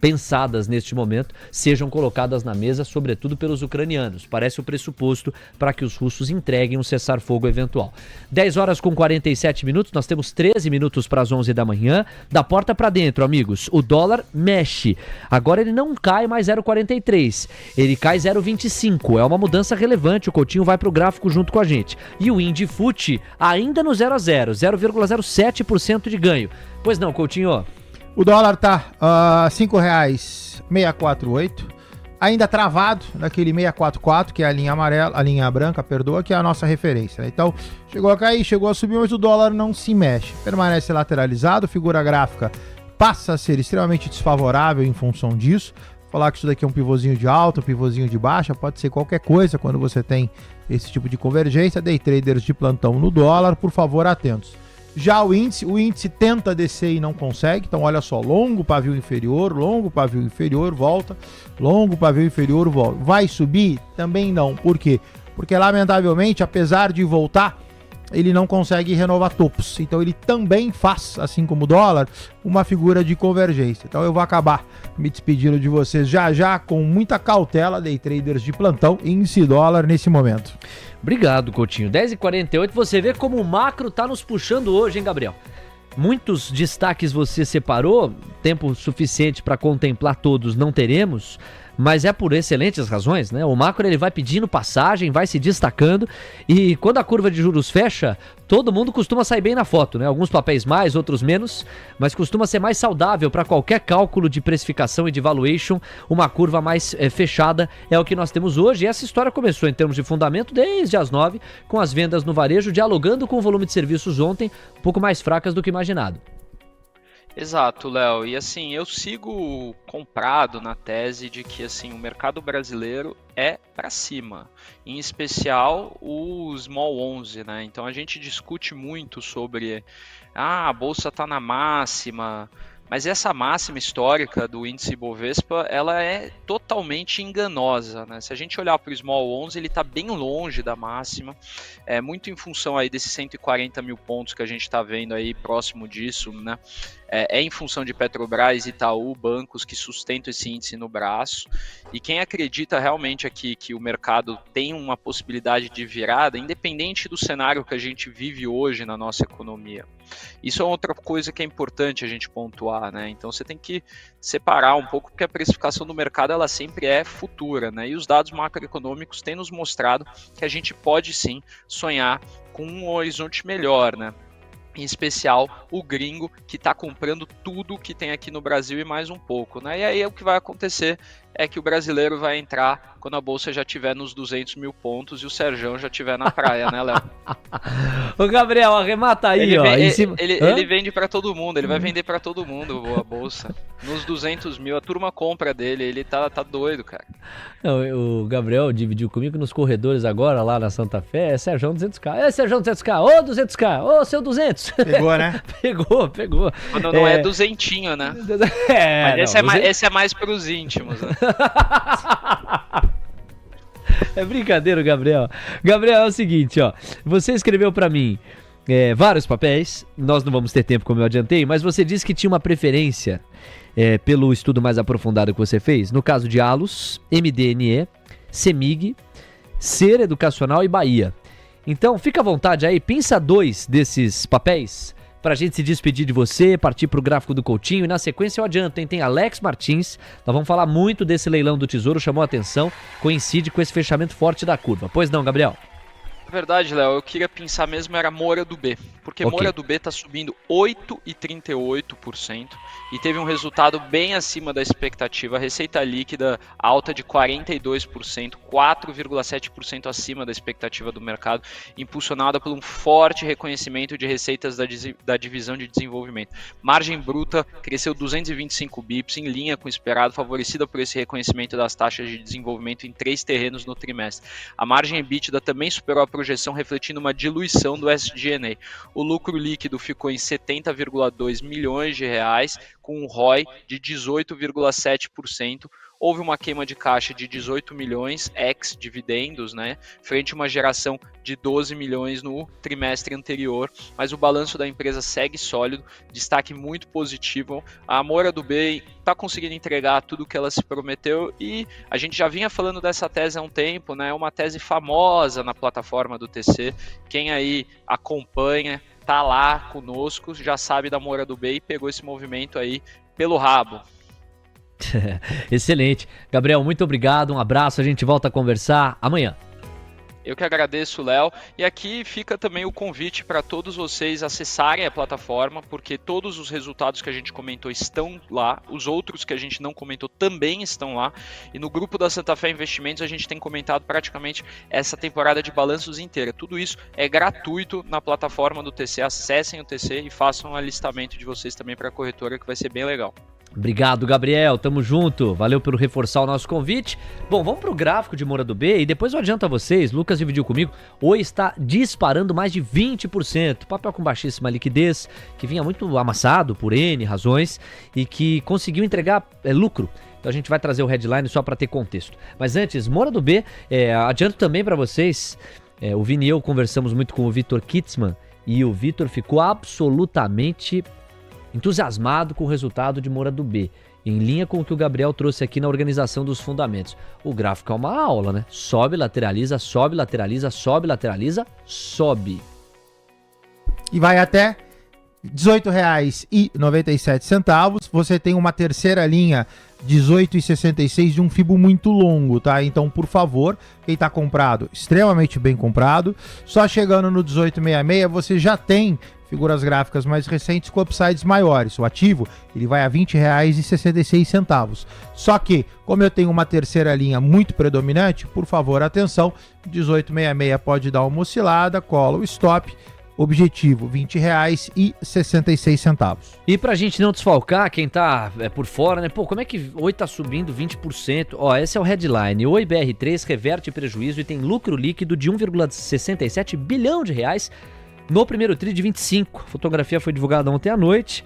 pensadas neste momento sejam colocadas na mesa, sobretudo pelos ucranianos. Parece o pressuposto para que os russos entreguem um cessar-fogo eventual. 10 horas com 47 minutos, nós temos 13 minutos para as 11 da manhã. Da porta para dentro, amigos, o dólar mexe. Agora ele não cai mais 0,43, ele cai 0,25. É uma mudança relevante, o Coutinho vai para o gráfico junto com a gente. E o Indifut ainda no 0 a 0, 0,07% de ganho. Pois não, Coutinho? O dólar tá R$ 5,648, ainda travado naquele 644, que é a linha amarela, a linha branca, perdoa, que é a nossa referência, né? Então, chegou a cair, chegou a subir, mas o dólar não se mexe, permanece lateralizado, figura gráfica passa a ser extremamente desfavorável em função disso. Falar que isso daqui é um pivôzinho de alta, um pivôzinho de baixa, pode ser qualquer coisa quando você tem esse tipo de convergência. Day traders de plantão no dólar, por favor, atentos. Já o índice tenta descer e não consegue, então olha só, longo pavio inferior, volta, longo pavio inferior, volta. Vai subir? Também não. Por quê? Porque lamentavelmente, apesar de voltar, ele não consegue renovar topos. Então ele também faz, assim como o dólar, uma figura de convergência. Então eu vou acabar me despedindo de vocês já com muita cautela, day traders de plantão, índice dólar nesse momento. Obrigado, Coutinho. 10h48, você vê como o macro tá nos puxando hoje, hein, Gabriel? Muitos destaques você separou, tempo suficiente para contemplar todos não teremos, mas é por excelentes razões, né? O macro ele vai pedindo passagem, vai se destacando e quando a curva de juros fecha, todo mundo costuma sair bem na foto, né? Alguns papéis mais, outros menos, mas costuma ser mais saudável para qualquer cálculo de precificação e de valuation. Uma curva mais fechada é o que nós temos hoje e essa história começou em termos de fundamento desde as 9, com as vendas no varejo dialogando com o volume de serviços ontem, um pouco mais fracas do que imaginado. Exato, Léo. E assim, eu sigo comprado na tese de que assim, o mercado brasileiro é para cima, em especial o Small 11, né? Então a gente discute muito sobre a bolsa tá na máxima, mas essa máxima histórica do índice Ibovespa, ela é totalmente enganosa, né? Se a gente olhar para o Small 11, ele está bem longe da máxima, muito em função aí desses 140 mil pontos que a gente está vendo aí próximo disso, né? é em função de Petrobras, Itaú, bancos que sustentam esse índice no braço. E quem acredita realmente aqui que o mercado tem uma possibilidade de virada, independente do cenário que a gente vive hoje na nossa economia. Isso é outra coisa que é importante a gente pontuar, né? Então você tem que separar um pouco, porque a precificação do mercado ela sempre é futura, né? E os dados macroeconômicos têm nos mostrado que a gente pode sim sonhar com um horizonte melhor, né? Em especial o gringo que está comprando tudo que tem aqui no Brasil e mais um pouco, né? E aí o que vai acontecer é que o brasileiro vai entrar quando a bolsa já estiver nos 200 mil pontos e o Serjão já estiver na praia, né, Léo? Ô, Gabriel, arremata aí, ele vende para todo mundo, ele vai vender para todo mundo a bolsa. Nos 200 mil, a turma compra dele, ele tá doido, cara. Não, o Gabriel dividiu comigo nos corredores agora, lá na Santa Fé, é Serjão 200k. É Serjão 200k, ô 200k, ô seu 200. Pegou, né? Pegou. Quando não é duzentinho, né? Mas esse é mais pros íntimos, né? É brincadeira, Gabriel. Gabriel, é o seguinte, ó. Você escreveu pra mim vários papéis. Nós não vamos ter tempo, como eu adiantei, mas você disse que tinha uma preferência pelo estudo mais aprofundado que você fez. No caso de Allos, MDNE, CEMIG, Ser Educacional e Bahia. Então, fica à vontade aí, pensa 2 desses papéis pra gente se despedir de você, partir pro gráfico do Coutinho. E na sequência eu adianto, hein? Tem Alex Martins. Nós vamos falar muito desse leilão do Tesouro, chamou a atenção, coincide com esse fechamento forte da curva. Pois não, Gabriel? Na verdade, Léo, eu queria pensar mesmo era Moura do B, porque Okay. Moura do B está subindo 8,38% e teve um resultado bem acima da expectativa. A receita líquida alta de 42%, 4,7% acima da expectativa do mercado, impulsionada por um forte reconhecimento de receitas da divisão de desenvolvimento. Margem bruta cresceu 225 bips, em linha com o esperado, favorecida por esse reconhecimento das taxas de desenvolvimento em 3 terrenos no trimestre. A margem EBITDA também superou a projeção, refletindo uma diluição do SG&A. O lucro líquido ficou em 70,2 milhões de reais, com um ROI de 18,7%. Houve uma queima de caixa de 18 milhões ex-dividendos, né, frente a uma geração de 12 milhões no trimestre anterior, mas o balanço da empresa segue sólido, destaque muito positivo. A Moura do B está conseguindo entregar tudo o que ela se prometeu e a gente já vinha falando dessa tese há um tempo, né, é uma tese famosa na plataforma do TC. Quem aí acompanha, tá lá conosco, já sabe da Moura do B e pegou esse movimento aí pelo rabo. Excelente. Gabriel, muito obrigado, um abraço, a gente volta a conversar amanhã. Eu que agradeço, Léo. E aqui fica também o convite para todos vocês acessarem a plataforma, porque todos os resultados que a gente comentou estão lá, os outros que a gente não comentou também estão lá. E no grupo da Santa Fé Investimentos a gente tem comentado praticamente essa temporada de balanços inteira. Tudo isso é gratuito na plataforma do TC. Acessem o TC e façam um alistamento de vocês também para a corretora, que vai ser bem legal. Obrigado, Gabriel, tamo junto, valeu por reforçar o nosso convite. Bom, vamos pro gráfico de Moura do B e depois eu adianto a vocês, Lucas dividiu comigo, Oi está disparando mais de 20%, papel com baixíssima liquidez, que vinha muito amassado por N razões e que conseguiu entregar lucro. Então a gente vai trazer o headline só para ter contexto. Mas antes, Moura do B, adianto também para vocês, o Vini e eu conversamos muito com o Vitor Kitzmann e o Vitor ficou absolutamente entusiasmado com o resultado de Moura do B, em linha com o que o Gabriel trouxe aqui na organização dos fundamentos. O gráfico é uma aula, né? Sobe, lateraliza, sobe, lateraliza, sobe, lateraliza, sobe. E vai até R$ 18,97. Você tem uma terceira linha 18,66 de um FIBO muito longo, tá? Então, por favor, quem tá comprado, extremamente bem comprado, só chegando no 18,66 você já tem figuras gráficas mais recentes com upsides maiores. O ativo, ele vai a R$ 20,66. Só que, como eu tenho uma terceira linha muito predominante, por favor, atenção, 18,66 pode dar uma oscilada, cola o stop, objetivo R$ 20,66. E pra gente não desfalcar, quem tá por fora, né? Pô, como é que Oi tá subindo 20%? Ó, esse é o headline. Oi BR3 reverte prejuízo e tem lucro líquido de 1,67 bilhão de reais no primeiro tri de 25. A fotografia foi divulgada ontem à noite.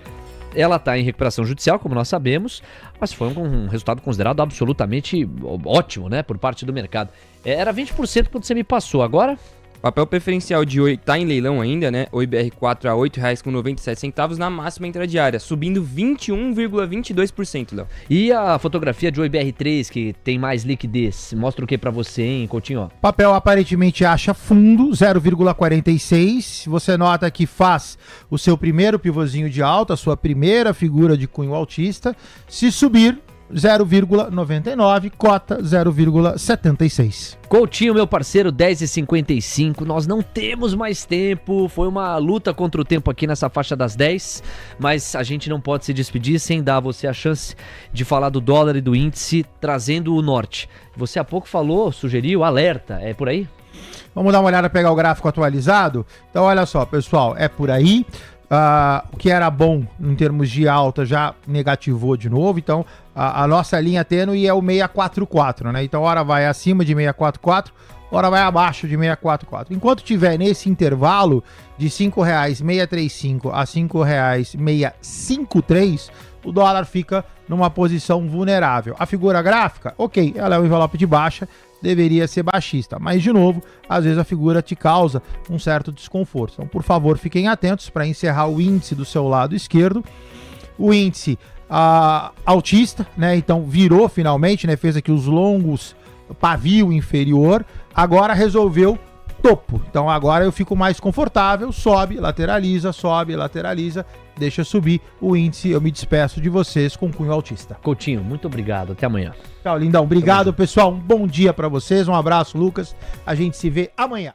Ela está em recuperação judicial, como nós sabemos, mas foi um resultado considerado absolutamente ótimo, né, por parte do mercado. Era 20% quando você me passou, agora Papel preferencial de Oi tá em leilão ainda, né? Oi BR4 a R$ 8,97 na máxima intradiária, subindo 21,22%, Léo. E a fotografia de Oi BR3, que tem mais liquidez, mostra o que pra você, hein, Coutinho? Papel aparentemente acha fundo, 0,46. Você nota que faz o seu primeiro pivôzinho de alta, a sua primeira figura de cunho altista. Se subir, 0,99, cota 0,76. Coutinho, meu parceiro, 10h55, nós não temos mais tempo, foi uma luta contra o tempo aqui nessa faixa das 10, mas a gente não pode se despedir sem dar a você a chance de falar do dólar e do índice, trazendo o norte. Você há pouco falou, sugeriu, alerta, é por aí? Vamos dar uma olhada, pegar o gráfico atualizado? Então olha só, pessoal, é por aí. O que era bom em termos de alta já negativou de novo, então a nossa linha tênue é o 644, né? Então hora vai acima de 644, hora vai abaixo de 644. Enquanto tiver nesse intervalo de R$ 5,635 a R$ 5,653, o dólar fica numa posição vulnerável. A figura gráfica, ok, ela é um envelope de baixa, deveria ser baixista, mas de novo, às vezes a figura te causa um certo desconforto. Então, por favor, fiquem atentos para encerrar o índice do seu lado esquerdo. O índice altista, né? Então virou finalmente, né? Fez aqui os longos pavio inferior, agora resolveu topo. Então agora eu fico mais confortável, sobe, lateraliza, deixa subir o índice. Eu me despeço de vocês com cunho altista. Coutinho, muito obrigado, até amanhã. Tchau, lindão. Obrigado, pessoal. Um bom dia para vocês. Um abraço, Lucas. A gente se vê amanhã.